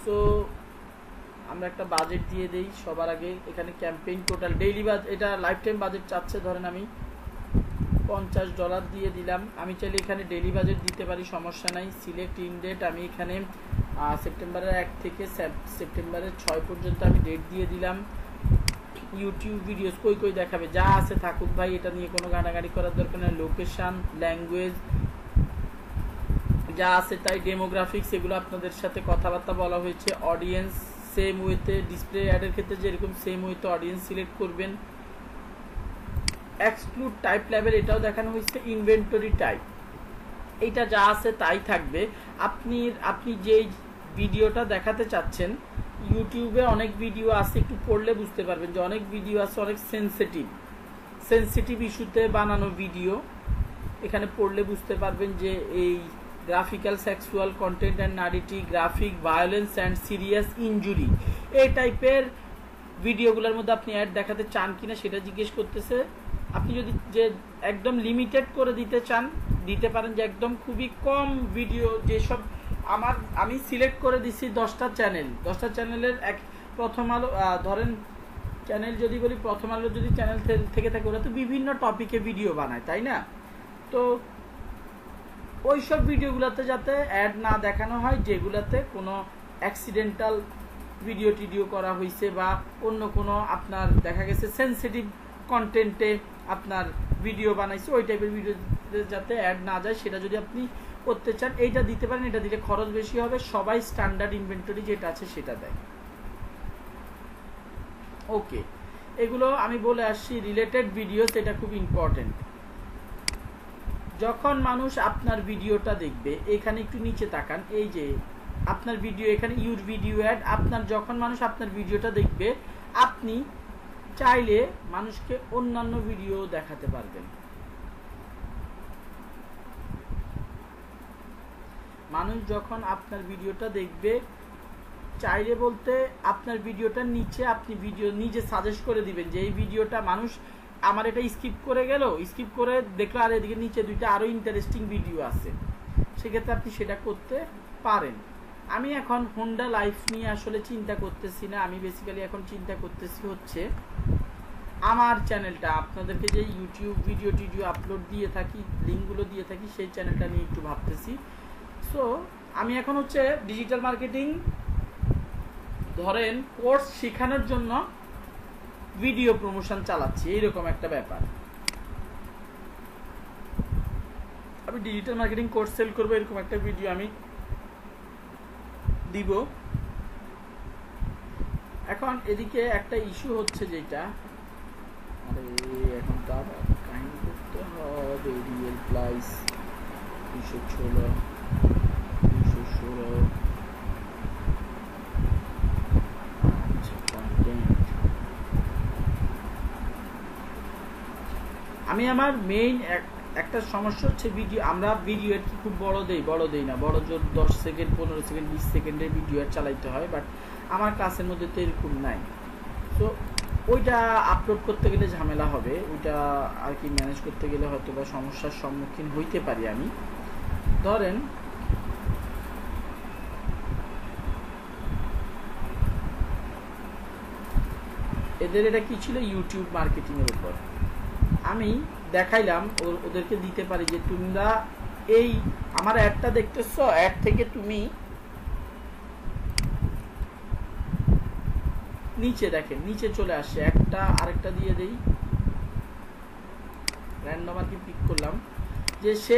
সো আমরা একটা বাজেট দিয়ে দেই সবার আগে। এখানে ক্যাম্পেইন টোটাল ডেইলি বাজেট, এটা লাইফ টাইম বাজেট চাচ্ছে। ধরেন আমি $50 দিয়ে দিলাম। আমি চাইলে এখানে ডেইলি বাজেট দিতে পারি, সমস্যা নাই। সিলেক্ট ইন ডেট, আমি এখানে সেপ্টেম্বরের 1 থেকে সেপ্টেম্বরের 6 পর্যন্ত আমি ডেট দিয়ে দিলাম। ইউটিউব ভিডিওস কই দেখাবে, যা আছে থাকুক ভাই, এটা নিয়ে কোনো গানাগানি করার দরকার নেই। লোকেশান, ল্যাঙ্গুয়েজ যা আছে তাই, ডেমোগ্রাফিক্স এগুলো আপনাদের সাথে কথাবার্তা বলা হয়েছে। অডিয়েন্স সেম ওয়েতে, ডিসপ্লে অ্যাডের ক্ষেত্রে যেরকম সেম ওয়েতে অডিয়েন্স সিলেক্ট করবেন। এক্সক্লুড টাইপ লেভেল এটাও দেখানো হয়েছে। ইনভেন্টরি টাইপ এইটা যা আছে তাই থাকবে। আপনি যেই ভিডিওটা দেখাতে চাচ্ছেন, ইউটিউবে অনেক ভিডিও আছে, একটু পড়লে বুঝতে পারবেন যে অনেক ভিডিও আছে অনেক সেন্সিটিভ ইস্যুতে বানানো ভিডিও। এখানে পড়লে বুঝতে পারবেন যে এই graphical sexual content and nudity, graphic violence and serious injury, এই টাইপের ভিডিওগুলোর মধ্যে আপনি অ্যাড দেখাতে চান কিনা সেটা জিজ্ঞেস করতেছে। আপনি যদি যে একদম লিমিটেড করে দিতে চান দিতে পারেন, যে একদম খুবই কম ভিডিও, যেসব আমি সিলেক্ট করে দিচ্ছি 10টা চ্যানেলের প্রথম আলো, ধরেন চ্যানেল যদি বলি প্রথম আলো যদি চ্যানেল থেকে থাকে, ওরা তো বিভিন্ন টপিকে ভিডিও বানায়, তাই না? তো ওইসব ভিডিওগুলোতে যাতে অ্যাড না দেখানো হয়, যেগুলোতে কোনো অ্যাক্সিডেন্টাল ভিডিও করা হয়েছে বা অন্য কোনো আপনার দেখা গেছে সেন্সিটিভ কন্টেন্টে আপনার ভিডিও বানাইছে, ওই টাইপের ভিডিও যাতে অ্যাড না যায়, সেটা যদি আপনি করতে চান এইটা দিতে পারেন। এটা দিলে খরচ বেশি হবে, সবাই স্ট্যান্ডার্ড ইনভেন্টরি যেটা আছে সেটা দেয়। ওকে, এগুলো আমি বলে আসছি। রিলেটেড ভিডিওস, এটা খুব ইম্পর্টেন্ট। যখন মানুষ আপনার ভিডিওটা দেখবে, এখানে একটু নিচে তাকান, এই যে আপনার ভিডিও, এখানে ইউর ভিডিও অ্যাড, যখন মানুষ আপনার ভিডিওটা দেখবে, আপনি চাইলে মানুষকে অন্যান্য ভিডিও দেখাতে পারবেন। মানুষ যখন আপনার ভিডিওটা দেখবে, চাইলে বলতে আপনার ভিডিওটার নিচে আপনি ভিডিও নিজে সাজেস্ট করে দিবেন যে এই ভিডিওটা মানুষ আমার এটা স্কিপ করে দেখলো, আর এদিকে নিচে দুইটা আরো ইন্টারেস্টিং ভিডিও আছে, সেক্ষেত্রে আপনি সেটা করতে পারেন। আমি এখন হোন্ডা লাইফ নিয়ে আসলে চিন্তা করতেছি না, আমি বেসিক্যালি এখন চিন্তা করতেছি হচ্ছে আমার চ্যানেলটা, আপনাদেরকে যে ইউটিউব ভিডিও আপলোড দিয়ে থাকি, লিঙ্কগুলো দিয়ে থাকি, সেই চ্যানেলটা নিয়ে একটু ভাবতেছি। সো আমি এখন হচ্ছে ডিজিটাল মার্কেটিং ধরেন কোর্স শেখানোর জন্য ভিডিও প্রমোশন চালাচ্ছি, এইরকম একটা ব্যাপার। আমি ডিজিটাল মার্কেটিং কোর্স সেল করবো, এরকম একটা ভিডিও আমি দিব। এখন এদিকে একটা ইস্যু হচ্ছে যেটা, আরে এখন তো আবার কাহিনী করতে হবে। রিয়েল প্রাইস 216 আমি আমার মেইন একটা সমস্যা হচ্ছে আমরা ভিডিও কি খুব বড় দেই না, বড় জোর 10 সেকেন্ড 15 সেকেন্ড 20 সেকেন্ডের ভিডিও চালাইতে হয়, বাট আমার ক্লাসের মধ্যে তো এরকম নাই। তো ওইটা আপলোড করতে গেলে ঝামেলা হবে, ওইটা আর কি ম্যানেজ করতে গেলে হয়তো বা সমস্যার সম্মুখীন হইতে পারি আমি। ধরেন এদের এটা কি ছিল, ইউটিউব মার্কেটিং এর উপর আমি দেখাইলাম, ওদেরকে দিতে পারি যে তোমরা এই আমার অ্যাডটা দেখতেছো, অ্যাড থেকে তুমি নিচে দেখেন, নিচে চলে আসছে একটা, আরেকটা দিয়ে দেই, র্যান্ডম আর কি পিক করলাম, যে সে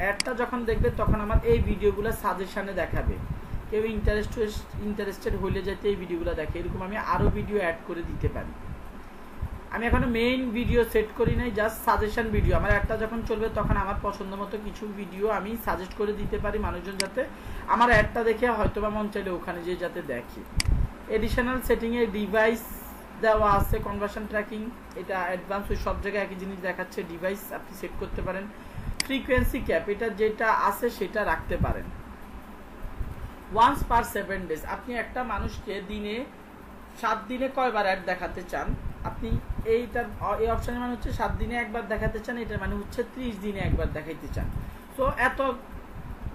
অ্যাডটা যখন দেখবে তখন আমার এই ভিডিওগুলো সাজেশনে দেখাবে, কেউ ইন্টারেস্টেড হইলে যাতে এই ভিডিওগুলো দেখে, এরকম আমি আরো ভিডিও অ্যাড করে দিতে পারি। আমি এখনো মেইন ভিডিও সেট করি নাই, জাস্ট সাজেশন ভিডিও। আমার একটা যখন চলবে তখন আমার পছন্দ মতো কিছু ভিডিও আমি সাজেস্ট করে দিতে পারি মানুষজন, যাতে আমার অ্যাডটা দেখে হয়তো বা মন চাইলে ওখানে যে যাতে দেখে। এডিশনাল সেটিংয়ে ডিভাইস দেওয়া আছে, কনভার্সন ট্র্যাকিং, এটা অ্যাডভান্স, ওই সব জায়গায় একই জিনিস দেখাচ্ছে, ডিভাইস আপনি সেট করতে পারেন। ফ্রিকোয়েন্সি ক্যাপ, এটা যেটা আছে সেটা রাখতে পারেন। ওয়ান্স পার 7 days, আপনি একটা মানুষকে দিনে 7 দিনে কয়বার অ্যাড দেখাতে চান, আপনি এই অপশনের মানে হচ্ছে 7 দিনে একবার দেখাতে চান, এটার মানে হচ্ছে 30 দিনে একবার দেখাইতে চান। তো এত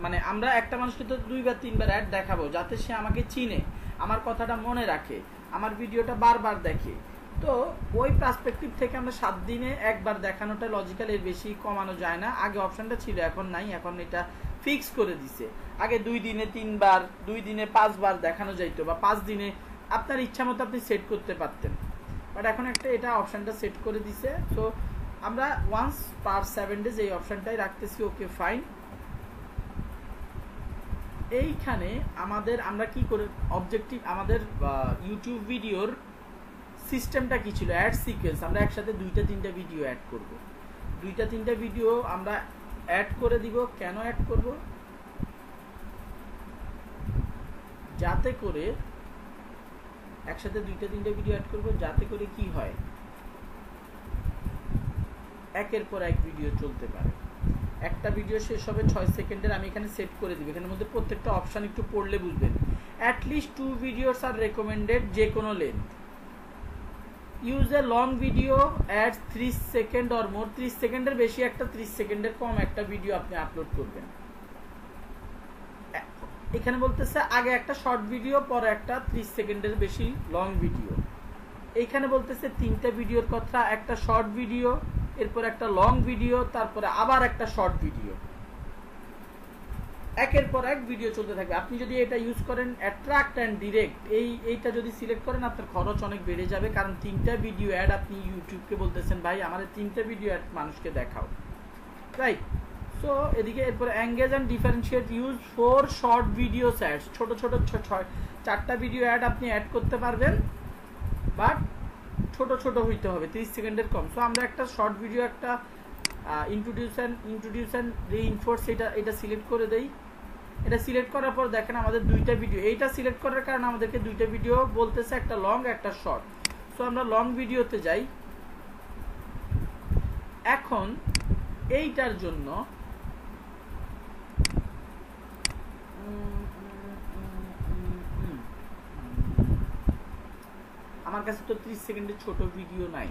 মানে আমরা একটা মানুষকে তো 2 বা 3 বার অ্যাড দেখাবো, যাতে সে আমাকে চিনে, আমার কথাটা মনে রাখে, আমার ভিডিওটা বারবার দেখে। তো ওই পার্সপেক্টিভ থেকে আমরা 7 দিনে একবার দেখানোটা লজিক্যাল, এর বেশি কমানো যায় না। আগে অপশনটা ছিল, এখন নাই, এখন এটা ফিক্স করে দিছে। আগে 2 দিনে 3 বার, 2 দিনে 5 বার দেখানো যাইতো, বা 5 দিনে আপনার ইচ্ছা মতো আপনি সেট করতে পারতেন। বাট এখন একটা এটা অপশনটা সেট করে দিছে। সো আমরা ওয়ান্স পার 7 ডেজ এই অপশনটাই রাখতেছি। Okay fine. এইখানে আমাদের আমরা কি করে অবজেক্টিভ, আমাদের ইউটিউব ভিডিওর সিস্টেমটা কি ছিল, অ্যাড সিকোয়েন্স। আমরা একসাথে 2-3টা ভিডিও অ্যাড করব। 2-3টা ভিডিও আমরা অ্যাড করে দিব। কেন অ্যাড করব? যাতে করে একসাথে 2-3টা ভিডিও অ্যাড করব, যাতে করে কি হয়, একের পর এক ভিডিও চলতে পারে। একটা ভিডিও শেষ হবে 6 সেকেন্ডের, আমি এখানে সেট করে দিব। এখানের মধ্যে প্রত্যেকটা অপশন একটু পড়লে বুঝবেন। অ্যাটলিস্ট 2 ভিডিওস আর রেকমেন্ডেড, যে কোনো length. Use a long video at 30 second or more. 30 সেকেন্ডের বেশি একটা, 30 সেকেন্ডের কম একটা ভিডিও আপনি আপলোড করবেন। এখানে বলতেছে আগে একটা শর্ট ভিডিও, পরে একটা 30 সেকেন্ডের বেশি লং ভিডিও। এইখানে বলতেছে 3টা ভিডিওর কথা, একটা শর্ট ভিডিও, এরপর একটা লং ভিডিও, তারপরে আবার একটা শর্ট ভিডিও। একের পর এক ভিডিও চলতে থাকবে। আপনি যদি এটা ইউজ করেন অ্যাট্রাক্ট অ্যান্ড ডিরেক্ট, এইটা যদি সিলেক্ট করেন, আপনার খরচ অনেক বেড়ে যাবে। কারণ 3টা ভিডিও অ্যাড আপনি ইউটিউবকে বলতেছেন, ভাই আমাদের 3টা ভিডিও অ্যাড মানুষকে দেখাও, রাইট? সো এদিকে এরপর engage and differentiate, use 4 short video ads. ছোট ছোট 4টা ভিডিও অ্যাড আপনি অ্যাড করতে পারবেন, বাট ছোট ছোট হইতে হবে, 30 সেকেন্ডের কম। সো আমরা একটা শর্ট ভিডিও, একটা ইন্ট্রোডিউশন রিইনফোর্স, এটা সিলেক্ট করে দেই। এটা সিলেক্ট করার পর দেখেন আমাদের 2টা ভিডিও। এইটা সিলেক্ট করার কারণে আমাদেরকে 2টা ভিডিও বলতেছে, একটা লং একটা শর্ট। সো আমরা লং ভিডিওতে যাই। এখন এইটার জন্য আমার কাছে তো 30 সেকেন্ডের ছোট ভিডিও নাই,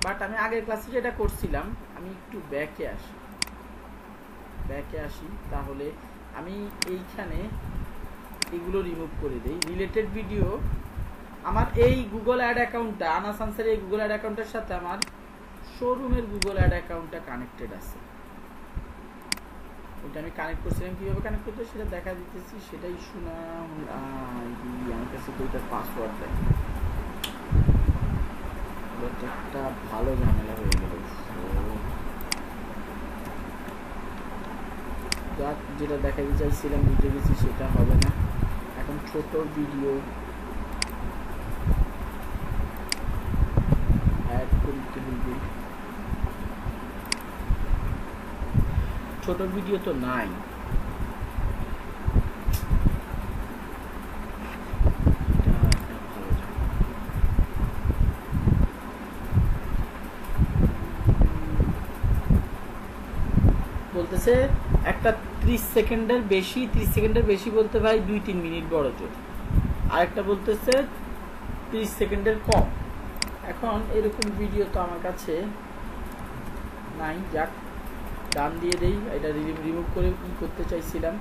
বাট আমি আগের ক্লাসে যেটা করছিলাম, আমি একটু ব্যাকে আসি, তাহলে আমি এইখানে এগুলো রিমুভ করে দেই। রিলেটেড ভিডিও, আমার এই গুগল অ্যাড অ্যাকাউন্টটা, আনাস আনসারের এই গুগল অ্যাড অ্যাকাউন্টের সাথে আমার শোরুমের গুগল অ্যাড অ্যাকাউন্টটা কানেক্টেড আছে। ওইটা আমি কানেক্ট করছিলাম, কীভাবে কানেক্ট করতে সেটা দেখা দিতেছি। সেটাই শোনা আমার কাছে দুইটা পাসওয়ার্ড দেয়, একটা ভালো ঝামেলা হয়ে গেল। যেটা দেখাতে চাইছিলাম বুঝে গেছি, সেটা হবে না। এখন ছোট ভিডিও অ্যাড করতে হবে। ছোট ভিডিও তো নাই, বলতেছে একটা 30 সেকেন্ডের বেশি, 30 সেকেন্ডের বেশি বলতে ভাই 2-3 মিনিট বড় জোর, আরেকটা বলতেছে 30 সেকেন্ডের কম। এখন এরকম ভিডিও তো আমার কাছে নাই, যাক ডান দিয়ে দেই। এটা রিমুভ করে কি করতে চাইছিলাম,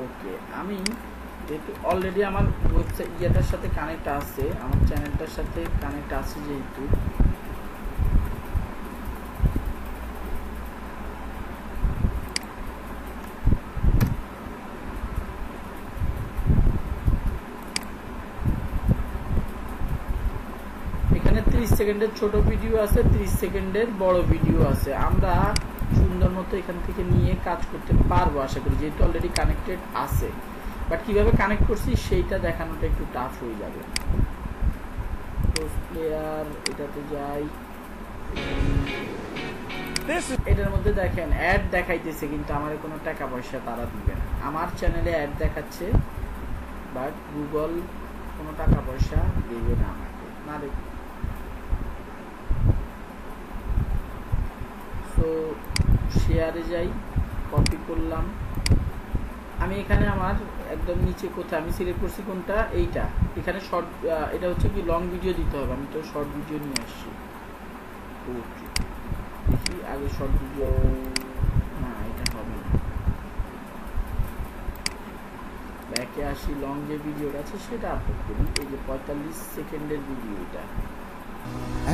ওকে আমি যেহেতু অলরেডি আমার ওয়েবসাইট ইয়েটার সাথে কানেক্ট আছে, আমার চ্যানেলটার সাথে কানেক্ট আছে, যেহেতু এখানে 30 সেকেন্ডের ছোট ভিডিও আছে, 30 সেকেন্ডের বড় ভিডিও আছে। আমরা সুন্দর মতো এখান থেকে নিয়ে কাজ করতে পারবো আশা করি, যেহেতু অলরেডি কানেক্টেড আছে। বাট কিভাবে কানেক্ট করছি সেইটা দেখানোটা একটু টাফ হয়ে যাবে। প্লেয়ার এটাতে যাই, এটার মধ্যে দেখেন অ্যাড দেখাইতেছে, কিন্তু আমার কোনো টাকা পয়সা তারা দিবে না। আমার চ্যানেলে অ্যাড দেখাচ্ছে, বাট গুগল কোনো টাকা পয়সা দেবে না আমাকে, না দেবে। সো শেয়ারে যাই, কপি করলাম। আমি এখানে আমার একদম নিচে কোথায় আমি সিলেক্ট করছি কোনটা, এইটা। এখানে শর্ট, এটা হচ্ছে কি লং ভিডিও দিতে হবে, আমি তো শর্ট ভিডিও নিয়ে আসছি। দেখি আগে শর্ট ভিডিও, না এটা হবে না। ব্যাকে আসি, লং যে ভিডিওটা আছে সেটা আপলোড করি। এই যে 45 সেকেন্ডের ভিডিও, এটা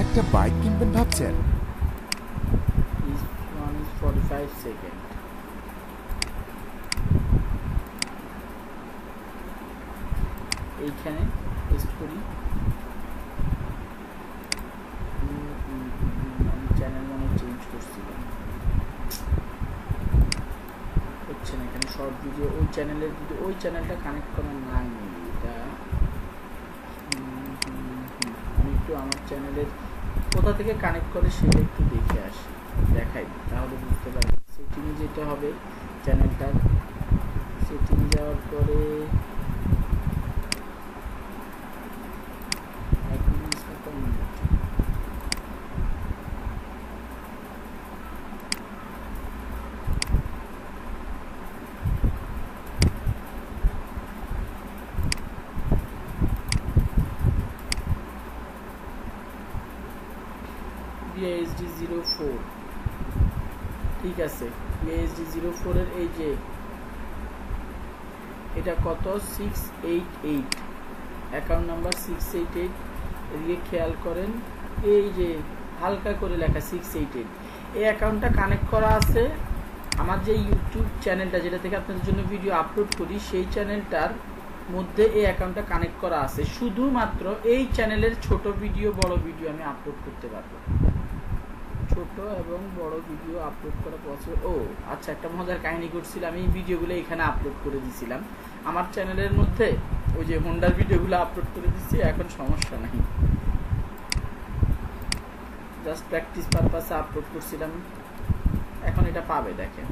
একটা বাইক কিনবেন ভাবছেন? is 45 second. এইখানে টেস্ট করি। আমি চ্যানেল মনে চেঞ্জ করছিলাম, হচ্ছে না এখানে শর্ট ভিডিও। ওই চ্যানেলের ভিডিও, ওই চ্যানেলটা কানেক্ট করা নাই এটা। আমি একটু আমার চ্যানেলের কোথা থেকে কানেক্ট করে সেটা একটু দেখে আসি, দেখাই, তাহলে বুঝতে পারবেন। সেটিংয়ে যেতে হবে চ্যানেলটার, সেটিং যাওয়ার পরে BISD04, ঠিক আছে। BISD04 এর এই যে এটা কত, 688, অ্যাকাউন্ট নাম্বার 688। এদিকে খেয়াল করেন, এই যে হালকা করে লেখা 688, এই অ্যাকাউন্টটা কানেক্ট করা আছে আমার যে ইউটিউব চ্যানেলটা, যেটা থেকে আপনাদের জন্য ভিডিও আপলোড করি, সেই চ্যানেলটার মধ্যে এই অ্যাকাউন্টটা কানেক্ট করা আছে। শুধুমাত্র এই চ্যানেলের ছোট ভিডিও, বড় ভিডিও আমি আপলোড করতে পারবো। ছোট এবং বড় ভিডিও আপলোড করা পসিবল। ও আচ্ছা, একটা মজার কাহিনী করছিলাম, এই ভিডিওগুলো এখানে আপলোড করে দিয়েছিলাম আমার চ্যানেলের মধ্যে, ওই যে হোন্ডার ভিডিওগুলো আপলোড করে দিচ্ছি, এখন সমস্যা নাই, জাস্ট প্র্যাকটিস পারপাসে আপলোড করছিলাম, এখন এটা পাবে। দেখেন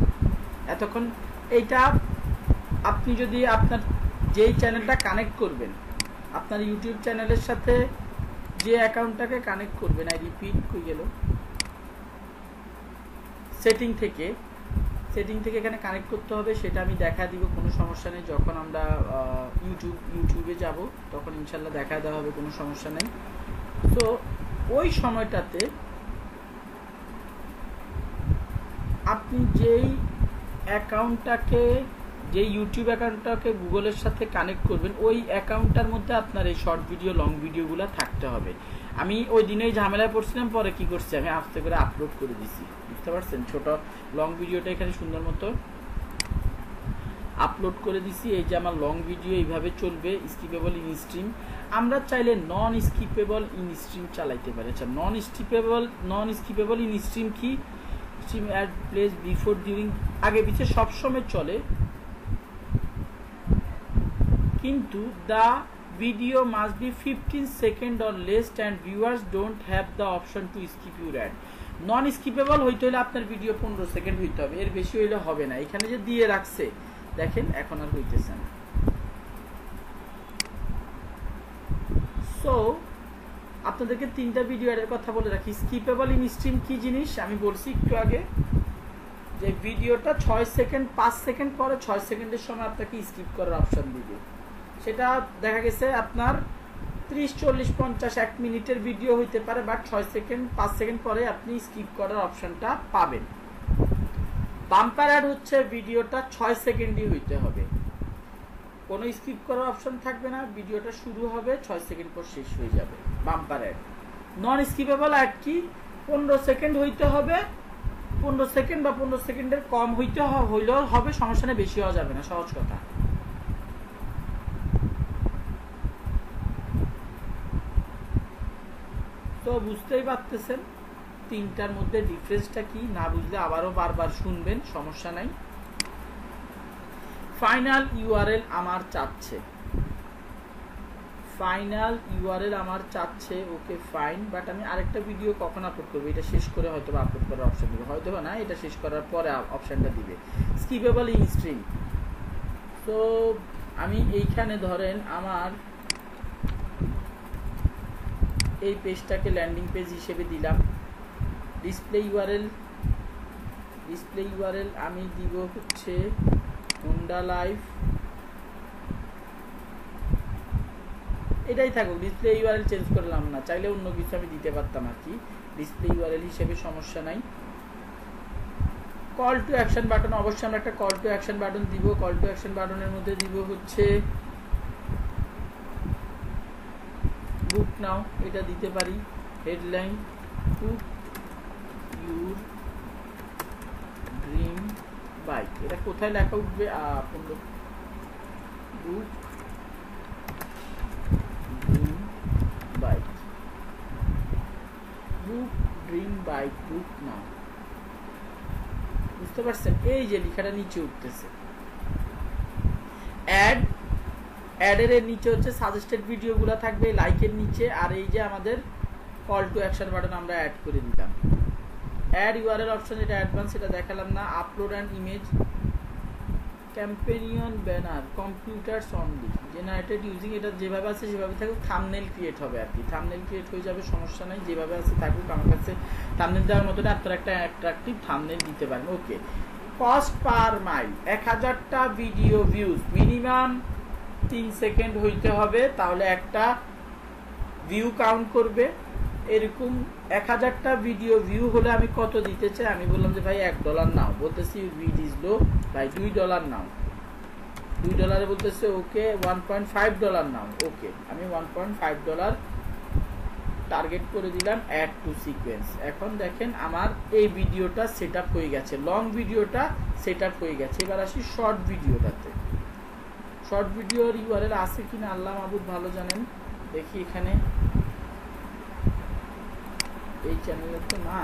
এতক্ষণ এইটা আপনি যদি আপনার যেই চ্যানেলটা কানেক্ট করবেন, আপনার ইউটিউব চ্যানেলের সাথে যে অ্যাকাউন্টটাকে কানেক্ট করবেন, আই রিপিট, কই গেল, সেটিং থেকে এখানে কানেক্ট করতে হবে, সেটা আমি দেখা দিব, কোনো সমস্যা নেই। যখন আমরা ইউটিউবে যাব তখন ইনশাল্লাহ দেখা দেওয়া হবে, কোনো সমস্যা নেই। তো ওই সময়টাতে আপনি যেই অ্যাকাউন্টটাকে, যে ইউটিউব অ্যাকাউন্টটাকে গুগলের সাথে কানেক্ট করবেন, ওই অ্যাকাউন্টটার মধ্যে আপনার এই শর্ট ভিডিও, লং ভিডিওগুলো থাকতে হবে। আমি ওই দিনেই ঝামেলায় পড়ছিলাম, পরে কি করছি, আমি আস্তে করে আপলোড করে দিছি, বুঝতে পারছেন। ছোট লং ভিডিওটা এখানে সুন্দর মতো আপলোড করে দিছি। এই যে আমার লং ভিডিও এইভাবে চলবে, স্কিপেবল ইন স্ট্রিম। আমরা চাইলে নন স্কিপেবল ইন স্ট্রিম চালাইতে পারি। আচ্ছা, নন স্কিপেবল ইন স্ট্রিম কি? Stream ad place before, during, আগে পিছে সবসময় চলে, কিন্তু the video must be 15 second or less and viewers don't have the option to skip your ad. Non skippable হইতে হলে আপনার ভিডিও 15 সেকেন্ড হইতে হবে, এর বেশি হইলে হবে না। এখানে যে দিয়ে রাখছে দেখেন, এখন আর হইতেছে না। সো আপনাদেরকে 3টা ভিডিও অ্যাডের কথা বলে রাখি। স্কিপেবল ইন স্ট্রিম কি জিনিস আমি বলছি একটু আগে, যে ভিডিওটা 6 সেকেন্ড 5 সেকেন্ড পরে 6 সেকেন্ডের সময় আপনাকে স্কিপ করার অপশন দিবে। সেটা দেখা গেছে আপনার 30, 40, 50, 1 মিনিটের ভিডিও হইতে পারে, বাট 6 সেকেন্ড 5 সেকেন্ড পরে আপনি স্কিপ করার অপশনটা পাবেন। বাম্পার অ্যাড হচ্ছে ভিডিওটা 6 সেকেন্ডই হইতে হবে, কোনো স্কিপ করার অপশন থাকবে না, ভিডিওটা শুরু হবে 6 সেকেন্ড পর শেষ হয়ে যাবে, bumper ad. Non skippable ad কি? 15 সেকেন্ড হইতে হবে, 15 সেকেন্ড বা 15 সেকেন্ডের কম হইলেও হবে, সমস্যা নেই, বেশি হওয়া যাবে না, সহজ কথা। তো বুঝতেই পারতেছেন 3টার মধ্যে ডিফারেন্সটা কি, না বুঝলে আবারও বারবার শুনবেন, সমস্যা নাই। ফাইনাল ইউআরএল আমার চাচ্ছে, ওকে ফাইন, বাট আমি আরেকটা ভিডিও কখন আপলোড করবো, এটা শেষ করে হয়তো আপলোড করার অপশন দিবে, হয়তো না, এটা শেষ করার পরে অপশনটা দিবে স্কিপেবল ইন স্ট্রিম। তো আমি এইখানে ধরেন আমার এই পেজটাকে ল্যান্ডিং পেজ হিসেবে দিলাম। ডিসপ্লে ইউআরএল আমি দিব হচ্ছে হোন্ডা লাইভ, এটাই থাকুক, ডিসপ্লে ইউআরএল চেঞ্জ করলাম না, চাইলে অন্য কিছু আমি দিতে পারতাম আর কি, ডিসপ্লে ইউআরএল হিসেবে সমস্যা নাই। কল টু অ্যাকশন বাটন, অবশ্যই আমরা একটা কল টু অ্যাকশন বাটন দিব। কল টু অ্যাকশন বাটনের মধ্যে দিব হচ্ছে বুক নাও, এটা দিতে পারি। Headline book your dream bike, এটা কোথায় লেখা উঠবে? বুক ড্রিম বাইক, বুক ড্রিম বাইক, বুক নাও। বুঝতে পারছেন? এই যে লেখাটা নিচে উঠতেছে অ্যাডের নিচে হচ্ছে সাজেস্টেড ভিডিওগুলো থাকবে লাইকের নিচে, আর এই যে আমাদের কল টু অ্যাকশন বাটন আমরা অ্যাড করে দিলাম। অ্যাড ইউআরএল অপশন, এটা অ্যাডভান্স, এটা দেখালাম না। Upload and image, companion banner, computers only, generated using, এটা যেভাবে আছে সেভাবে থাকুক। থাম্বনেল ক্রিয়েট হবে আর কি, থাম্বনেল ক্রিয়েট হয়ে যাবে, সমস্যা নাই, যেভাবে আছে থাকুক। আমার কাছে থাম্বনেল দেওয়ার মতো আপনারা একটা অ্যাট্রাকটিভ থাম্বনেল দিতে পারেন। ওকে, কস্ট পার মাইল, 1000টা ভিডিও ভিউজ মিনিমাম 3 সেকেন্ড হইতে হবে, তাহলে একটা ভিউ কাউন্ট করবে। এরকম 1000টা ভিডিও ভিউ হলে আমি কত দিতে চাই? আমি বললাম যে ভাই $1 নাও, বলতেছি ভিড ইজ লো, ভাই $2 নাও, $2 বলতেছে ওকে, $1.5 নাও, ওকে, আমি $1.5 টার্গেট করে দিলাম। Add to sequence. এখন দেখেন আমার এই ভিডিওটা সেট আপ হয়ে গেছে, লং ভিডিওটা সেট আপ হয়ে গেছে। এবার আসি শর্ট ভিডিওটাতে। শর্ট ভিডিওর ইউআরএল আছে কিনা আল্লাহ মাহবুব ভালো জানেন। দেখি এখানে, এই চ্যানেলে তো না,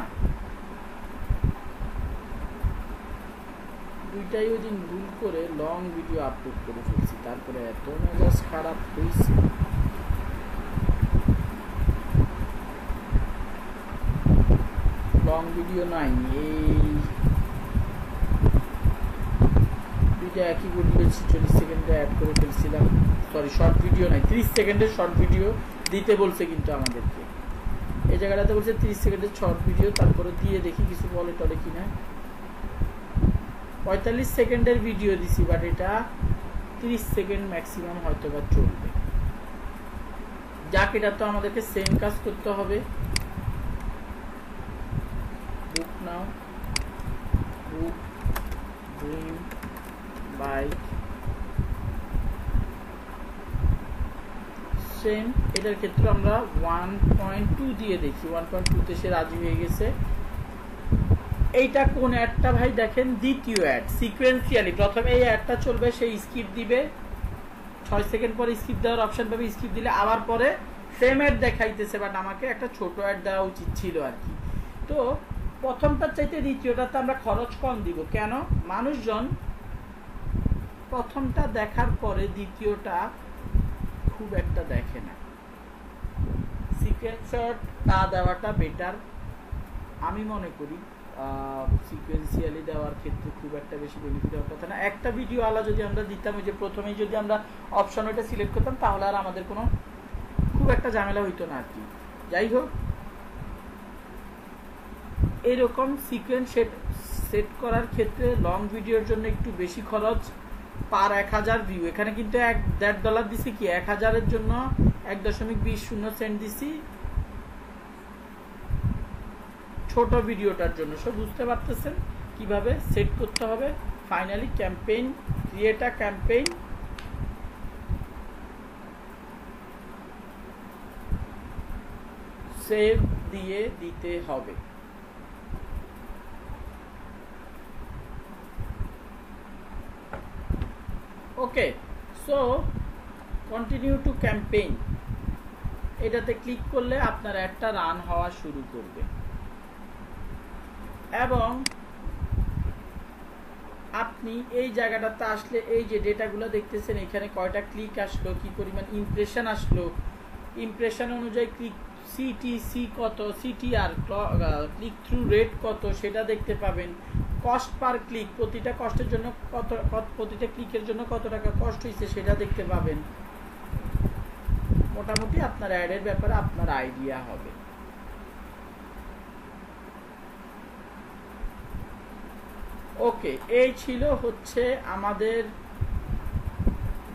দুইটাই ওই দিন ভুল করে লং ভিডিও আপলোড করে ফেলছি, তারপরে এত মেজাজ খারাপ হয়েছে। লং ভিডিও নাই, এই দুইটা একই ভিডিও 40 সেকেন্ডে অ্যাড করে ফেলছিলাম। সরি, শর্ট ভিডিও নাই, 30 সেকেন্ডের শর্ট ভিডিও দিতে বলছে কিন্তু আমাদেরকে। এই জায়গাটাতে বলছে 30 সেকেন্ডের শর্ট ভিডিও, তারপরে দিয়ে দেখি কিছু বলে টলে কিনা। 45 সেকেন্ডের ভিডিও দিছি, বাট এটা 30 সেকেন্ড ম্যাক্সিমাম হয়তো বা চলবে। যাক, এটা তো আমাদেরকে সেম কাজ করতে হবে। বুক নাও, বুক ড্রিম বাইক, সেম। এটার ক্ষেত্রে আমরা 1.2 দিয়ে দেখি, 1.2তে সে রাজি হয়ে গেছে। এইটা কোন অ্যাডটা ভাই? দেখেন দ্বিতীয় অ্যাড, সিকোয়েন্সিয়ালি প্রথমে এই অ্যাডটা চলবে, সেই স্কিপ দিবে, 6 সেকেন্ড পরে স্কিপ দেওয়ার অপশন পাবে, স্কিপ দিলে আবার পরে সেম অ্যাড দেখাইতেছে, বাট আমাকে একটা ছোট অ্যাড দেওয়া উচিত ছিল আর কি। তো প্রথমটার চাইতে দ্বিতীয়টাতে আমরা খরচ কম দিব। কেন? মানুষজন প্রথমটা দেখার পরে দ্বিতীয়টা খুব একটা দেখে না। সিকোয়েন্সার না দেওয়াটা বেটার আমি মনে করি। সিকোয়েন্সিয়ালি দেওয়ার ক্ষেত্রে খুব একটা বেশি বেনিফিট হওয়ার কথা না। একটা ভিডিও আলা যদি আমরা দিতাম, ওই যে প্রথমেই যদি আমরা অপশন ওইটা সিলেক্ট করতাম, তাহলে আর আমাদের কোনো খুব একটা ঝামেলা হইতো না আর কি। যাই হোক, এরকম সিকোয়েন্স সেট করার ক্ষেত্রে লং ভিডিওর জন্য একটু বেশি খরচ, পার 1000 ভিউ। এখানে কিন্তু $1.5 দিছি কি, 1000-এর জন্য 1.20 দিছি ছোট ভিডিওটার জন্য। সব বুঝতে পারতেছেন কিভাবে সেট করতে হবে। Finally campaign, create a campaign, save দিয়ে দিতে হবে। ওকে, সো কন্টিনিউ টু ক্যাম্পেইন, এটাতে ক্লিক করলে আপনার একটা রান হওয়া শুরু করবে এবং আপনি এই জায়গাটাতে আসলে এই যে ডেটাগুলো দেখতেছেন, এখানে কয়টা ক্লিক আসলো, কি পরিমাণ ইমপ্রেশন আসলো, ইমপ্রেশন অনুযায়ী ক্লিক সিটিসি কত, সিটিআর ক্লিক থ্রু রেট কত সেটা দেখতে পাবেন। কস্ট পার ক্লিক, প্রতিটা কষ্টের জন্য প্রতিটা ক্লিকের জন্য কত টাকা কষ্ট হয়েছে সেটা দেখতে পাবেন। মোটামুটি আপনার অ্যাডের ব্যাপারে আপনার আইডিয়া হবে। ওকে, এই ছিল হচ্ছে আমাদের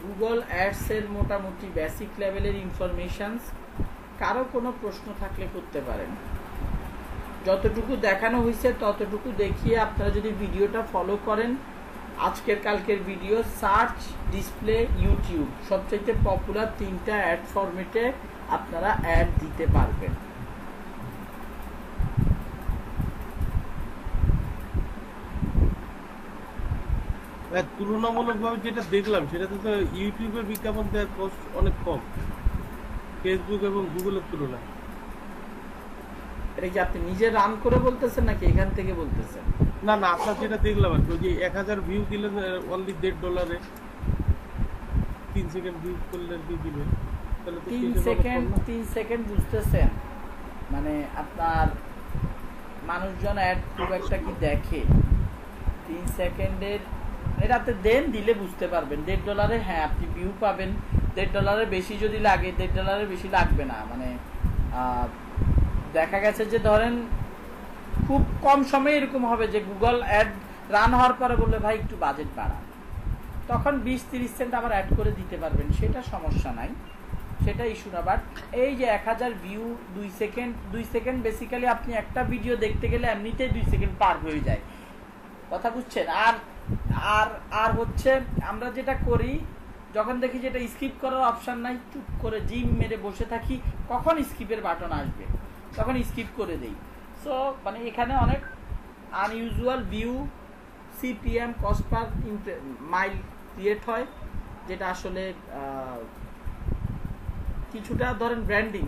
গুগল অ্যাডস এর মোটামুটি বেসিক লেভেলের ইনফরমেশনস। কারো কোনো প্রশ্ন থাকলে করতে পারেন। যতটুকু দেখানো হয়েছে ততটুকু দেখিয়ে আপনারা যদি ভিডিওটা ফলো করেন, আজকের কালকের ভিডিও সার্চ, ডিসপ্লে, ইউটিউব সবচাইতে পপুলার 3টা অ্যাড ফরম্যাটে আপনারা অ্যাড দিতে পারবেন। তুলনামূলকভাবে যেটা দেখলাম সেটাতে তো ইউটিউবের বিজ্ঞাপন দেওয়ার কষ্ট অনেক কম ফেসবুক এবং গুগলের তুলনায়। এটা কি আপনি নিজে রান করে বলতেছেন নাকি এখান থেকে বলতেছেন? না না, আপনার যেটা দেখলাম আর কি, ওই যে 1000 ভিউ দিলেন অনলি $1.5 3 সেকেন্ড ভিউ করলে দিয়ে দিবেন, তাহলে তো 3 সেকেন্ড বুঝতেছেন? মানে আপনার মানুষজন অ্যাড খুব একটা কি দেখে? 3 সেকেন্ডের এটাতে দেন, দিলে বুঝতে পারবেন। $1.5 হ্যাঁ আপনি ভিউ পাবেন। $1.5 বেশি যদি লাগে, $1.5 বেশি লাগবে না। মানে দেখা গেছে যে ধরেন খুব কম সময়ে এরকম হবে যে গুগল অ্যাড রান হওয়ার পরে বললে ভাই একটু বাজেট বাড়ান, তখন 20-30 সেন্ট আবার অ্যাড করে দিতে পারবেন, সেটা সমস্যা নাই, সেটা ইস্যু না। বাট এই যে 1000 ভিউ 2 সেকেন্ড বেসিক্যালি আপনি একটা ভিডিও দেখতে গেলে এমনিতেই 2 সেকেন্ড পার হয়ে যায়, কথা বুঝছেন? আর হচ্ছে আমরা যেটা করি, যখন দেখি যেটা স্কিপ করার অপশন নাই, চুপ করে জিম মেরে বসে থাকি, কখন স্কিপের বাটন আসবে তখন স্কিপ করে দেই। সো মানে এখানে অনেক unusual view, CPM, cost per mile create হয়, যেটা আসলে কিছুটা ধরেন ব্র্যান্ডিং